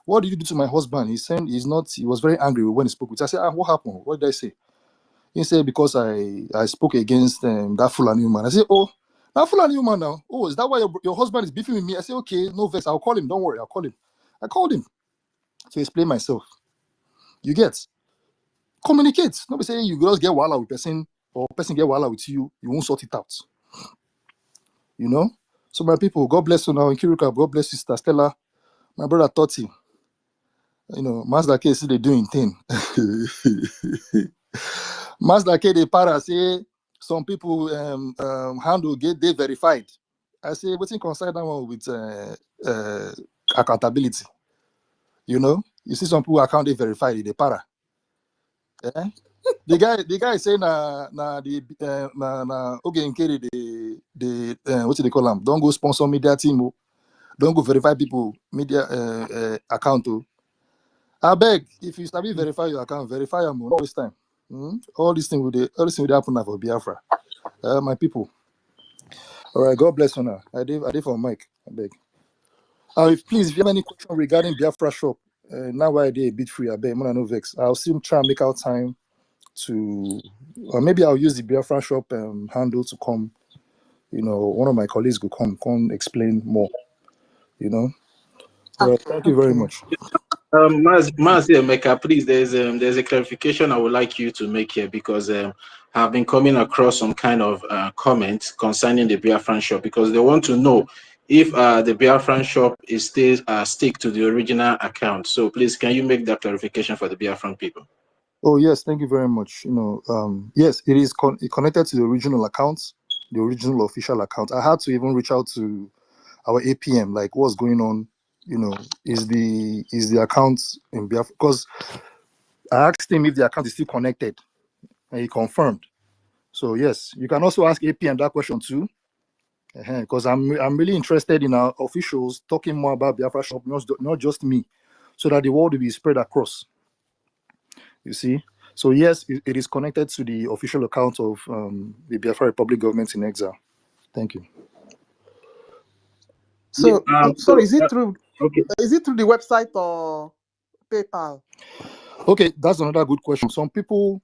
what did you do to my husband? He said he was very angry when he spoke with me. I said, what happened? What did I say? He said, because I spoke against that Fulani woman. I said, oh, that Fulani woman now. Oh, is that why your husband is beefing with me? I said, okay, no vex. I'll call him. Don't worry, I'll call him. I called him to explain myself. You get? Communicate. Nobody saying you just get wahala with person or person get wahala with you. You won't sort it out. So my people, God bless you now. In Kiruka, God bless you, Sister Stella. My brother Toti. Mazda K see they doing thing. Mazda K they para say some people handle get they verified. I say what's in concern that one with accountability. You see some people account they verified they para. Eh? The guy say na okay in carry the what do they call them? Don't go sponsor media team. Don't go verify people media account. I beg, if you start verify your account, verify them. No waste time. All these things will happen now for Biafra. My people. All right, God bless you now. I did for Mike. I beg. Please, if you have any question regarding Biafra shop, now I did a bit free. I beg, no vex. I'll still try and make out time to, or maybe I'll use the Biafra shop handle to come. One of my colleagues will come explain more. All right, thank you very much. Mazi Emeka, please, there's a clarification I would like you to make here, because I've been coming across some kind of comments concerning the Biafran shop, because they want to know if the Biafran shop is still stick to the original account. So please, can you make that clarification for the Biafran people? Oh yes, thank you very much. Yes, it is connected to the original account, the original official account. I had to even reach out to our APM, like what's going on. Is the account in Biafra? Because I asked him if the account is still connected, and he confirmed. So yes, you can also ask APM that question too, because I'm really interested in our officials talking more about Biafra shop, not just me, so that the word will be spread across. You see. So yes, it is connected to the official account of the Biafra Republic government in exile. Thank you. So, sorry, is it through? Okay. Is it through the website or PayPal? Okay, that's another good question. Some people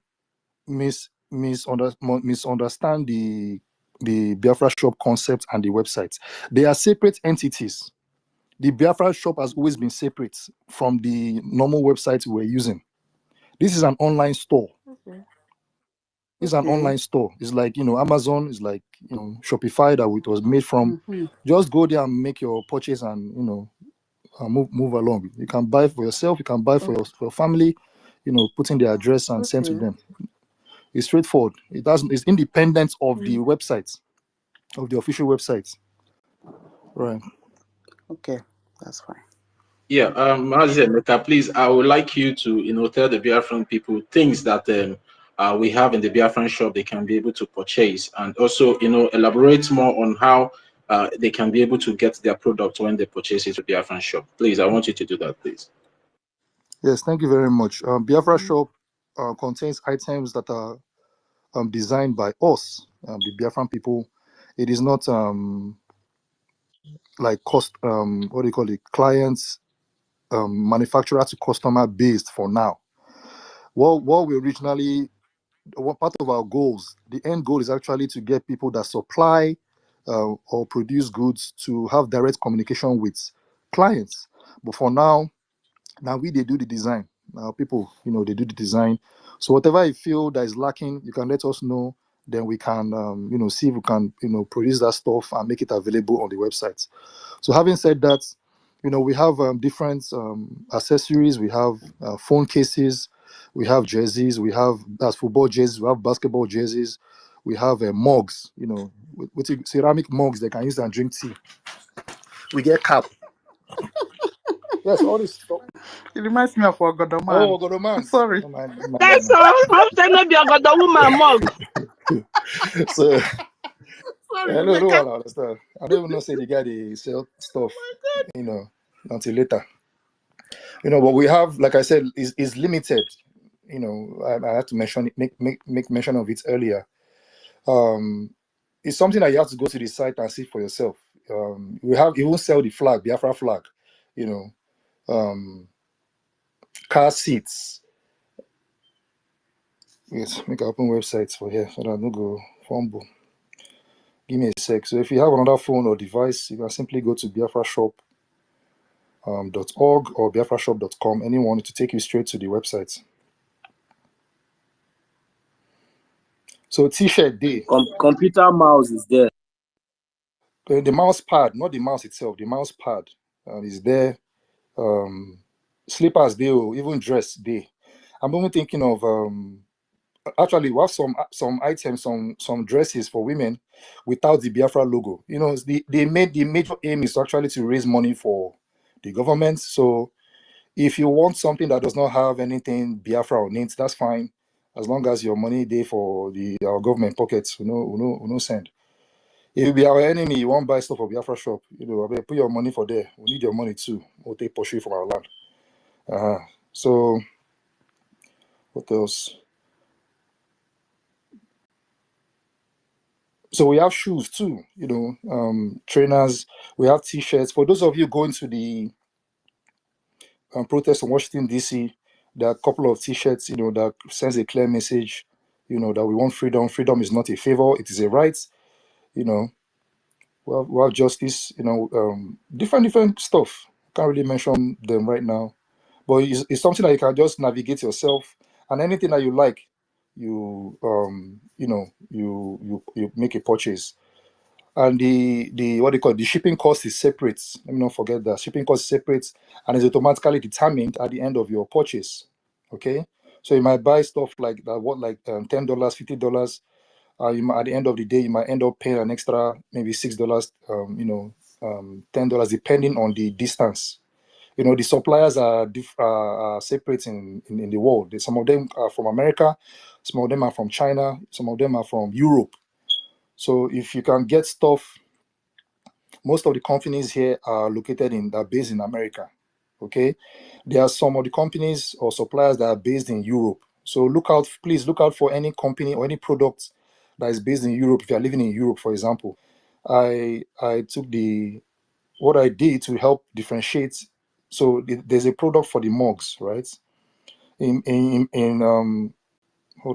misunderstand the Biafra shop concept and the website. They are separate entities. The Biafra shop has always been separate from the normal website we're using. This is an online store. Okay. It's an online store. It's like, Amazon is like, Shopify that it was made from. Just go there and make your purchase and, move along. You can buy for yourself. You can buy for your family, put in the address and send to them. It's straightforward. It's independent of the website, of the official website. Right. Okay, that's fine. Yeah, Emeka, please, I would like you to, tell the Biafran people things that we have in the Biafran shop they can be able to purchase, and also, elaborate more on how they can be able to get their product when they purchase it to Biafran shop. Please, I want you to do that, please. Yes, thank you very much. Biafra shop contains items that are designed by us, the Biafran people. It is not like cost. What do you call it? Clients manufacturer to customer based for now. What we originally, what part of our goals, the end goal is actually to get people that supply or produce goods to have direct communication with clients. But for now we they do the design. Now people, they do the design. So whatever you feel that is lacking, you can let us know. Then we can, see if we can, produce that stuff and make it available on the website. So having said that, we have different accessories. We have phone cases. We have jerseys. We have football jerseys. We have basketball jerseys. We have mugs. With ceramic mugs they can use and drink tea. We get cap. Yes, all this stuff. It reminds me of Ogodo man. Oh, Ogodo man. Sorry. Oh, man. That's all. I'm telling you, I got the woman mug. So, Sorry, no, Emeka. I understand. I don't even know say the guy they sell stuff, until later. But we have, like I said, is limited. I had to mention it, make mention of it earlier. It's something that you have to go to the site and see for yourself. We won't sell the flag, Biafra flag, car seats. Yes, make an open websites for here so that I don't go fumble. Give me a sec. So if you have another phone or device, you can simply go to biafrashop.org or biafrashop.com. Anyone to take you straight to the website. So T-shirt day. Computer mouse is there. The mouse pad, not the mouse itself. The mouse pad is there. Slippers day, or even dress day. I'm even thinking of actually we have some items, some dresses for women without the Biafra logo. The major aim is actually to raise money for the government. So if you want something that does not have anything Biafra on it, that's fine, as long as your money there for our government pockets. No send. If you be our enemy, you won't buy stuff for Biafra shop. Put your money for there. We need your money too. We'll take pursue from our land. So what else? So we have shoes too, trainers. We have T-shirts. For those of you going to the protest in Washington, D.C., there are a couple of T-shirts, that sends a clear message, that we want freedom. Freedom is not a favor, it is a right. We have justice, different stuff. Can't really mention them right now. But it's something that you can just navigate yourself, and anything that you like, you make a purchase. And the what they call the shipping cost is separate. Let me not forget that shipping cost is separate and is automatically determined at the end of your purchase. Okay, so you might buy stuff like that, like $10, $50. At the end of the day, you might end up paying an extra maybe $6, $10, depending on the distance. The suppliers are separate in the world. Some of them are from America, some of them are from China, some of them are from Europe. So if you can get stuff, most of the companies here are based in America. Okay, there are some of the companies or suppliers that are based in Europe. So please look out for any company or any product that is based in Europe. If you are living in Europe, for example, I took what I did to help differentiate. So there's a product for the mugs, right? Hold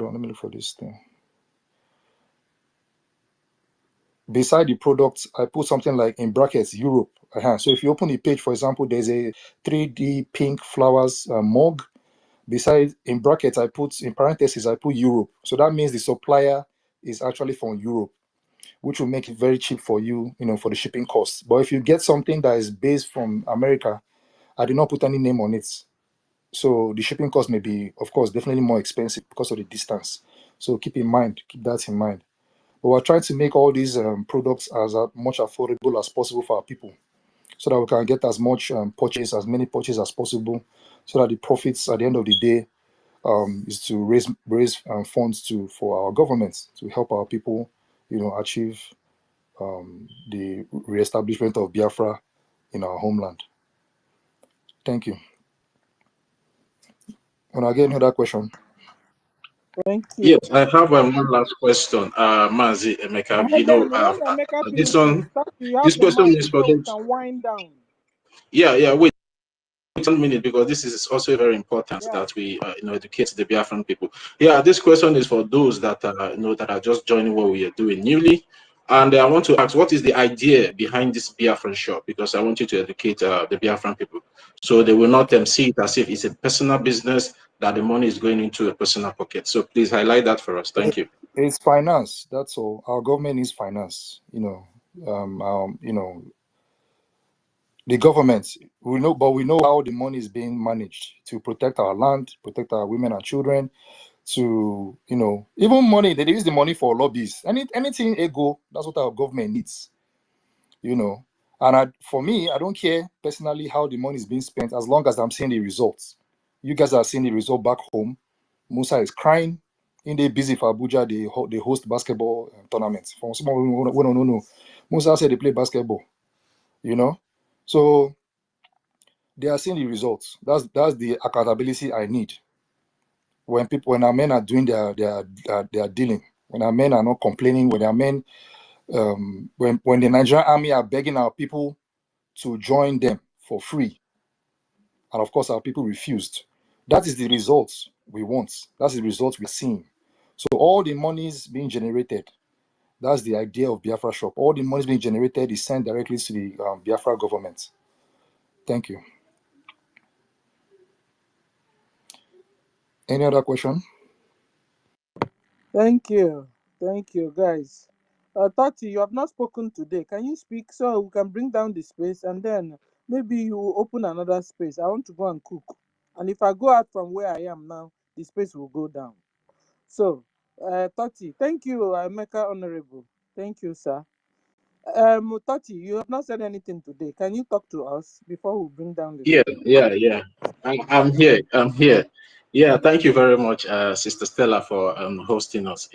on, let me look for this thing. Beside the product, I put something like in brackets Europe. So if you open the page, for example, there's a 3D pink flowers mug. Beside in brackets, in parentheses, I put Europe. So that means the supplier is actually from Europe, which will make it very cheap for you, for the shipping costs. But if you get something that is based from America, I did not put any name on it. So the shipping cost may be, of course, definitely more expensive because of the distance. So keep that in mind. But we're trying to make all these products as much affordable as possible for our people, so that we can get as much as many purchases as possible, so that the profits at the end of the day is to raise funds for our government to help our people, achieve the reestablishment of Biafra in our homeland. Thank you. And again, another question. Thank you. Yes, I have one last question, Mazi Emeka. This question is for We them. can wind down. Yeah, wait. 1 minute, because this is also very important that we educate the Biafran people. Yeah, this question is for those that that are just joining what we are doing newly. And I want to ask, what is the idea behind this Biafran shop? Because I want you to educate the Biafran people, so they will not see it as if it's a personal business, that the money is going into a personal pocket. So please highlight that for us. Thank you. It's finance. That's all. Our government is finance. The government, we know, but we know how the money is being managed to protect our land, protect our women and children, to, even money, they use the money for lobbies. Anything ego, that's what our government needs, And for me, I don't care personally how the money is being spent, as long as I'm seeing the results. You guys are seeing the result back home. Musa is crying. In they busy for Abuja, they host basketball tournaments. For some we don't know. Musa said they play basketball, So they are seeing the results. That's the accountability I need. When our men are doing their dealing, when our men are not complaining, when our men, when the Nigerian army are begging our people to join them for free, and of course our people refused. That is the results we want. That's the results we're seeing. So all the monies being generated, that's the idea of Biafra Shop. All the monies being generated is sent directly to the Biafra government. Thank you. Any other question? Thank you, guys. Tati, you have not spoken today. Can you speak so we can bring down the space, and then maybe you open another space? I want to go and cook, and if I go out from where I am now, the space will go down. So, Tati, thank you, Emeka Honorable. Thank you, sir. Tati, you have not said anything today. Can you talk to us before we bring down the space? Yeah. I'm here. Yeah, thank you very much, Sister Stella, for hosting us.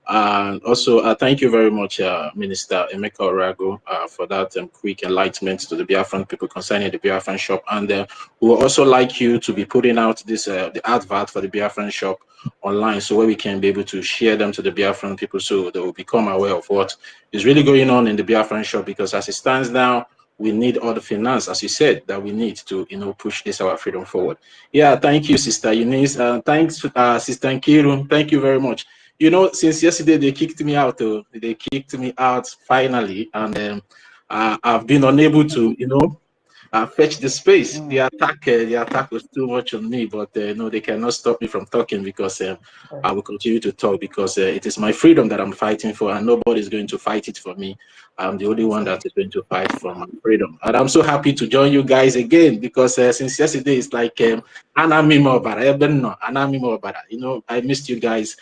And also thank you very much, Minister Emeka Orago, for that quick enlightenment to the Biafran people concerning the Biafran shop. And we would also like you to be putting out this the advert for the Biafran shop online, so where we can be able to share them to the Biafran people, so they will become aware of what is really going on in the Biafran shop. Because as it stands now, we need all the finance, as you said, that we need to, push this our freedom forward. Yeah, thank you, Sister Eunice. Thanks, Sister Nkiru. Thank you very much. Since yesterday they kicked me out. They kicked me out finally, and I've been unable to, fetch the space. The attack was too much on me, but no, they cannot stop me from talking, because I will continue to talk, because it is my freedom that I'm fighting for, and nobody's going to fight it for me. I'm the only one that is going to fight for my freedom. And I'm so happy to join you guys again, because since yesterday it's like I missed you guys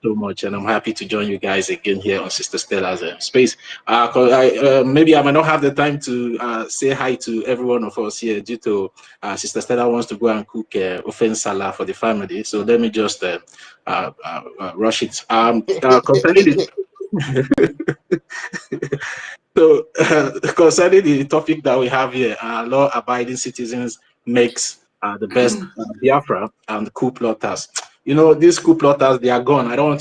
so much, and I'm happy to join you guys again here on Sister Stella's space. Maybe I might not have the time to say hi to every one of us here, due to Sister Stella wants to go and cook ofen salad for the family. So let me just rush it. Concerning the so concerning the topic that we have here, law-abiding citizens makes the best Biafra and coup plotters. These coup plotters, they are gone. I don't want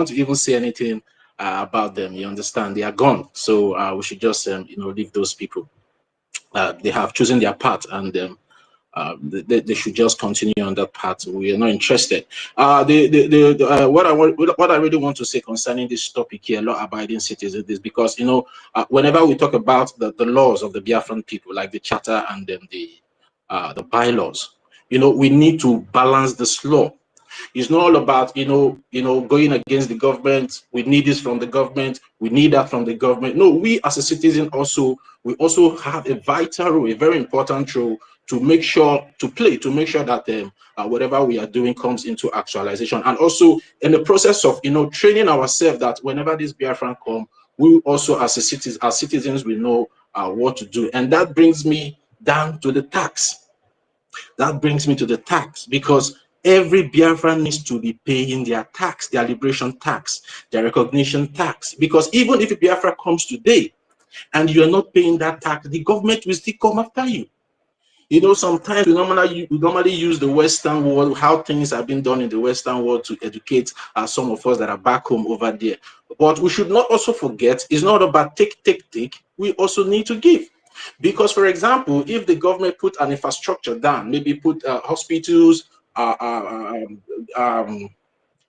to even say anything about them. You understand? They are gone. So we should just leave those people. They have chosen their path, and they should just continue on that path. We are not interested. What I really want to say concerning this topic here, law-abiding citizens, is because whenever we talk about the laws of the Biafran people, like the charter and then the bylaws, we need to balance this law. It's not all about going against the government. We need this from the government. We need that from the government. No, we as a citizen also have a vital role, a very important role to make sure that whatever we are doing comes into actualization. And also in the process of training ourselves, that whenever this Biafran come, we also as citizens we know what to do. And that brings me down to the tax. That brings me to the tax, because every Biafran needs to be paying their tax, their liberation tax, their recognition tax. Because even if Biafra comes today and you are not paying that tax, the government will still come after you. Sometimes we normally use the Western world, how things have been done in the Western world, to educate some of us that are back home over there. But we should not also forget, it's not about take. We also need to give. Because, for example, if the government put an infrastructure down, maybe put hospitals,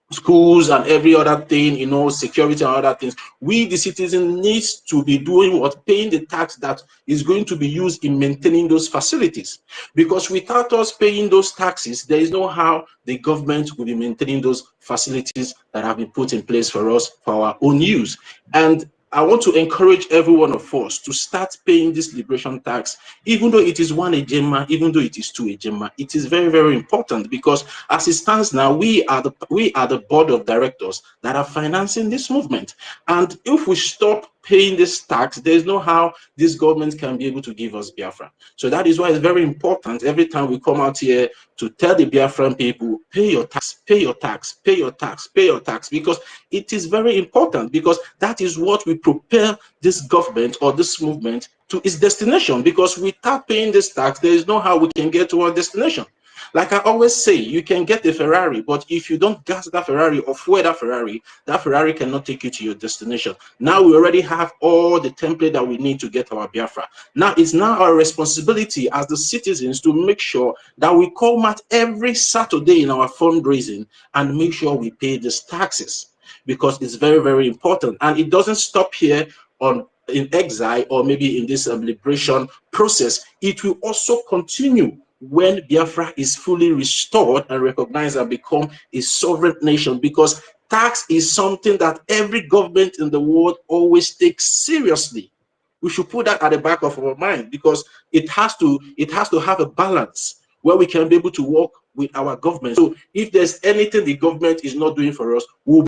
schools and every other thing, you know, security and other things, we the citizen needs to be doing what, paying the tax that is going to be used in maintaining those facilities. Because without us paying those taxes, there is no how the government will be maintaining those facilities that have been put in place for us for our own use. And I want to encourage every one of us to start paying this liberation tax, even though it is one ejema, even though it is two ejema. It is very, very important, because as it stands now, we are the board of directors that are financing this movement. And if we stop paying this tax, there's no how this government can be able to give us Biafra. So that is why it's very important every time we come out here to tell the Biafran people, pay your tax, pay your tax, pay your tax, pay your tax, because it is very important, because that is what we prepare this government or this movement to its destination. Because without paying this tax, there is no how we can get to our destination. Like I always say, you can get a Ferrari, but if you don't gas that Ferrari or fuel that Ferrari cannot take you to your destination. Now we already have all the template that we need to get our Biafra. Now it's now our responsibility as the citizens to make sure that we come out every Saturday in our fundraising and make sure we pay these taxes, because it's very, very important. And it doesn't stop here in exile or maybe in this liberation process. It will also continue when Biafra is fully restored and recognized and become a sovereign nation, because tax is something that every government in the world always takes seriously. We should put that at the back of our mind, because it has to have a balance where we can be able to work with our government. So if there's anything the government is not doing for us, we'll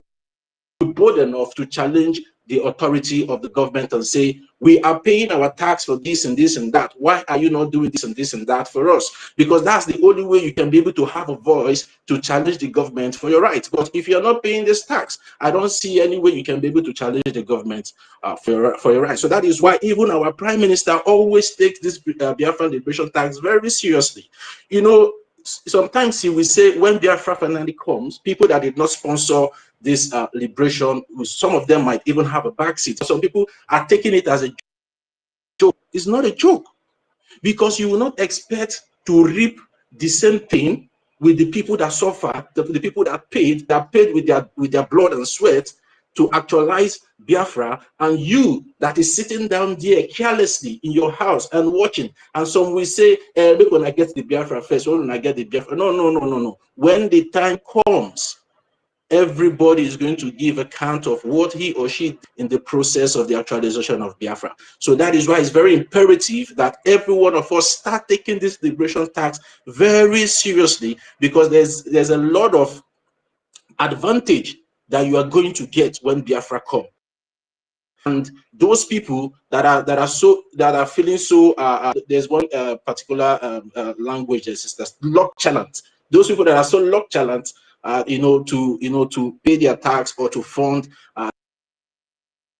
be bold enough to challenge the authority of the government and say, we are paying our tax for this and this and that. Why are you not doing this and that for us? Because that's the only way you can be able to have a voice to challenge the government for your rights. But if you're not paying this tax, I don't see any way you can be able to challenge the government for your rights. So that is why even our prime minister always takes this Biafran liberation tax very seriously. You know, sometimes he will say, when Biafra finally comes, people that did not sponsor this liberation, some of them might even have a backseat. Some people are taking it as a joke. It's not a joke, because you will not expect to reap the same thing with the people that suffer, the people that paid with their blood and sweat to actualize Biafra, and you that is sitting down there carelessly in your house and watching. And some will say, look, when I get the Biafra first, when I get the Biafra. No. When the time comes, everybody is going to give account of what he or she did in the process of the actualization of Biafra. So that is why it's very imperative that every one of us start taking this liberation tax very seriously, because there's a lot of advantage that you are going to get when Biafra comes. And those people that are feeling so there's one particular language that's lock challenge. Those people that are so lock challenge, to pay their tax or to fund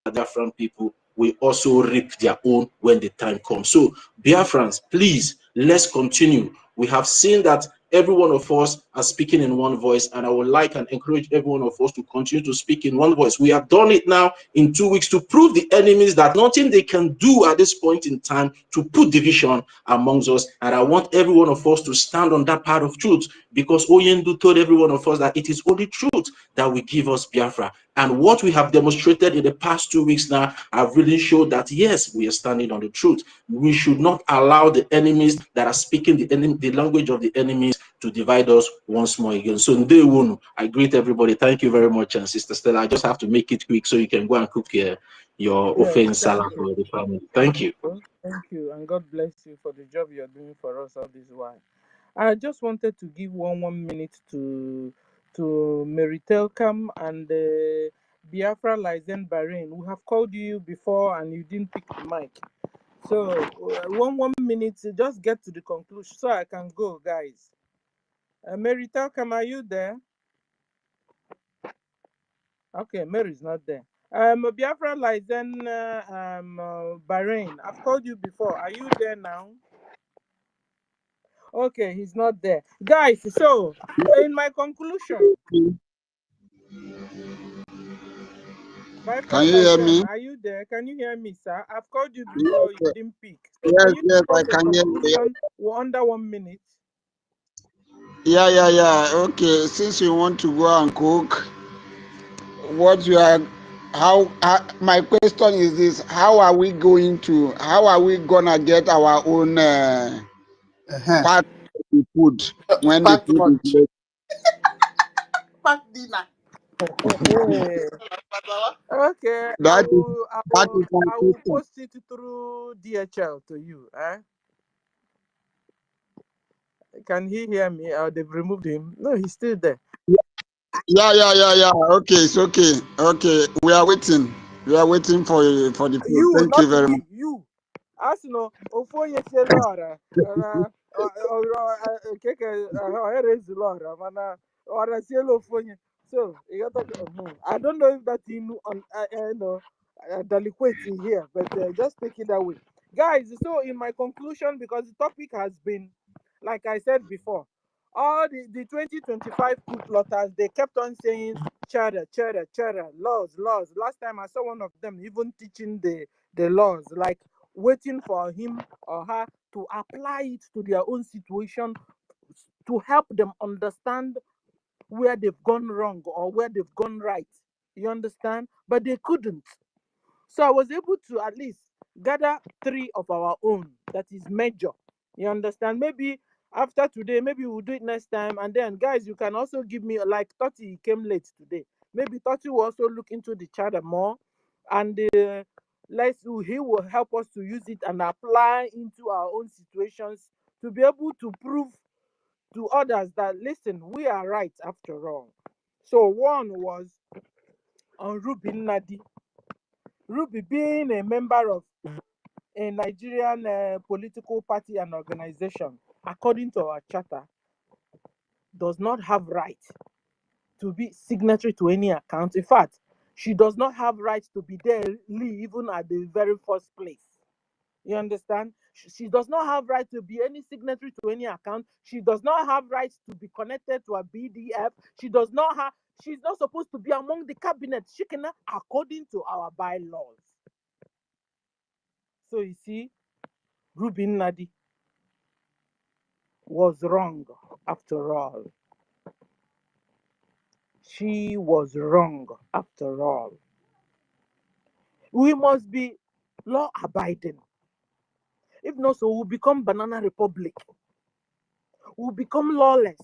Biafran people, will also reap their own when the time comes. So Biafrans, please, let's continue. We have seen that every one of us are speaking in one voice, and I would like and encourage every one of us to continue to speak in one voice. We have done it now in 2 weeks to prove the enemies that nothing they can do at this point in time to put division amongst us. And I want every one of us to stand on that part of truth, because Oyendu told every one of us that it is only truth that will give us Biafra. And what we have demonstrated in the past 2 weeks now have really showed that, yes, we are standing on the truth. We should not allow the enemies that are speaking the language of the enemies to divide us once more again. So I greet everybody. Thank you very much. And Sister Stella, I just have to make it quick so you can go and cook your offense salad for the family. Thank you. Thank you, and God bless you for the job you're doing for us all this while. I just wanted to give one minute to Mary Telkam and Biafra Lizen Bahrain. We have called you before and you didn't pick the mic. So 1 minute, just get to the conclusion so I can go, guys. Mary Telkam, are you there? Okay, Mary's not there. Biafra Lizen Bahrain. I've called you before. Are you there now? Okay, he's not there. Guys, so in my conclusion, My Can friend you hear Isaiah, me? are you there? Can you hear me, sir? I've called you before, you Yes, didn't pick. So yes, can you yes, give I us a can hear you. conclusion? We're under 1 minute. Yeah. Okay, since you want to go and cook, what you are, my question is this: how are we gonna get our own Uh-huh. part of the food when the Packed food is lunch. ready? Packed dinner. Okay, That is my I will question. post it through DHL to you. Can he hear me? They've removed him. No, he's still there. Yeah. Okay, it's okay. Okay, we are waiting. We are waiting for the food. You, Thank you not very much. we. You. As no, Ofonye Lora. Keke, erase Lora. Mana, or Cielo Ofonye. So, I don't know if that in on, delinquent here, but just take it that way. Guys, so in my conclusion, because the topic has been, like I said before, all the 2025 coup plotters, they kept on saying cheddar, laws. Last time I saw one of them even teaching the laws, like waiting for him or her to apply it to their own situation to help them understand where they've gone wrong or where they've gone right. You understand? But they couldn't. So I was able to at least gather 3 of our own that is major. You understand? Maybe after today, maybe we'll do it next time. And then, guys, you can also give me, like Toti came late today. Maybe Toti will also look into the charter more, and he will help us to use it and apply into our own situations to be able to prove to others that, listen, we are right after all. So one was on Ruby Nadi. Ruby being a member of a Nigerian political party and organization, according to our charter, does not have right to be signatory to any account. In fact, she does not have right to be there even at the very first place. You understand? She does not have right to be any signatory to any account. She does not have right to be connected to a BDF. She's not supposed to be among the cabinet. She cannot, according to our bylaws. So you see, Rubin Nadi was wrong after all. She was wrong after all. We must be law abiding. If not, so we'll become Banana Republic. We'll become lawless.